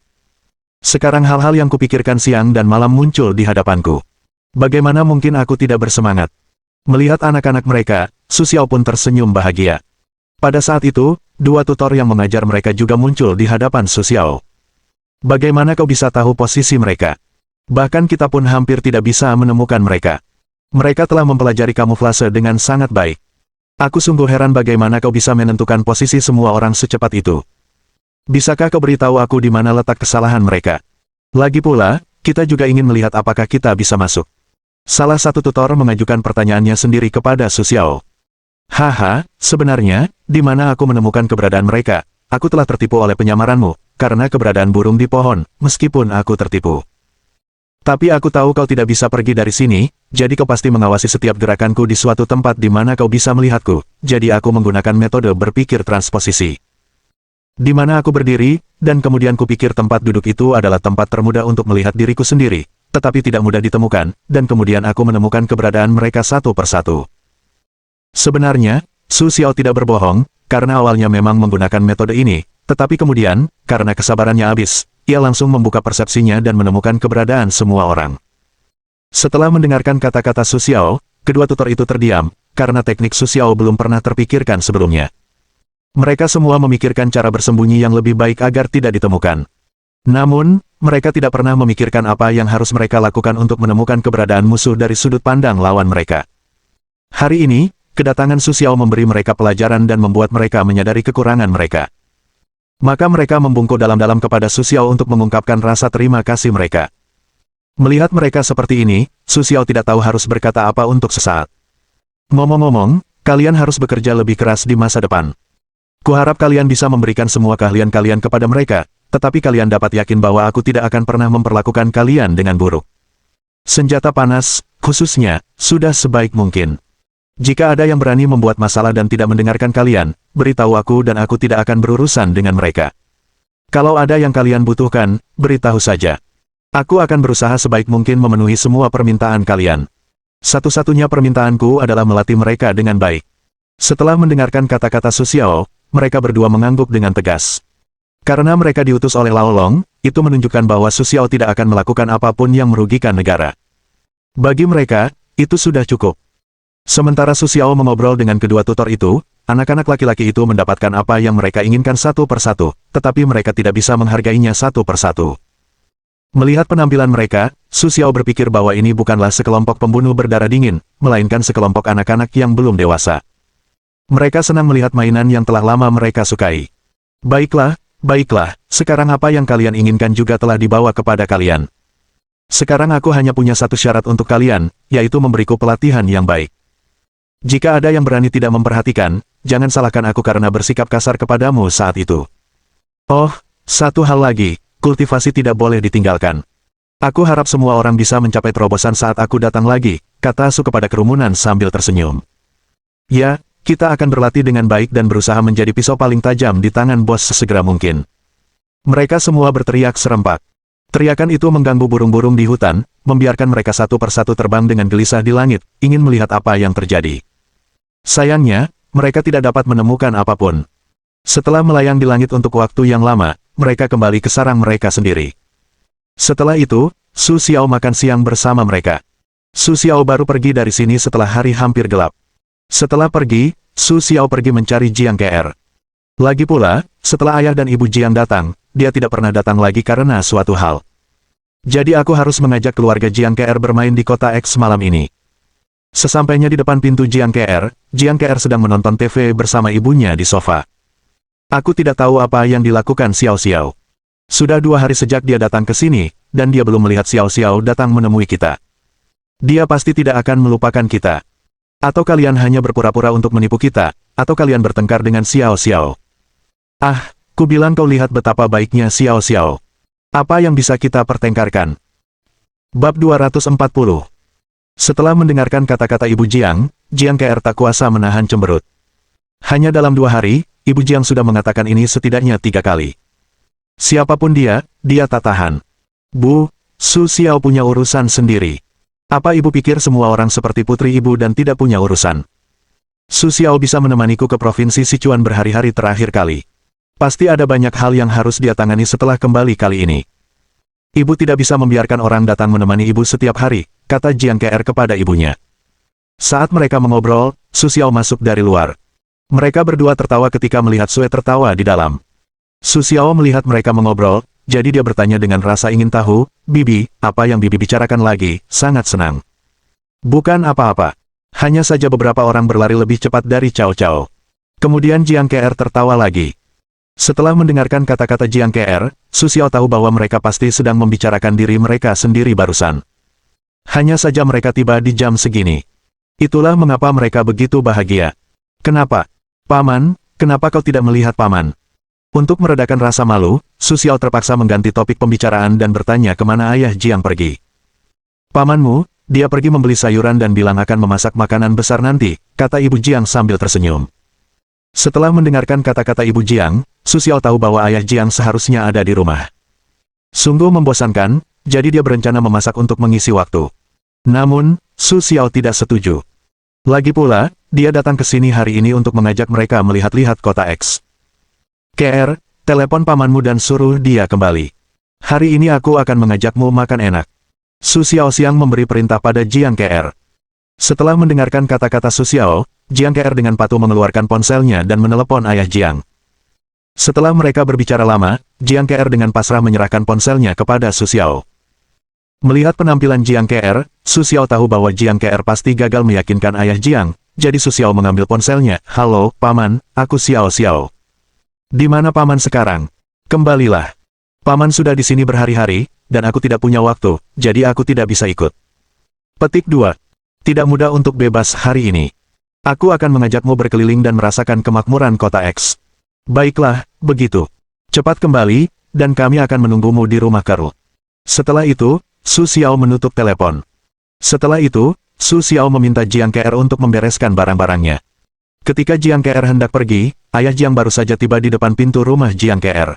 Sekarang hal-hal yang kupikirkan siang dan malam muncul di hadapanku. Bagaimana mungkin aku tidak bersemangat? Melihat anak-anak mereka, Su Xiao pun tersenyum bahagia. Pada saat itu, dua tutor yang mengajar mereka juga muncul di hadapan Su Xiao. Bagaimana kau bisa tahu posisi mereka? Bahkan kita pun hampir tidak bisa menemukan mereka. Mereka telah mempelajari kamuflase dengan sangat baik. Aku sungguh heran bagaimana kau bisa menentukan posisi semua orang secepat itu. Bisakah kau beritahu aku di mana letak kesalahan mereka? Lagi pula, kita juga ingin melihat apakah kita bisa masuk. Salah satu tutor mengajukan pertanyaannya sendiri kepada Su Xiao. Haha, sebenarnya, di mana aku menemukan keberadaan mereka? Aku telah tertipu oleh penyamaranmu, karena keberadaan burung di pohon, meskipun aku tertipu. Tapi aku tahu kau tidak bisa pergi dari sini, jadi kau pasti mengawasi setiap gerakanku di suatu tempat di mana kau bisa melihatku, jadi aku menggunakan metode berpikir transposisi. Di mana aku berdiri, dan kemudian kupikir tempat duduk itu adalah tempat termudah untuk melihat diriku sendiri, tetapi tidak mudah ditemukan, dan kemudian aku menemukan keberadaan mereka satu persatu. Sebenarnya, Su Xiao tidak berbohong, karena awalnya memang menggunakan metode ini, tetapi kemudian, karena kesabarannya habis, ia langsung membuka persepsinya dan menemukan keberadaan semua orang. Setelah mendengarkan kata-kata Su Xiao, kedua tutor itu terdiam, karena teknik Su Xiao belum pernah terpikirkan sebelumnya. Mereka semua memikirkan cara bersembunyi yang lebih baik agar tidak ditemukan. Namun, mereka tidak pernah memikirkan apa yang harus mereka lakukan untuk menemukan keberadaan musuh dari sudut pandang lawan mereka. Hari ini, kedatangan Su Xiao memberi mereka pelajaran dan membuat mereka menyadari kekurangan mereka. Maka mereka membungkuk dalam-dalam kepada Su Xiao untuk mengungkapkan rasa terima kasih mereka. Melihat mereka seperti ini, Su Xiao tidak tahu harus berkata apa untuk sesaat. Ngomong-ngomong, kalian harus bekerja lebih keras di masa depan. Kuharap kalian bisa memberikan semua keahlian kalian kepada mereka, tetapi kalian dapat yakin bahwa aku tidak akan pernah memperlakukan kalian dengan buruk. Senjata panas, khususnya, sudah sebaik mungkin. Jika ada yang berani membuat masalah dan tidak mendengarkan kalian, beritahu aku dan aku tidak akan berurusan dengan mereka. Kalau ada yang kalian butuhkan, beritahu saja. Aku akan berusaha sebaik mungkin memenuhi semua permintaan kalian. Satu-satunya permintaanku adalah melatih mereka dengan baik. Setelah mendengarkan kata-kata Su Xiao, mereka berdua mengangguk dengan tegas. Karena mereka diutus oleh Lao Long, itu menunjukkan bahwa Su Xiao tidak akan melakukan apapun yang merugikan negara. Bagi mereka, itu sudah cukup. Sementara Su Xiao mengobrol dengan kedua tutor itu, anak-anak laki-laki itu mendapatkan apa yang mereka inginkan satu persatu, tetapi mereka tidak bisa menghargainya satu persatu. Melihat penampilan mereka, Su Xiao berpikir bahwa ini bukanlah sekelompok pembunuh berdarah dingin, melainkan sekelompok anak-anak yang belum dewasa. Mereka senang melihat mainan yang telah lama mereka sukai. Baiklah, sekarang apa yang kalian inginkan juga telah dibawa kepada kalian. Sekarang aku hanya punya satu syarat untuk kalian, yaitu memberiku pelatihan yang baik. Jika ada yang berani tidak memperhatikan, jangan salahkan aku karena bersikap kasar kepadamu saat itu. Oh, satu hal lagi, kultivasi tidak boleh ditinggalkan. Aku harap semua orang bisa mencapai terobosan saat aku datang lagi, kata Su kepada kerumunan sambil tersenyum. Ya, kita akan berlatih dengan baik dan berusaha menjadi pisau paling tajam di tangan bos sesegera mungkin. Mereka semua berteriak serempak. Teriakan itu mengganggu burung-burung di hutan, membiarkan mereka satu persatu terbang dengan gelisah di langit, ingin melihat apa yang terjadi. Sayangnya, mereka tidak dapat menemukan apapun. Setelah melayang di langit untuk waktu yang lama, mereka kembali ke sarang mereka sendiri. Setelah itu, Su Xiao makan siang bersama mereka. Su Xiao baru pergi dari sini setelah hari hampir gelap. Setelah pergi, Su Xiao pergi mencari Jiang Ke. Lagi pula, setelah ayah dan ibu Jiang datang, dia tidak pernah datang lagi karena suatu hal. Jadi aku harus mengajak keluarga Jiang Ke bermain di kota X malam ini. Sesampainya di depan pintu Jiang Ke sedang menonton TV bersama ibunya di sofa. Aku tidak tahu apa yang dilakukan Xiao Xiao. Sudah 2 hari sejak dia datang ke sini, dan dia belum melihat Xiao Xiao datang menemui kita. Dia pasti tidak akan melupakan kita. Atau kalian hanya berpura-pura untuk menipu kita, atau kalian bertengkar dengan Xiao Xiao. Ah, ku bilang kau lihat betapa baiknya Xiao Xiao. Apa yang bisa kita pertengkarkan? Bab 240. Setelah mendengarkan kata-kata Ibu Jiang, Jiang KR tak kuasa menahan cemberut. Hanya dalam 2 hari, Ibu Jiang sudah mengatakan ini setidaknya 3 kali. Siapapun dia tak tahan. Bu, Su Xiao punya urusan sendiri. Apa ibu pikir semua orang seperti putri ibu dan tidak punya urusan? Su Xiao bisa menemaniku ke provinsi Sichuan berhari-hari terakhir kali. Pasti ada banyak hal yang harus dia tangani setelah kembali kali ini. Ibu tidak bisa membiarkan orang datang menemani ibu setiap hari, kata Jiang KR kepada ibunya. Saat mereka mengobrol, Su Xiao masuk dari luar. Mereka berdua tertawa ketika melihat Sue tertawa di dalam. Su Xiao melihat mereka mengobrol, jadi dia bertanya dengan rasa ingin tahu, Bibi, apa yang Bibi bicarakan lagi, sangat senang. Bukan apa-apa. Hanya saja beberapa orang berlari lebih cepat dari Cao Cao. Kemudian Jiang KR tertawa lagi. Setelah mendengarkan kata-kata Jiang KR, Su Xiao tahu bahwa mereka pasti sedang membicarakan diri mereka sendiri barusan. Hanya saja mereka tiba di jam segini. Itulah mengapa mereka begitu bahagia. Kenapa? Paman, kenapa kau tidak melihat Paman? Untuk meredakan rasa malu, Su Xiao terpaksa mengganti topik pembicaraan dan bertanya kemana ayah Jiang pergi. Pamanmu, dia pergi membeli sayuran dan bilang akan memasak makanan besar nanti, kata Ibu Jiang sambil tersenyum. Setelah mendengarkan kata-kata Ibu Jiang, Su Xiao tahu bahwa ayah Jiang seharusnya ada di rumah. Sungguh membosankan, jadi dia berencana memasak untuk mengisi waktu. Namun, Su Xiao tidak setuju. Lagi pula, dia datang ke sini hari ini untuk mengajak mereka melihat-lihat kota X. KR, telepon pamanmu dan suruh dia kembali. Hari ini aku akan mengajakmu makan enak. Su Xiao siang memberi perintah pada Jiang KR. Setelah mendengarkan kata-kata Su Xiao, Jiang KR dengan patuh mengeluarkan ponselnya dan menelepon ayah Jiang. Setelah mereka berbicara lama, Jiang KR dengan pasrah menyerahkan ponselnya kepada Su Xiao. Melihat penampilan Jiang KR, Su Xiao tahu bahwa Jiang KR pasti gagal meyakinkan ayah Jiang, jadi Su Xiao mengambil ponselnya. Halo, Paman, aku Xiao Xiao. Di mana Paman sekarang? Kembalilah. Paman sudah di sini berhari-hari, dan aku tidak punya waktu, jadi aku tidak bisa ikut. Petik 2. Tidak mudah untuk bebas hari ini. Aku akan mengajakmu berkeliling dan merasakan kemakmuran kota X. Baiklah, begitu. Cepat kembali, dan kami akan menunggumu di rumah Karl. Setelah itu, Su Xiao menutup telepon. Setelah itu, Su Xiao meminta Jiang KR untuk membereskan barang-barangnya. Ketika Jiang KR hendak pergi, ayah Jiang baru saja tiba di depan pintu rumah Jiang KR.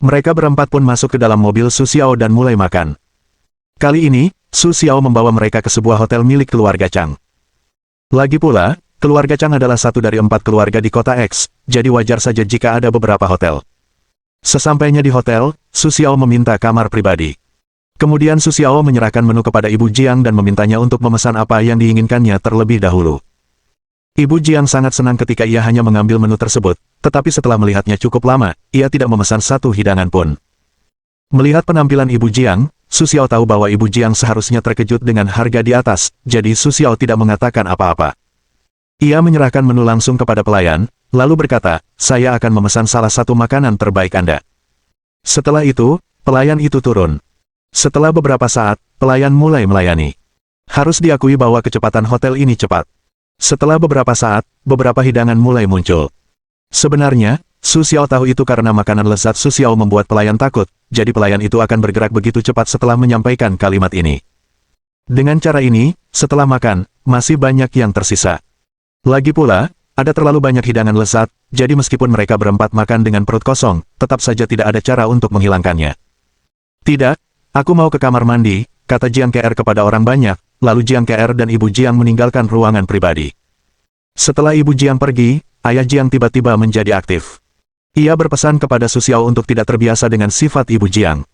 Mereka berempat pun masuk ke dalam mobil Su Xiao dan mulai makan. Kali ini, Su Xiao membawa mereka ke sebuah hotel milik keluarga Chang. Lagi pula, keluarga Chang adalah satu dari 4 keluarga di kota X, jadi wajar saja jika ada beberapa hotel. Sesampainya di hotel, Su Xiao meminta kamar pribadi. Kemudian Su Xiao menyerahkan menu kepada Ibu Jiang dan memintanya untuk memesan apa yang diinginkannya terlebih dahulu. Ibu Jiang sangat senang ketika ia hanya mengambil menu tersebut, tetapi setelah melihatnya cukup lama, ia tidak memesan satu hidangan pun. Melihat penampilan Ibu Jiang, Su Xiao tahu bahwa Ibu Jiang seharusnya terkejut dengan harga di atas, jadi Su Xiao tidak mengatakan apa-apa. Ia menyerahkan menu langsung kepada pelayan, lalu berkata, saya akan memesan salah satu makanan terbaik Anda. Setelah itu, pelayan itu turun. Setelah beberapa saat, pelayan mulai melayani. Harus diakui bahwa kecepatan hotel ini cepat. Setelah beberapa saat, beberapa hidangan mulai muncul. Sebenarnya, Su Xiao tahu itu karena makanan lezat Su Xiao membuat pelayan takut, jadi pelayan itu akan bergerak begitu cepat setelah menyampaikan kalimat ini. Dengan cara ini, setelah makan, masih banyak yang tersisa. Lagi pula, ada terlalu banyak hidangan lezat, jadi meskipun mereka berempat makan dengan perut kosong, tetap saja tidak ada cara untuk menghilangkannya. Tidak, aku mau ke kamar mandi, kata Jiang KR kepada orang banyak. Lalu Jiang KR dan Ibu Jiang meninggalkan ruangan pribadi. Setelah Ibu Jiang pergi, ayah Jiang tiba-tiba menjadi aktif. Ia berpesan kepada Su Xiao untuk tidak terbiasa dengan sifat Ibu Jiang.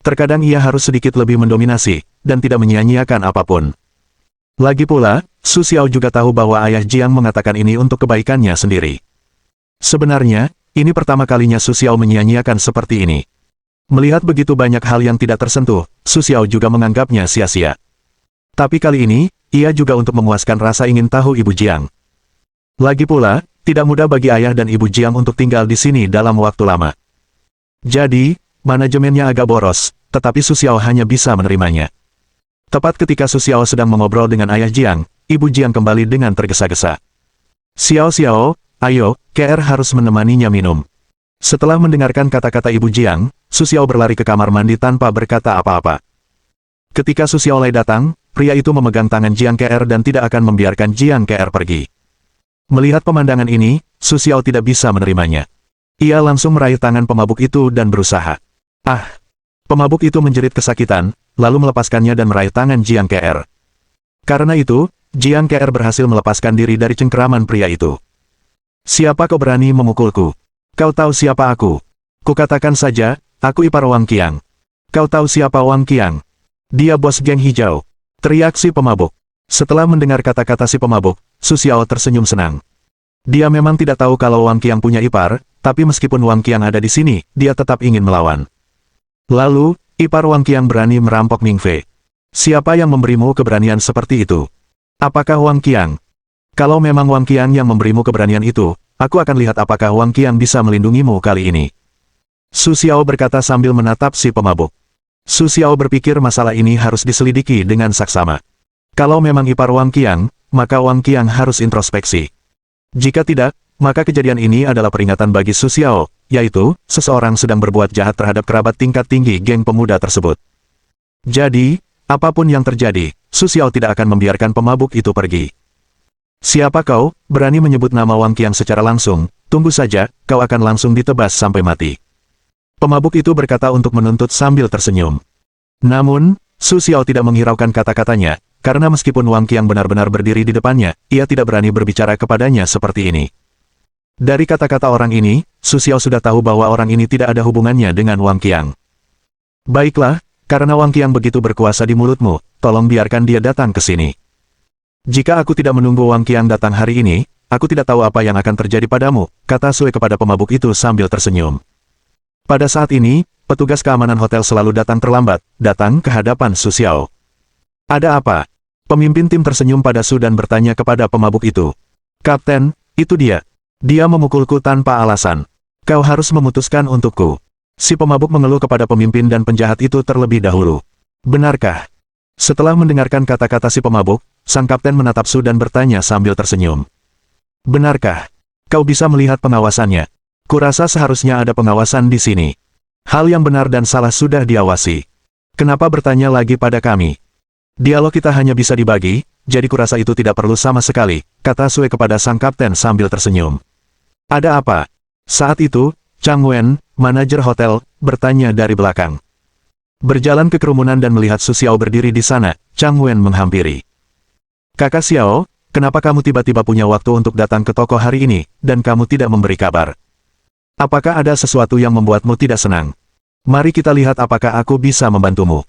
Terkadang ia harus sedikit lebih mendominasi, dan tidak menyia-nyiakan apapun. Lagi pula, Su Xiao juga tahu bahwa ayah Jiang mengatakan ini untuk kebaikannya sendiri. Sebenarnya, ini pertama kalinya Su Xiao menyia-nyiakan seperti ini. Melihat begitu banyak hal yang tidak tersentuh, Su Xiao juga menganggapnya sia-sia. Tapi kali ini, ia juga untuk memuaskan rasa ingin tahu Ibu Jiang. Lagi pula, tidak mudah bagi ayah dan Ibu Jiang untuk tinggal di sini dalam waktu lama. Jadi, manajemennya agak boros, tetapi Su Xiao hanya bisa menerimanya. Tepat ketika Su Xiao sedang mengobrol dengan ayah Jiang, ibu Jiang kembali dengan tergesa-gesa. Xiao, ayo, KR harus menemaninya minum. Setelah mendengarkan kata-kata ibu Jiang, Su Xiao berlari ke kamar mandi tanpa berkata apa-apa. Ketika Su Xiaolai datang, pria itu memegang tangan Jiang KR dan tidak akan membiarkan Jiang KR pergi. Melihat pemandangan ini, Su Xiao tidak bisa menerimanya. Ia langsung meraih tangan pemabuk itu dan berusaha. Ah! Pemabuk itu menjerit kesakitan, lalu melepaskannya dan meraih tangan Jiang KR. Karena itu, Jiang KR berhasil melepaskan diri dari cengkeraman pria itu. Siapa kau berani memukulku? Kau tahu siapa aku? Kukatakan saja, aku ipar Wang Qiang. Kau tahu siapa Wang Qiang? Dia bos geng hijau. Teriak si pemabuk. Setelah mendengar kata-kata si pemabuk, Su Xiao tersenyum senang. Dia memang tidak tahu kalau Wang Qiang punya ipar, tapi meskipun Wang Qiang ada di sini, dia tetap ingin melawan. Lalu, ipar Wang Qiang berani merampok Ming Fei. Siapa yang memberimu keberanian seperti itu? Apakah Wang Qiang? Kalau memang Wang Qiang yang memberimu keberanian itu, aku akan lihat apakah Wang Qiang bisa melindungimu kali ini. Su Xiao berkata sambil menatap si pemabuk. Su Xiao berpikir masalah ini harus diselidiki dengan saksama. Kalau memang ipar Wang Qiang, maka Wang Qiang harus introspeksi. Jika tidak, maka kejadian ini adalah peringatan bagi Su Xiao, yaitu, seseorang sedang berbuat jahat terhadap kerabat tingkat tinggi geng pemuda tersebut. Jadi, apapun yang terjadi, Su Xiao tidak akan membiarkan pemabuk itu pergi. Siapa kau, berani menyebut nama Wang Qiang secara langsung, tunggu saja, kau akan langsung ditebas sampai mati. Pemabuk itu berkata untuk menuntut sambil tersenyum. Namun, Su Xiao tidak menghiraukan kata-katanya, karena meskipun Wang Qiang benar-benar berdiri di depannya, ia tidak berani berbicara kepadanya seperti ini. Dari kata-kata orang ini, Su Xiao sudah tahu bahwa orang ini tidak ada hubungannya dengan Wang Qiang. Baiklah, karena Wang Qiang begitu berkuasa di mulutmu, tolong biarkan dia datang ke sini. Jika aku tidak menunggu Wang Qiang datang hari ini, aku tidak tahu apa yang akan terjadi padamu, kata Sui kepada pemabuk itu sambil tersenyum. Pada saat ini, petugas keamanan hotel selalu datang terlambat, datang ke hadapan Su Xiao. Ada apa? Pemimpin tim tersenyum pada Su dan bertanya kepada pemabuk itu. Kapten, itu dia. Dia memukulku tanpa alasan. Kau harus memutuskan untukku. Si pemabuk mengeluh kepada pemimpin dan penjahat itu terlebih dahulu. Benarkah? Setelah mendengarkan kata-kata si pemabuk, sang kapten menatap Su dan bertanya sambil tersenyum. Benarkah? Kau bisa melihat pengawasannya. Kurasa seharusnya ada pengawasan di sini. Hal yang benar dan salah sudah diawasi. Kenapa bertanya lagi pada kami? Dialog kita hanya bisa dibagi, jadi kurasa itu tidak perlu sama sekali, kata Sui kepada sang kapten sambil tersenyum. Ada apa? Saat itu, Chang Wen, manajer hotel, bertanya dari belakang. Berjalan ke kerumunan dan melihat Su Xiao berdiri di sana, Chang Wen menghampiri. Kakak Xiao, kenapa kamu tiba-tiba punya waktu untuk datang ke toko hari ini, dan kamu tidak memberi kabar? Apakah ada sesuatu yang membuatmu tidak senang? Mari kita lihat apakah aku bisa membantumu.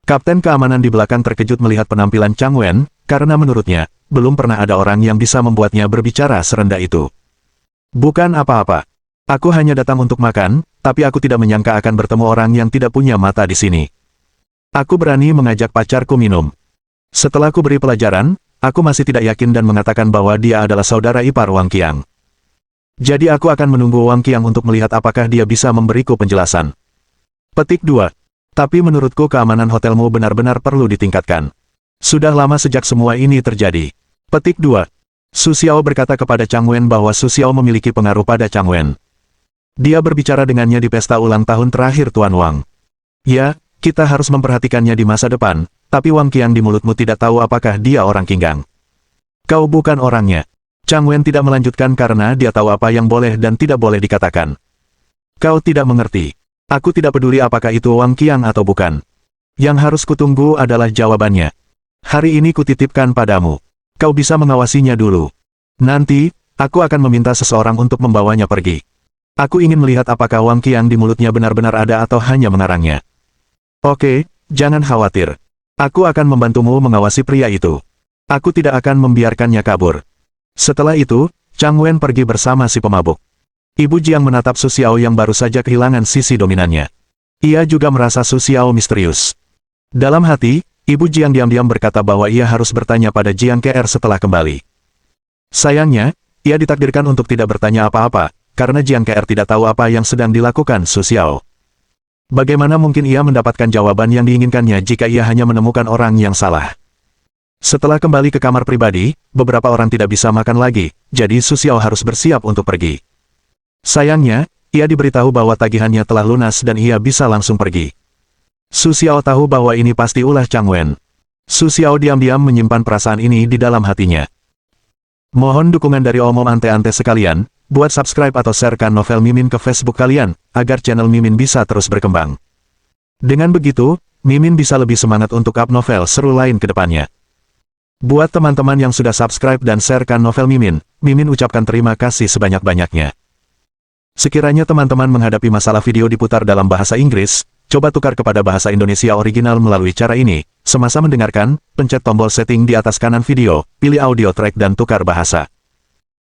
Kapten keamanan di belakang terkejut melihat penampilan Chang Wen, karena menurutnya, belum pernah ada orang yang bisa membuatnya berbicara serendah itu. Bukan apa-apa. Aku hanya datang untuk makan, tapi aku tidak menyangka akan bertemu orang yang tidak punya mata di sini. Aku berani mengajak pacarku minum. Setelah ku beri pelajaran, aku masih tidak yakin dan mengatakan bahwa dia adalah saudara ipar Wang Qiang. Jadi aku akan menunggu Wang Qiang untuk melihat apakah dia bisa memberiku penjelasan. Petik 2. Tapi menurutku keamanan hotelmu benar-benar perlu ditingkatkan. Sudah lama sejak semua ini terjadi. Petik 2. Su Xiao berkata kepada Chang Wen bahwa Su Xiao memiliki pengaruh pada Chang Wen. Dia berbicara dengannya di pesta ulang tahun terakhir Tuan Wang. Ya, kita harus memperhatikannya di masa depan, tapi Wang Qiang di mulutmu tidak tahu apakah dia orang Qinggang. Kau bukan orangnya. Chang Wen tidak melanjutkan karena dia tahu apa yang boleh dan tidak boleh dikatakan. Kau tidak mengerti. Aku tidak peduli apakah itu Wang Qiang atau bukan. Yang harus kutunggu adalah jawabannya. Hari ini kutitipkan padamu. Kau bisa mengawasinya dulu. Nanti, aku akan meminta seseorang untuk membawanya pergi. Aku ingin melihat apakah Wang Qiang di mulutnya benar-benar ada atau hanya mengarangnya. Oke, jangan khawatir. Aku akan membantumu mengawasi pria itu. Aku tidak akan membiarkannya kabur. Setelah itu, Chang Wen pergi bersama si pemabuk. Ibu Jiang menatap Su Xiao yang baru saja kehilangan sisi dominannya. Ia juga merasa Su Xiao misterius. Dalam hati, Ibu Jiang diam-diam berkata bahwa ia harus bertanya pada Jiang KR setelah kembali. Sayangnya, ia ditakdirkan untuk tidak bertanya apa-apa, karena Jiang KR tidak tahu apa yang sedang dilakukan Su Xiao. Bagaimana mungkin ia mendapatkan jawaban yang diinginkannya jika ia hanya menemukan orang yang salah? Setelah kembali ke kamar pribadi, beberapa orang tidak bisa makan lagi, jadi Su Xiao harus bersiap untuk pergi. Sayangnya, ia diberitahu bahwa tagihannya telah lunas dan ia bisa langsung pergi. Su Xiao tahu bahwa ini pasti ulah Chang Wen. Su Xiao diam-diam menyimpan perasaan ini di dalam hatinya. Mohon dukungan dari omom ante-ante sekalian, buat subscribe atau sharekan novel Mimin ke Facebook kalian, agar channel Mimin bisa terus berkembang. Dengan begitu, Mimin bisa lebih semangat untuk up novel seru lain ke depannya. Buat teman-teman yang sudah subscribe dan sharekan novel Mimin, Mimin ucapkan terima kasih sebanyak-banyaknya. Sekiranya teman-teman menghadapi masalah video diputar dalam bahasa Inggris, coba tukar kepada bahasa Indonesia original melalui cara ini. Semasa mendengarkan, pencet tombol setting di atas kanan video, pilih audio track dan tukar bahasa.